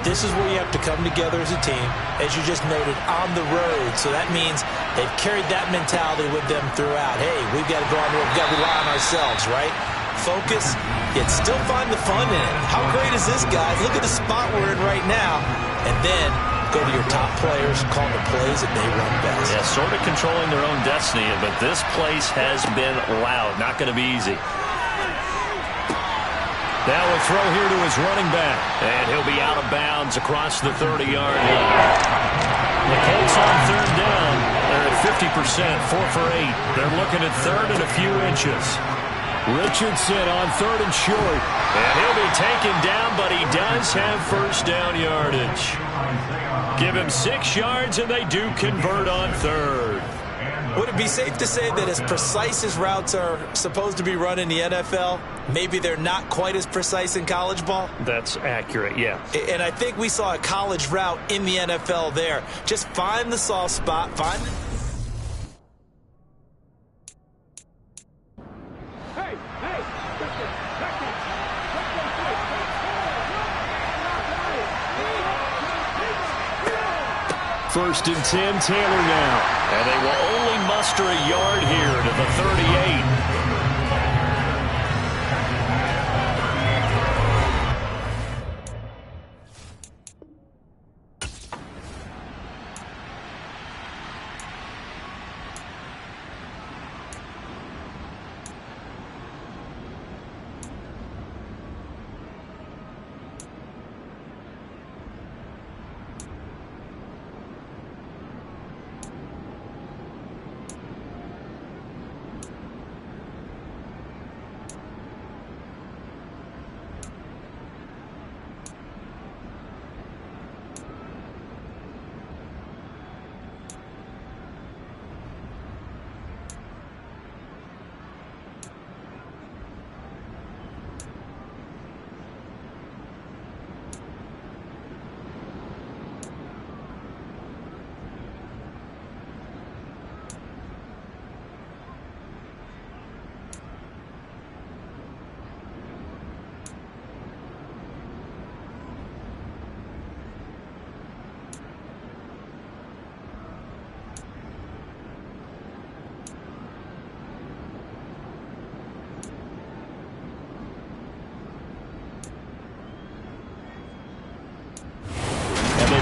This is where you have to come together as a team, as you just noted, on the road. So that means they've carried that mentality with them throughout. Hey, we've got to go on the road. We've got to rely on ourselves, right? Focus, yet still find the fun in it. How great is this, guys? Look at the spot we're in right now. And then go to your top players, call the plays that they run best. Yeah, sort of controlling their own destiny, but this place has been loud. Not going to be easy. Now a throw here to his running back. And he'll be out of bounds across the 30-yard line. The Colts on 3rd down. They're at 50%, 4 for 8. They're looking at 3rd and a few inches. Richardson on 3rd and short. And he'll be taken down, but he does have first down yardage. Give him 6 yards, and they do convert on 3rd. Would it be safe to say that as precise as routes are supposed to be run in the NFL, maybe they're not quite as precise in college ball? That's accurate, yeah. And I think we saw a college route in the NFL there. Just find the soft spot, find the... First and 10, Taylor now. And they will only muster a yard here to the 38.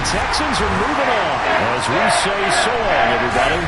Texans are moving on as we say so long, everybody.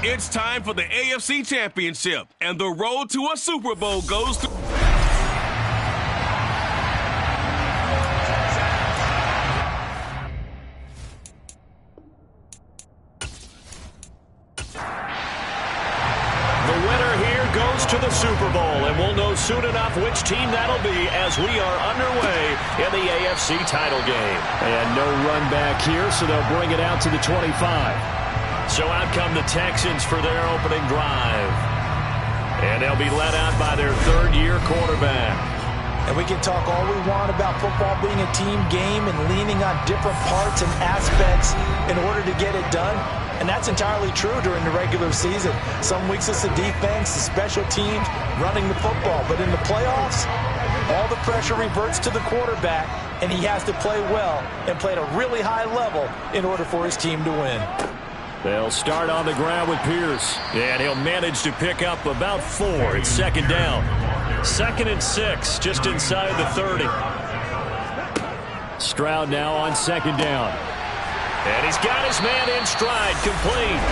It's time for the AFC Championship, and the road to a Super Bowl goes to... To the Super Bowl, and we'll know soon enough which team that'll be as we are underway in the AFC title game. And no run back here, so they'll bring it out to the 25. So out come the Texans for their opening drive. And they'll be led out by their third-year quarterback. And we can talk all we want about football being a team game and leaning on different parts and aspects in order to get it done. And that's entirely true during the regular season. Some weeks it's the defense, the special teams, running the football. But in the playoffs, all the pressure reverts to the quarterback, and he has to play well and play at a really high level in order for his team to win. They'll start on the ground with Pierce. And he'll manage to pick up about 4. It's second down. 2nd and 6, just inside the 30. Stroud now on second down. And he's got his man in stride, complete.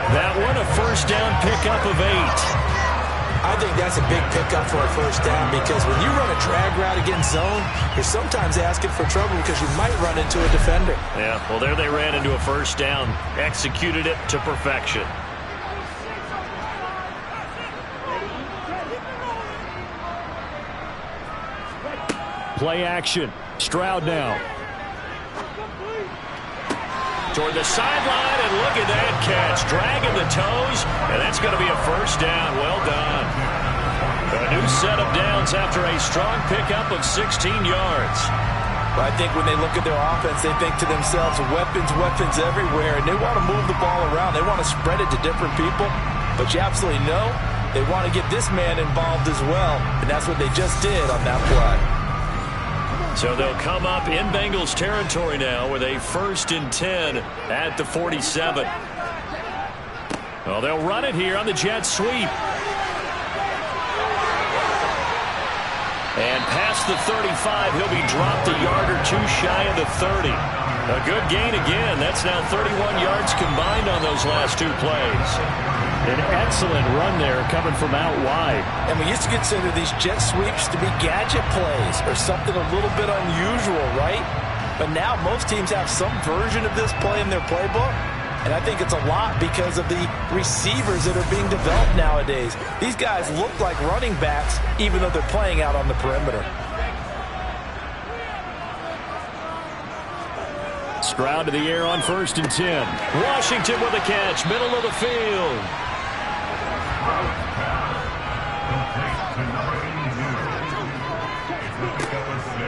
That one a first down pickup of 8. I think that's a big pickup for a first down because when you run a drag route against zone, you're sometimes asking for trouble because you might run into a defender. Yeah, well, there they ran into a first down, executed it to perfection. Play action. Stroud now. Toward the sideline, and look at that catch. Dragging the toes, and that's going to be a first down. Well done. A new set of downs after a strong pickup of 16 yards. Well, I think when they look at their offense, they think to themselves, weapons everywhere, and they want to move the ball around. They want to spread it to different people, but you absolutely know they want to get this man involved as well, and that's what they just did on that play. So they'll come up in Bengals territory now with a 1st and 10 at the 47. Well, they'll run it here on the jet sweep. And past the 35, he'll be dropped a yard or 2 shy of the 30. A good gain again. That's now 31 yards combined on those last 2 plays. An excellent run there coming from out wide. And we used to consider these jet sweeps to be gadget plays or something a little bit unusual, right? But now most teams have some version of this play in their playbook. And I think it's a lot because of the receivers that are being developed nowadays. These guys look like running backs even though they're playing out on the perimeter. Stroud to the air on 1st and 10. Washington with a catch, middle of the field.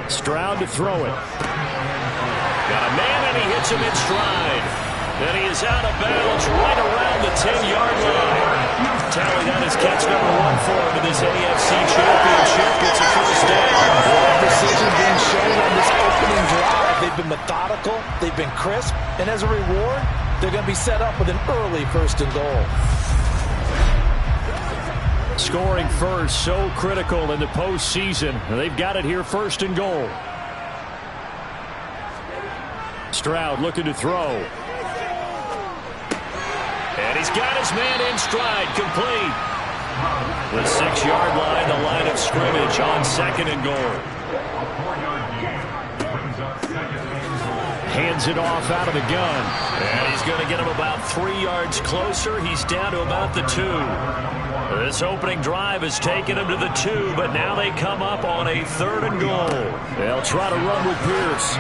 Stroud to throw it. Got a man, and he hits him in stride. And he is out of bounds right around the 10-yard line. Tally that is catch number 1 for him in this AFC Championship. It's a first down. Precision being shown on this opening drive. They've been methodical. They've been crisp. And as a reward, they're going to be set up with an early 1st and goal. Scoring first, so critical in the postseason. They've got it here, 1st and goal. Stroud looking to throw. And he's got his man in stride, complete. The 6-yard line, the line of scrimmage on 2nd and goal. Hands it off out of the gun. And he's going to get him about 3 yards closer. He's down to about the 2. This opening drive has taken him to the 2, but now they come up on a 3rd and goal. They'll try to run with Pierce.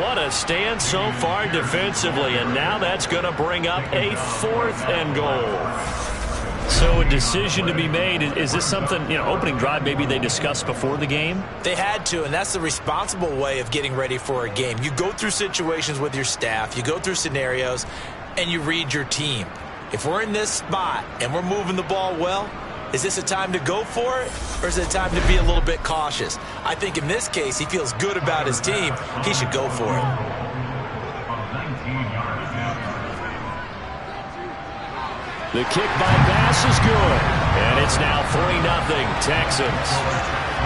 What a stand so far defensively, and now that's going to bring up a 4th and goal. So a decision to be made. Is this something, opening drive maybe they discussed before the game? They had to, and that's the responsible way of getting ready for a game. You go through situations with your staff, you go through scenarios, and you read your team. If we're in this spot and we're moving the ball well, is this a time to go for it, or is it a time to be a little bit cautious? I think in this case, he feels good about his team. He should go for it. The kick by Bass is good. And it's now 3-0 Texans.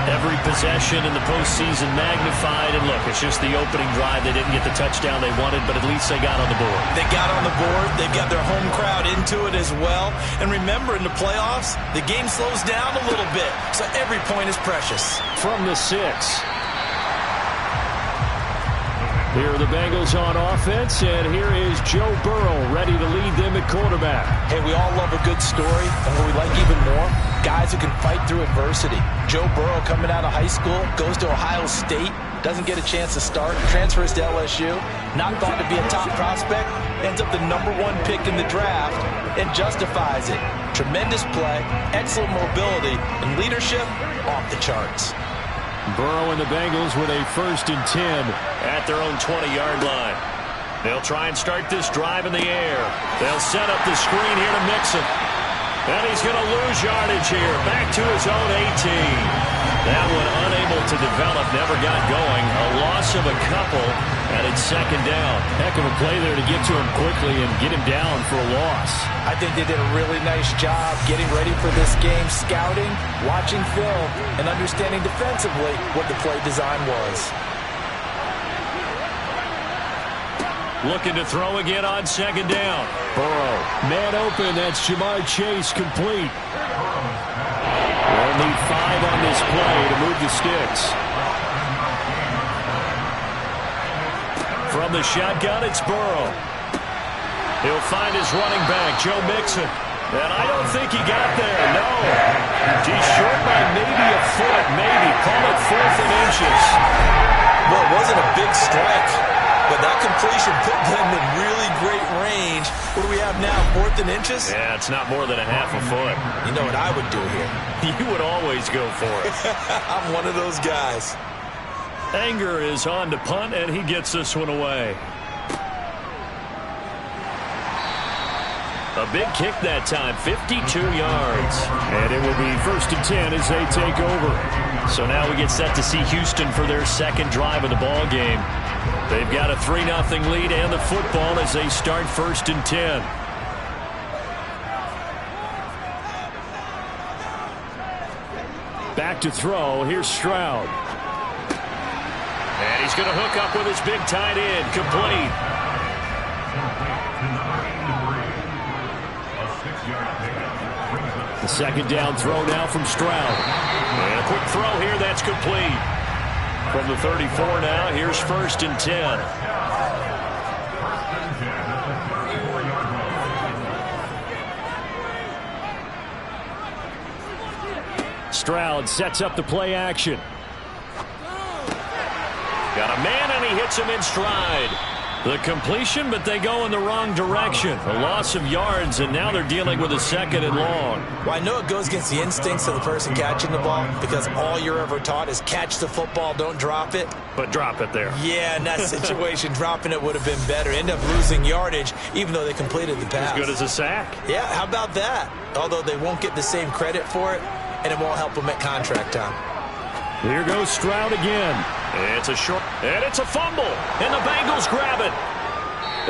Every possession in the postseason magnified. And look, it's just the opening drive. They didn't get the touchdown they wanted, but at least they got on the board. They got on the board. They've got their home crowd into it as well. And remember, in the playoffs, the game slows down a little bit. So every point is precious. From the 6. Here are the Bengals on offense, and here is Joe Burrow ready to lead them at quarterback. Hey, we all love a good story, and what we like even more, guys who can fight through adversity. Joe Burrow coming out of high school, goes to Ohio State, doesn't get a chance to start, transfers to LSU, not thought to be a top prospect, ends up the #1 pick in the draft, and justifies it. Tremendous play, excellent mobility, and leadership off the charts. Burrow and the Bengals with a 1st and 10 at their own 20-yard line. They'll try and start this drive in the air. They'll set up the screen here to Mixon. And he's going to lose yardage here. Back to his own 18. That one unable to develop, never got going. A loss of a couple, and it's 2nd down. Heck of a play there to get to him quickly and get him down for a loss. I think they did a really nice job getting ready for this game, scouting, watching film, and understanding defensively what the play design was. Looking to throw again on 2nd down. Burrow, man open, that's Jamar Chase complete. They'll need 5 on this play to move the sticks. From the shotgun, it's Burrow. He'll find his running back, Joe Mixon. And I don't think he got there, no. He's short by maybe a foot, maybe. Call it 4th and inches. Well, it wasn't a big strike, but that completion put them in really great range. What do we have now, 4th and inches? Yeah, it's not more than a half a foot. You know what I would do here? You would always go for it. I'm one of those guys. Anger is on to punt, and he gets this one away. A big kick that time, 52 yards. And it will be 1st and 10 as they take over. So now we get set to see Houston for their 2nd drive of the ball game. They've got a 3-0 lead and the football as they start 1st and 10. Back to throw. Here's Stroud. And he's going to hook up with his big tight end. Complete. The 2nd down throw now from Stroud. And a quick throw here. That's complete. From the 34 now, here's 1st and 10. Stroud sets up the play action. Got a man, and he hits him in stride. The completion, but they go in the wrong direction. A loss of yards, and now they're dealing with a 2nd and long. Well, I know it goes against the instincts of the person catching the ball because all you're ever taught is catch the football, don't drop it. But drop it there. Yeah, in that situation, dropping it would have been better. End up losing yardage, even though they completed the pass. As good as a sack. Yeah, how about that? Although they won't get the same credit for it, and it won't help them at contract time. Here goes Stroud again. It's a short, and it's a fumble, and the Bengals grab it.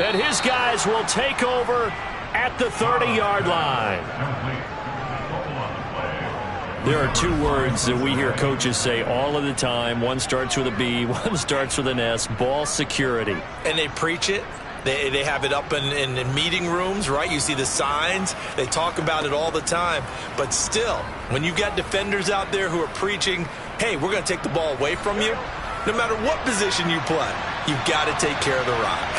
And his guys will take over at the 30-yard line. There are 2 words that we hear coaches say all of the time. One starts with a B, one starts with an S, ball security. And they preach it. They have it up in meeting rooms, right? You see the signs. They talk about it all the time. But still, when you've got defenders out there who are preaching, hey, we're going to take the ball away from you, no matter what position you play, you've got to take care of the rock.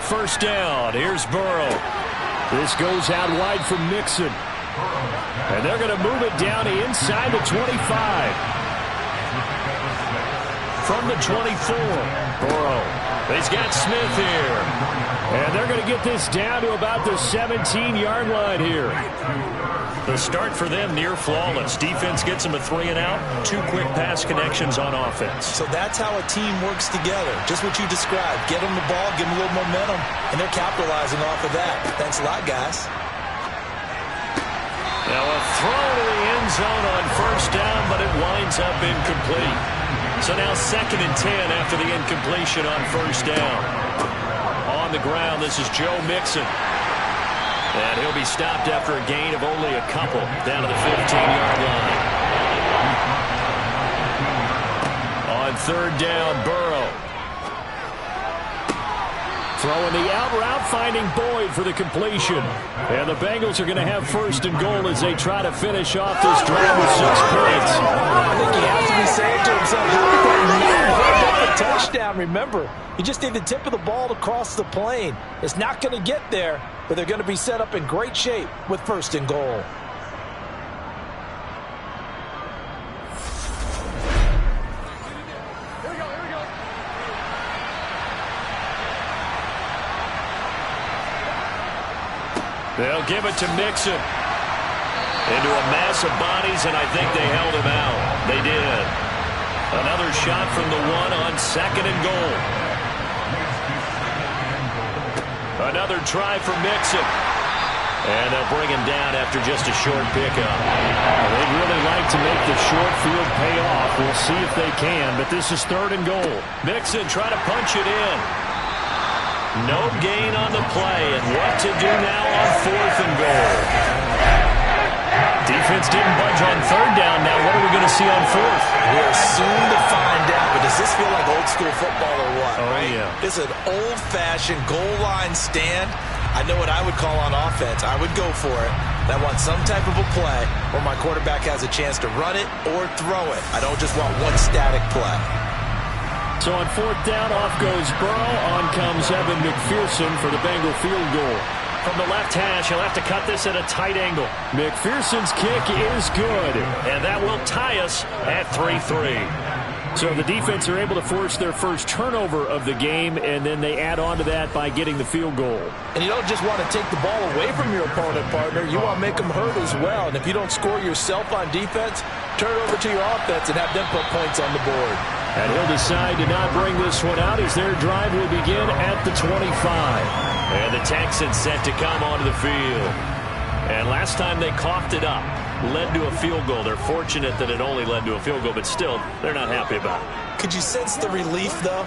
1st down. Here's Burrow. This goes out wide from Mixon. And they're going to move it down inside the 25. From the 24. Burrow. He's got Smith here. And they're going to get this down to about the 17-yard line here. The start for them near flawless. Defense gets them a 3 and out. 2 quick pass connections on offense. So that's how a team works together. Just what you described. Get them the ball, give them a little momentum, and they're capitalizing off of that. Thanks a lot, guys. Now a throw to the end zone on 1st down, but it winds up incomplete. So now 2nd and 10 after the incompletion on 1st down. On the ground, this is Joe Mixon. And he'll be stopped after a gain of only a couple down to the 15-yard line. On third down, Burrow. Throwing the out route, finding Boyd for the completion. And the Bengals are going to have first and goal as they try to finish off this drive with 6 points. I think he has to be saying to himself, how did that not end up a touchdown? Remember, you just need the tip of the ball to cross the plane. It's not going to get there, but they're going to be set up in great shape with first and goal. They'll give it to Mixon. Into a mass of bodies, and I think they held him out. They did. Another shot from the 1 on second and goal. Another try for Mixon. And they'll bring him down after just a short pickup. They'd really like to make the short field pay off. We'll see if they can, but this is third and goal. Mixon trying to punch it in. No gain on the play, and what to do now on fourth and goal. Defense didn't budge on third down. Now what are we going to see on fourth? We're soon to find out, but does this feel like old school football or what? Oh, right? yeah. This is an old-fashioned goal line stand. I know what I would call on offense. I would go for it. And I want some type of a play where my quarterback has a chance to run it or throw it. I don't just want one static play. So on fourth down, off goes Burrow. On comes Evan McPherson for the Bengal field goal. From the left hash, he'll have to cut this at a tight angle. McPherson's kick is good. And that will tie us at 3-3. So the defense are able to force their first turnover of the game, and then they add on to that by getting the field goal. And you don't just want to take the ball away from your opponent, partner. You want to make them hurt as well. And if you don't score yourself on defense, turn it over to your offense and have them put points on the board. And he'll decide to not bring this one out as their drive will begin at the 25. And the Texans set to come onto the field. And last time they coughed it up, led to a field goal. They're fortunate that it only led to a field goal, but still, they're not happy about it. Could you sense the relief, though,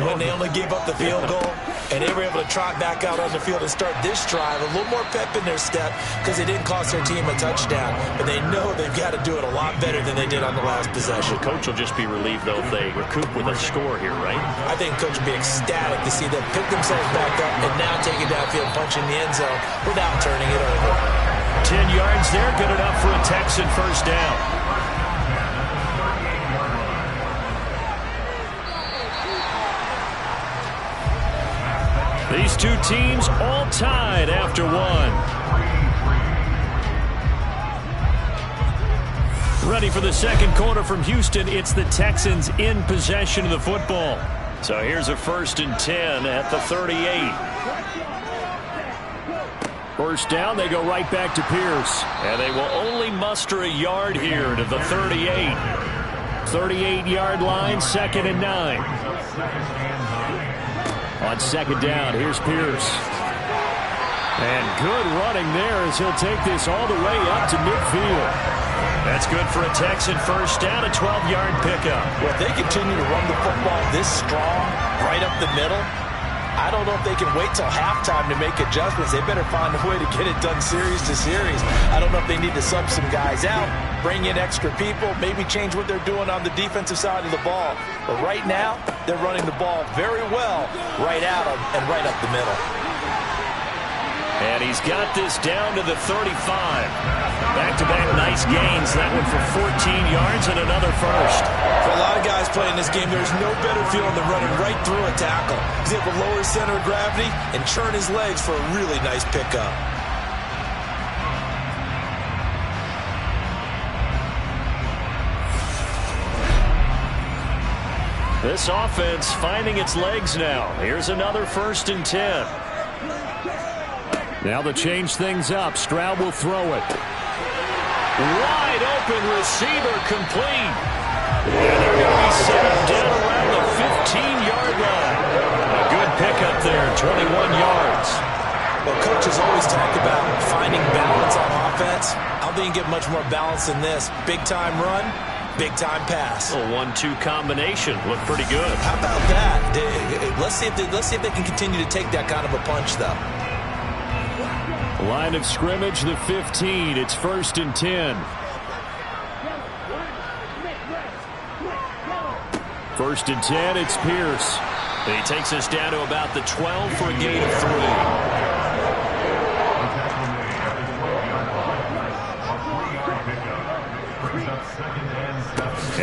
when they only gave up the field goal and they were able to trot back out on the field and start this drive, a little more pep in their step because it didn't cost their team a touchdown, but they know they've got to do it a lot better than they did on the last possession. The coach will just be relieved, though, if they recoup with a score here, right? I think coach will be ecstatic to see them pick themselves back up and now take it downfield, punching the end zone without turning it over. 10 yards there, good enough for a Texan first down. These two teams all tied after one. Ready for the second quarter from Houston. It's the Texans in possession of the football. So here's a 1st and 10 at the 38. First down, they go right back to Pierce. And they will only muster a yard here to the 38. 38-yard line, 2nd and 9. On second down, here's Pierce. And good running there as he'll take this all the way up to midfield. That's good for a Texan first down, a 12-yard pickup. Well, if they continue to run the football this strong, right up the middle, I don't know if they can wait till halftime to make adjustments. They better find a way to get it done series to series. I don't know if they need to sub some guys out, bring in extra people, maybe change what they're doing on the defensive side of the ball. But right now, they're running the ball very well right at them and right up the middle. And he's got this down to the 35. Back-to-back nice gains. That one for 14 yards and another first. For a lot of guys playing this game, there's no better feeling than running right through a tackle. He's able to lower his center of gravity and churn his legs for a really nice pickup. This offense finding its legs now. Here's another 1st and 10. Now to change things up, Stroud will throw it. Wide open receiver complete. And they're going to be set up down around the 15-yard line. A good pickup there, 21 yards. Well, coaches always talk about finding balance on offense. I don't think you get much more balance than this. Big-time run, big-time pass. A 1-2 combination. Looked pretty good. How about that? Let's see if they can continue to take that kind of a punch, though. Line of scrimmage, the 15. It's 1st and 10. 1st and 10, it's Pierce. He takes us down to about the 12 for a gain of 3.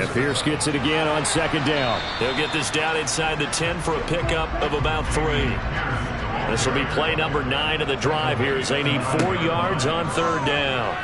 And Pierce gets it again on 2nd down. They'll get this down inside the 10 for a pickup of about 3. This will be play number 9 of the drive here as they need 4 yards on 3rd down.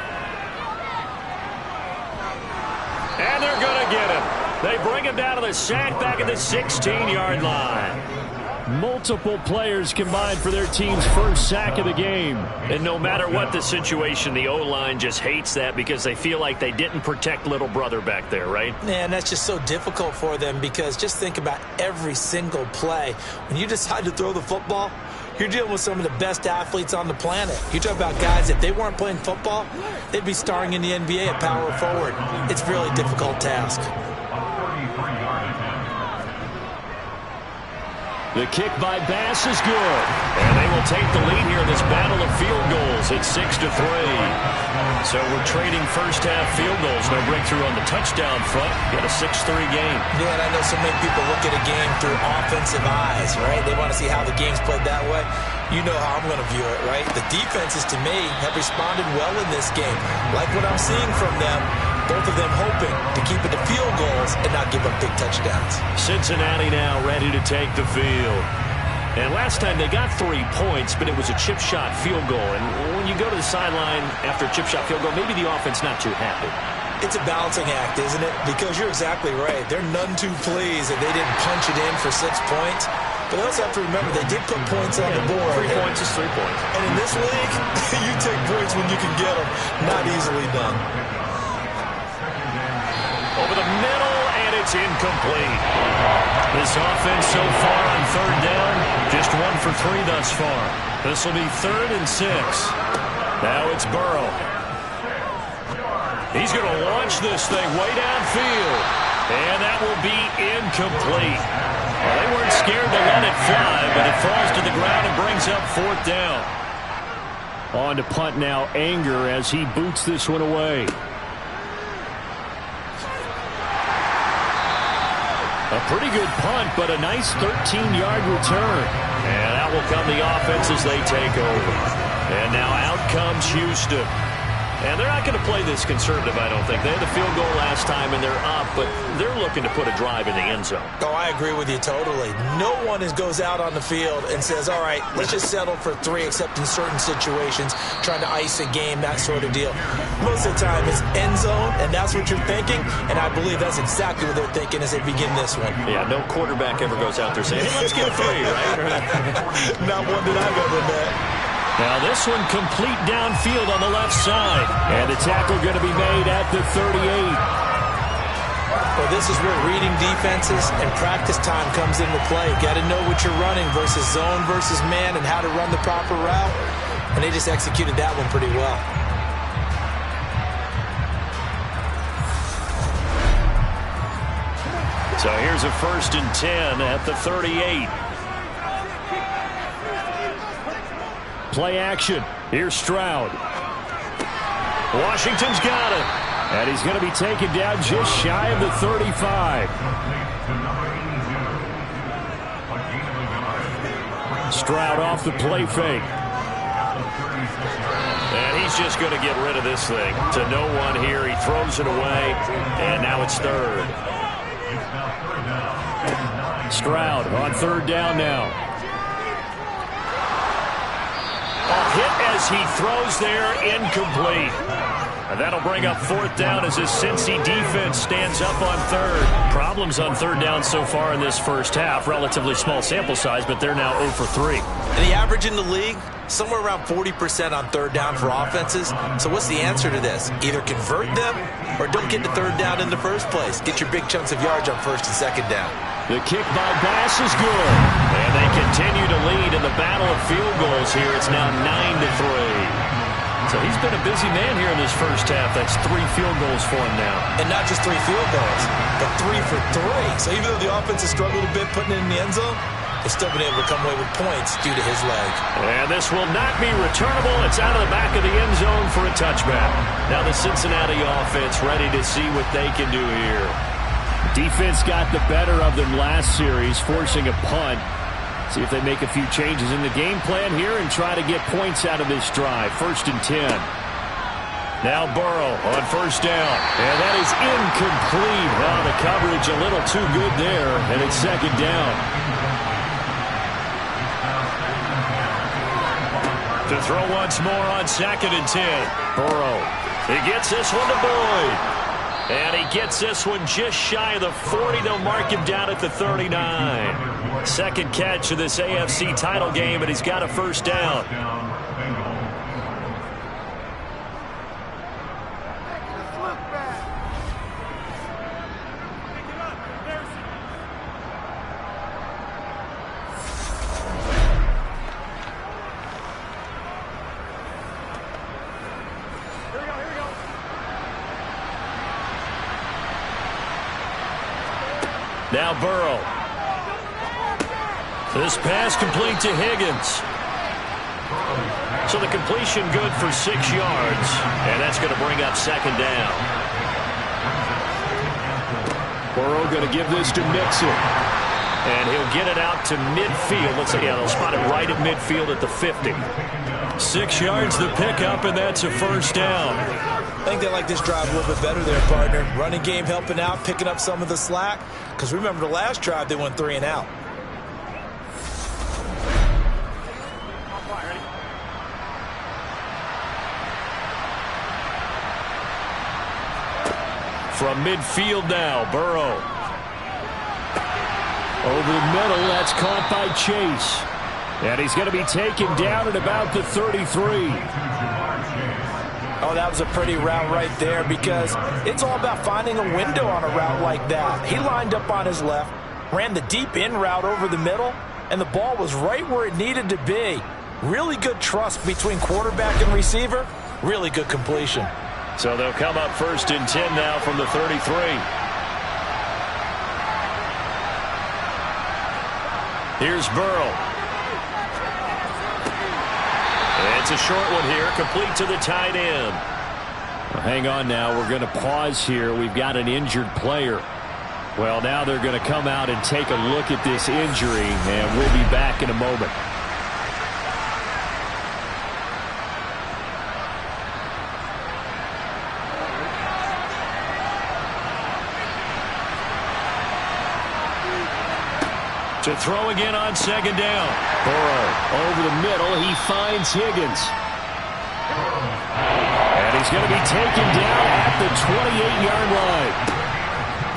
And they're going to get him. They bring him down to the sack back at the 16-yard line. Multiple players combined for their team's first sack of the game. And no matter what the situation, the O-line just hates that because they feel like they didn't protect little brother back there, right? Man, that's just so difficult for them because just think about every single play. When you decide to throw the football, you're dealing with some of the best athletes on the planet. You talk about guys, if they weren't playing football, they'd be starring in the NBA at power forward. It's a really difficult task. The kick by Bass is good. And they will take the lead here in this battle of field goals. It's 6-3. So we're trading first half field goals. No breakthrough on the touchdown front. Got a 6-3 game. Yeah, and I know so many people look at a game through offensive eyes, right? They want to see how the game's played that way. You know how I'm going to view it, right? The defenses, to me, have responded well in this game. Like what I'm seeing from them. Both of them hoping to keep it to field goals and not give up big touchdowns. Cincinnati now ready to take the field. And last time they got 3 points, but it was a chip shot field goal. And when you go to the sideline after a chip shot field goal, maybe the offense not too happy. It's a balancing act, isn't it? Because you're exactly right. They're none too pleased that they didn't punch it in for 6 points. But they also have to remember they did put points on the board. 3 points is 3 points. And in this league, you take points when you can get them. Not easily done. Over the middle, and it's incomplete. This offense so far on 3rd down, just 1 for 3 thus far. This will be 3rd and 6. Now it's Burrow. He's going to launch this thing way downfield. And that will be incomplete. Well, they weren't scared to let it fly, but it falls to the ground and brings up 4th down. On to punt now, Anger as he boots this one away. A pretty good punt, but a nice 13-yard return. And out will come the offense as they take over. And now out comes Houston. And they're not going to play this conservative, I don't think. They had the field goal last time, and they're up, but they're looking to put a drive in the end zone. Oh, I agree with you totally. No one goes out on the field and says, all right, let's just settle for 3, except in certain situations, trying to ice a game, that sort of deal. Most of the time, it's end zone, and that's what you're thinking, and I believe that's exactly what they're thinking as they begin this one. Yeah, no quarterback ever goes out there saying, hey, let's get 3, right? Not one that I've ever met. Now this one complete downfield on the left side. And the tackle going to be made at the 38. Well, this is where reading defenses and practice time comes into play. You got to know what you're running versus zone versus man and how to run the proper route. And they just executed that one pretty well. So here's a 1st and 10 at the 38. Play action. Here's Stroud. Washington's got it. And he's going to be taken down just shy of the 35. Stroud off the play fake. And he's just going to get rid of this thing. To no one here. He throws it away. And now it's 3rd. Stroud on 3rd down now. A hit as he throws there, incomplete. And that'll bring up 4th down as his Cincy defense stands up on 3rd. Problems on 3rd down so far in this first half. Relatively small sample size, but they're now 0 for 3. And the average in the league, somewhere around 40% on 3rd down for offenses. So what's the answer to this? Either convert them or don't get to 3rd down in the first place. Get your big chunks of yards on 1st and 2nd down. The kick by Bass is good. And they continue to lead in the battle of field goals here. It's now 9-3. So he's been a busy man here in this first half. That's 3 field goals for him now. And not just 3 field goals, but 3 for 3. So even though the offense has struggled a bit putting it in the end zone, has still been able to come away with points due to his leg. And this will not be returnable. It's out of the back of the end zone for a touchback. Now the Cincinnati offense ready to see what they can do here. Defense got the better of them last series, forcing a punt. See if they make a few changes in the game plan here and try to get points out of this drive. 1st and 10. Now Burrow on 1st down. And that is incomplete. Oh, the coverage a little too good there, and it's 2nd down. To throw once more on 2nd and 10. Burrow. He gets this one to Boyd. And he gets this one just shy of the 40. They'll mark him down at the 39. Second catch of this AFC title game, and he's got a 1st down. Now Burrow. This pass complete to Higgins. So the completion good for 6 yards. And that's going to bring up 2nd down. Burrow going to give this to Mixon. And he'll get it out to midfield. Let's see, yeah, they'll spot it right at midfield at the 50. 6 yards the pickup, and that's a 1st down. I think they like this drive a little bit better there, partner. Running game helping out, picking up some of the slack. Because remember the last drive, they went 3 and out. From midfield now, Burrow. Over the middle, that's caught by Chase. And he's going to be taken down at about the 33. Oh, that was a pretty route right there because it's all about finding a window on a route like that. He lined up on his left, ran the deep in route over the middle, and the ball was right where it needed to be. Really good trust between quarterback and receiver. Really good completion. So they'll come up 1st and 10 now from the 33. Here's Burrow. It's a short one here, complete to the tight end. Well, hang on now. We're going to pause here. We've got an injured player. Well, now they're going to come out and take a look at this injury, and we'll be back in a moment. To throw again on 2nd down. Burrow over the middle. He finds Higgins. And he's going to be taken down at the 28-yard line.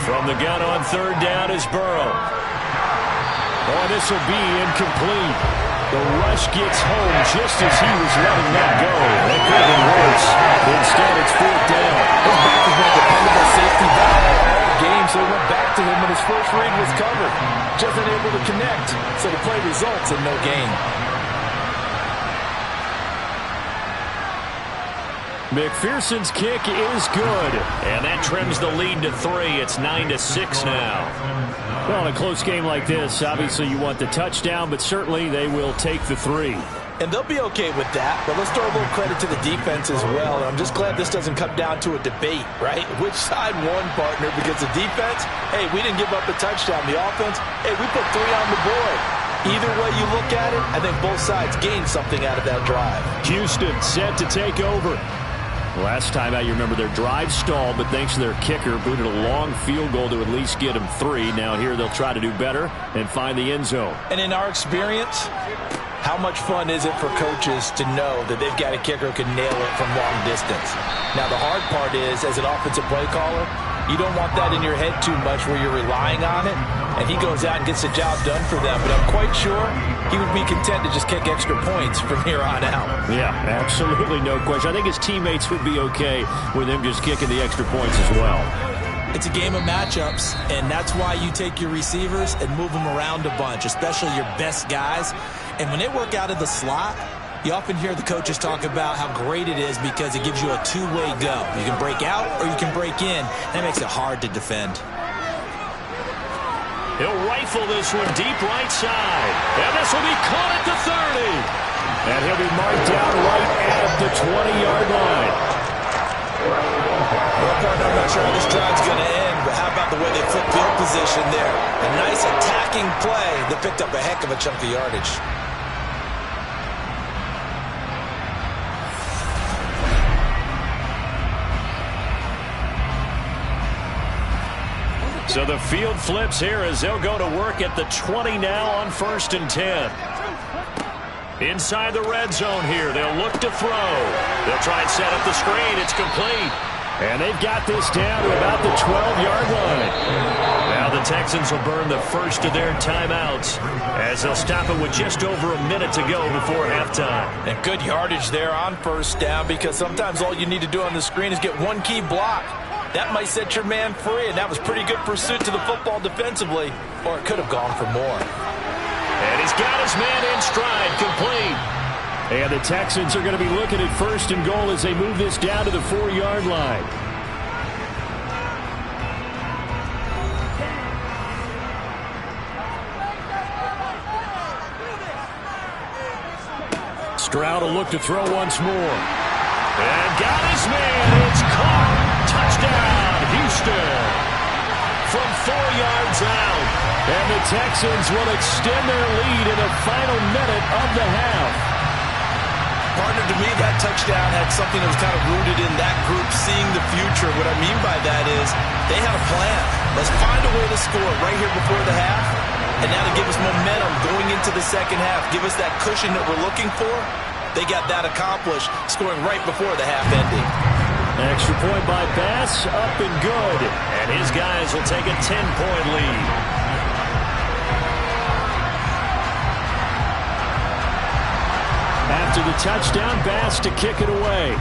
From the gun on 3rd down is Burrow. Oh, this will be incomplete. The rush gets home just as he was letting that go. That could have been worse. Instead, it's 4th down. His back has been dependable safety valve all game, so he went back to him, and his first read was covered. Just unable to connect, so the play results in no gain. McPherson's kick is good. And that trims the lead to 3. It's 9-6 now. Well, in a close game like this, obviously you want the touchdown, but certainly they will take the 3. And they'll be okay with that, but let's throw a little credit to the defense as well. I'm just glad this doesn't come down to a debate, right? Which side won, partner? Because the defense, hey, we didn't give up a touchdown. The offense, hey, we put 3 on the board. Either way you look at it, I think both sides gained something out of that drive. Houston set to take over. Last time out, you remember their drive stalled, but thanks to their kicker, booted a long field goal to at least get them 3. Now here they'll try to do better and find the end zone. And in our experience, how much fun is it for coaches to know that they've got a kicker who can nail it from long distance? Now, the hard part is, as an offensive play caller, you don't want that in your head too much where you're relying on it, and he goes out and gets the job done for them. But I'm quite sure he would be content to just kick extra points from here on out. Yeah, absolutely no question. I think his teammates would be okay with him just kicking the extra points as well. It's a game of matchups, and that's why you take your receivers and move them around a bunch, especially your best guys. And when they work out of the slot, you often hear the coaches talk about how great it is because it gives you a two-way go. You can break out or you can break in. That makes it hard to defend. He'll rifle this one deep right side. And this will be caught at the 30. And he'll be marked down right at the 20-yard line. Well, partner, I'm not sure how this drive's going to end, but how about the way they flip field position there? A nice attacking play that picked up a heck of a chunk of yardage. So the field flips here as they'll go to work at the 20 now on 1st and 10. Inside the red zone here. They'll look to throw. They'll try and set up the screen. It's complete. And they've got this down to about the 12-yard line. Now the Texans will burn the first of their timeouts as they'll stop it with just over a minute to go before halftime. And good yardage there on 1st down, because sometimes all you need to do on the screen is get one key block. That might set your man free, and that was pretty good pursuit to the football defensively, or it could have gone for more. And he's got his man in stride, complete. And the Texans are going to be looking at 1st and goal as they move this down to the 4-yard line. Stroud will look to throw once more. And got his man. It's caught. Touchdown, Houston. From 4 yards out. And the Texans will extend their lead in the final minute of the half. Partner, to me, that touchdown had something that was kind of rooted in that group seeing the future. What I mean by that is they had a plan. Let's find a way to score right here before the half. And now to give us momentum going into the second half, give us that cushion that we're looking for. They got that accomplished, scoring right before the half ending. Extra point by Bass, up and good. And his guys will take a 10-point lead. After the touchdown, Bass to kick it away.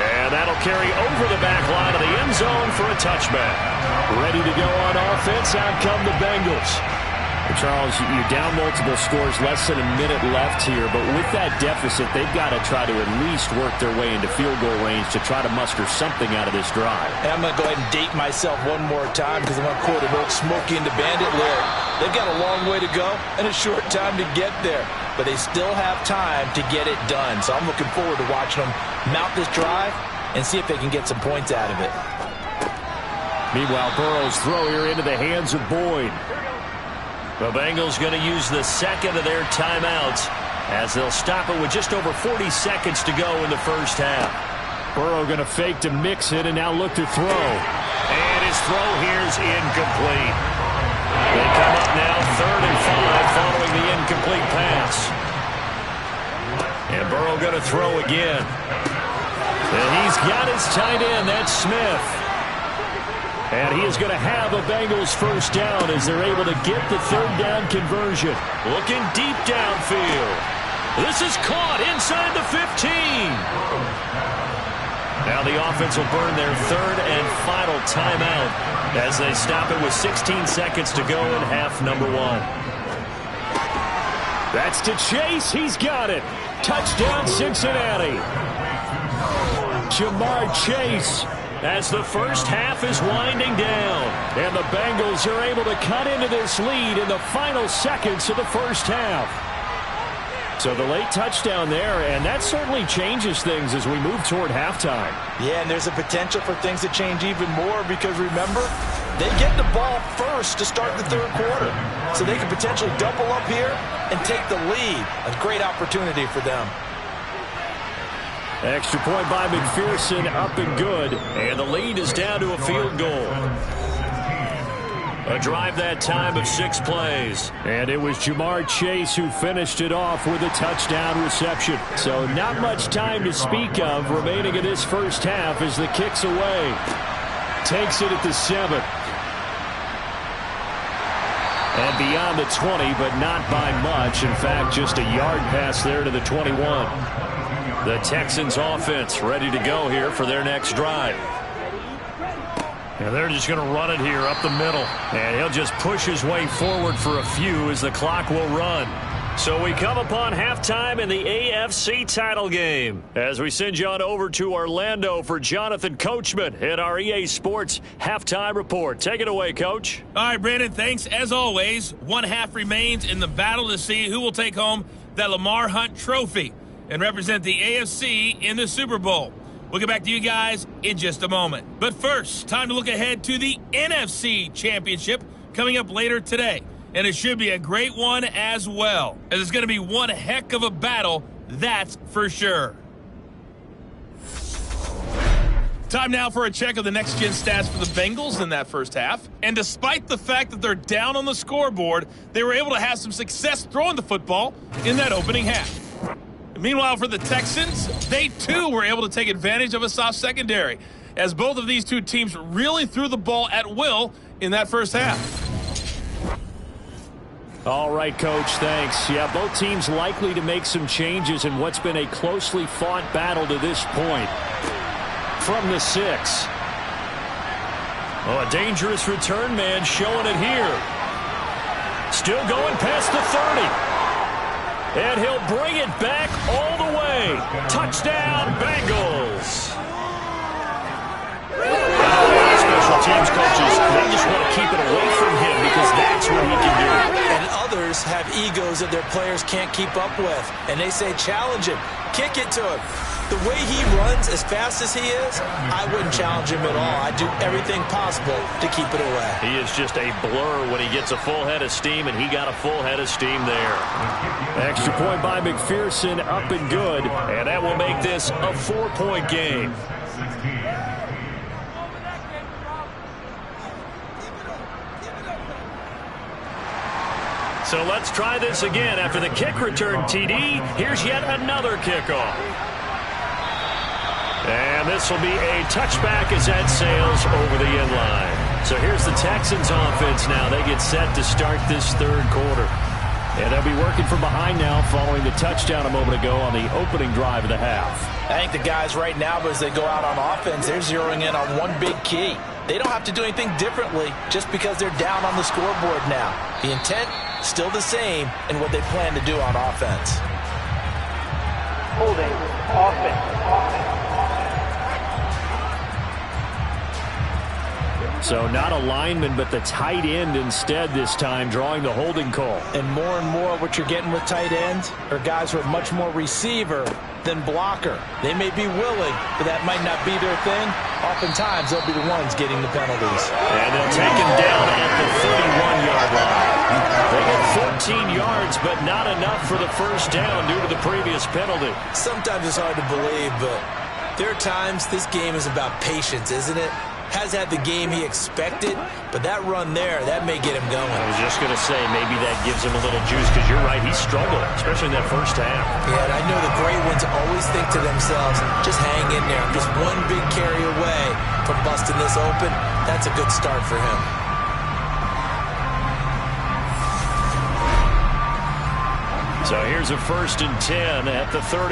And that'll carry over the back line of the end zone for a touchback. Ready to go on offense, out come the Bengals. Charles, you're down multiple scores, less than a minute left here, but with that deficit, they've got to try to at least work their way into field goal range to try to muster something out of this drive. And I'm going to go ahead and date myself one more time because I'm going to quote an old Smokey and the Bandit lyric. They've got a long way to go and a short time to get there, but they still have time to get it done. So I'm looking forward to watching them mount this drive and see if they can get some points out of it. Meanwhile, Burrow's throw here into the hands of Boyd. The Bengals going to use the second of their timeouts as they'll stop it with just over 40 seconds to go in the first half. Burrow going to fake to mix it and now look to throw. And his throw here's incomplete. They come up now 3rd and 5 following the incomplete pass. And Burrow going to throw again. And he's got his tight end, that's Smith. And he is going to have a Bengals first down as they're able to get the 3rd down conversion. Looking deep downfield. This is caught inside the 15. Now the offense will burn their 3rd and final timeout as they stop it with 16 seconds to go in half number 1. That's to Chase. He's got it. Touchdown, Cincinnati. Jamar Chase. As the first half is winding down. And the Bengals are able to cut into this lead in the final seconds of the first half. So the late touchdown there, and that certainly changes things as we move toward halftime. Yeah, and there's a potential for things to change even more because, remember, they get the ball first to start the 3rd quarter. So they could potentially double up here and take the lead. A great opportunity for them. Extra point by McPherson, up and good. And the lead is down to a field goal. A drive that time of 6 plays. And it was Jamar Chase who finished it off with a touchdown reception. So not much time to speak of remaining in this first half as the kick's away. Takes it at the 7. And beyond the 20, but not by much. In fact, just a yard pass there to the 21. The Texans offense ready to go here for their next drive. And they're just going to run it here up the middle. And he'll just push his way forward for a few as the clock will run. So we come upon halftime in the AFC title game as we send you on over to Orlando for Jonathan Coachman in our EA Sports halftime report. Take it away, Coach. All right, Brandon, thanks. As always, one half remains in the battle to see who will take home that Lamar Hunt trophy and represent the AFC in the Super Bowl. We'll get back to you guys in just a moment. But first, time to look ahead to the NFC Championship coming up later today. And it should be a great one as well, as it's going to be one heck of a battle, that's for sure. Time now for a check of the next-gen stats for the Bengals in that first half. And despite the fact that they're down on the scoreboard, they were able to have some success throwing the football in that opening half. Meanwhile, for the Texans, they too were able to take advantage of a soft secondary, as both of these two teams really threw the ball at will in that first half. All right, Coach, thanks. Yeah, both teams likely to make some changes in what's been a closely fought battle to this point. From the 6. Oh, a dangerous return man showing it here. Still going past the 30. And he'll bring it back all the way. Touchdown, Bengals. Special teams coaches, they just want to keep it away from him because that's what he can do. And others have egos that their players can't keep up with. And they say, challenge him, kick it to him. The way he runs as fast as he is, I wouldn't challenge him at all. I'd do everything possible to keep it away. He is just a blur when he gets a full head of steam, and he got a full head of steam there. Extra point by McPherson, up and good. And that will make this a 4-point game. So let's try this again. After the kick return TD, here's yet another kickoff. And this will be a touchback as that sails over the end line. So here's the Texans offense now. They get set to start this third quarter. And they'll be working from behind now following the touchdown a moment ago on the opening drive of the half. I think the guys right now, as they go out on offense, they're zeroing in on one big key. They don't have to do anything differently just because they're down on the scoreboard now. The intent, still the same in what they plan to do on offense. Holding, offense. So not a lineman, but the tight end instead this time, drawing the holding call. And more what you're getting with tight ends are guys who are much more receiver than blocker. They may be willing, but that might not be their thing. Oftentimes, they'll be the ones getting the penalties. And they'll take him down at the 31-yard line. They get 14 yards, but not enough for the first down due to the previous penalty. Sometimes it's hard to believe, but there are times this game is about patience, isn't it? Has had the game he expected, but that run there, that may get him going. I was just going to say, maybe that gives him a little juice, because you're right, he struggled, especially in that first half. Yeah, and I know the great ones always think to themselves, just hang in there. I'm just one big carry away from busting this open. That's a good start for him. So here's a 1st and 10 at the 30.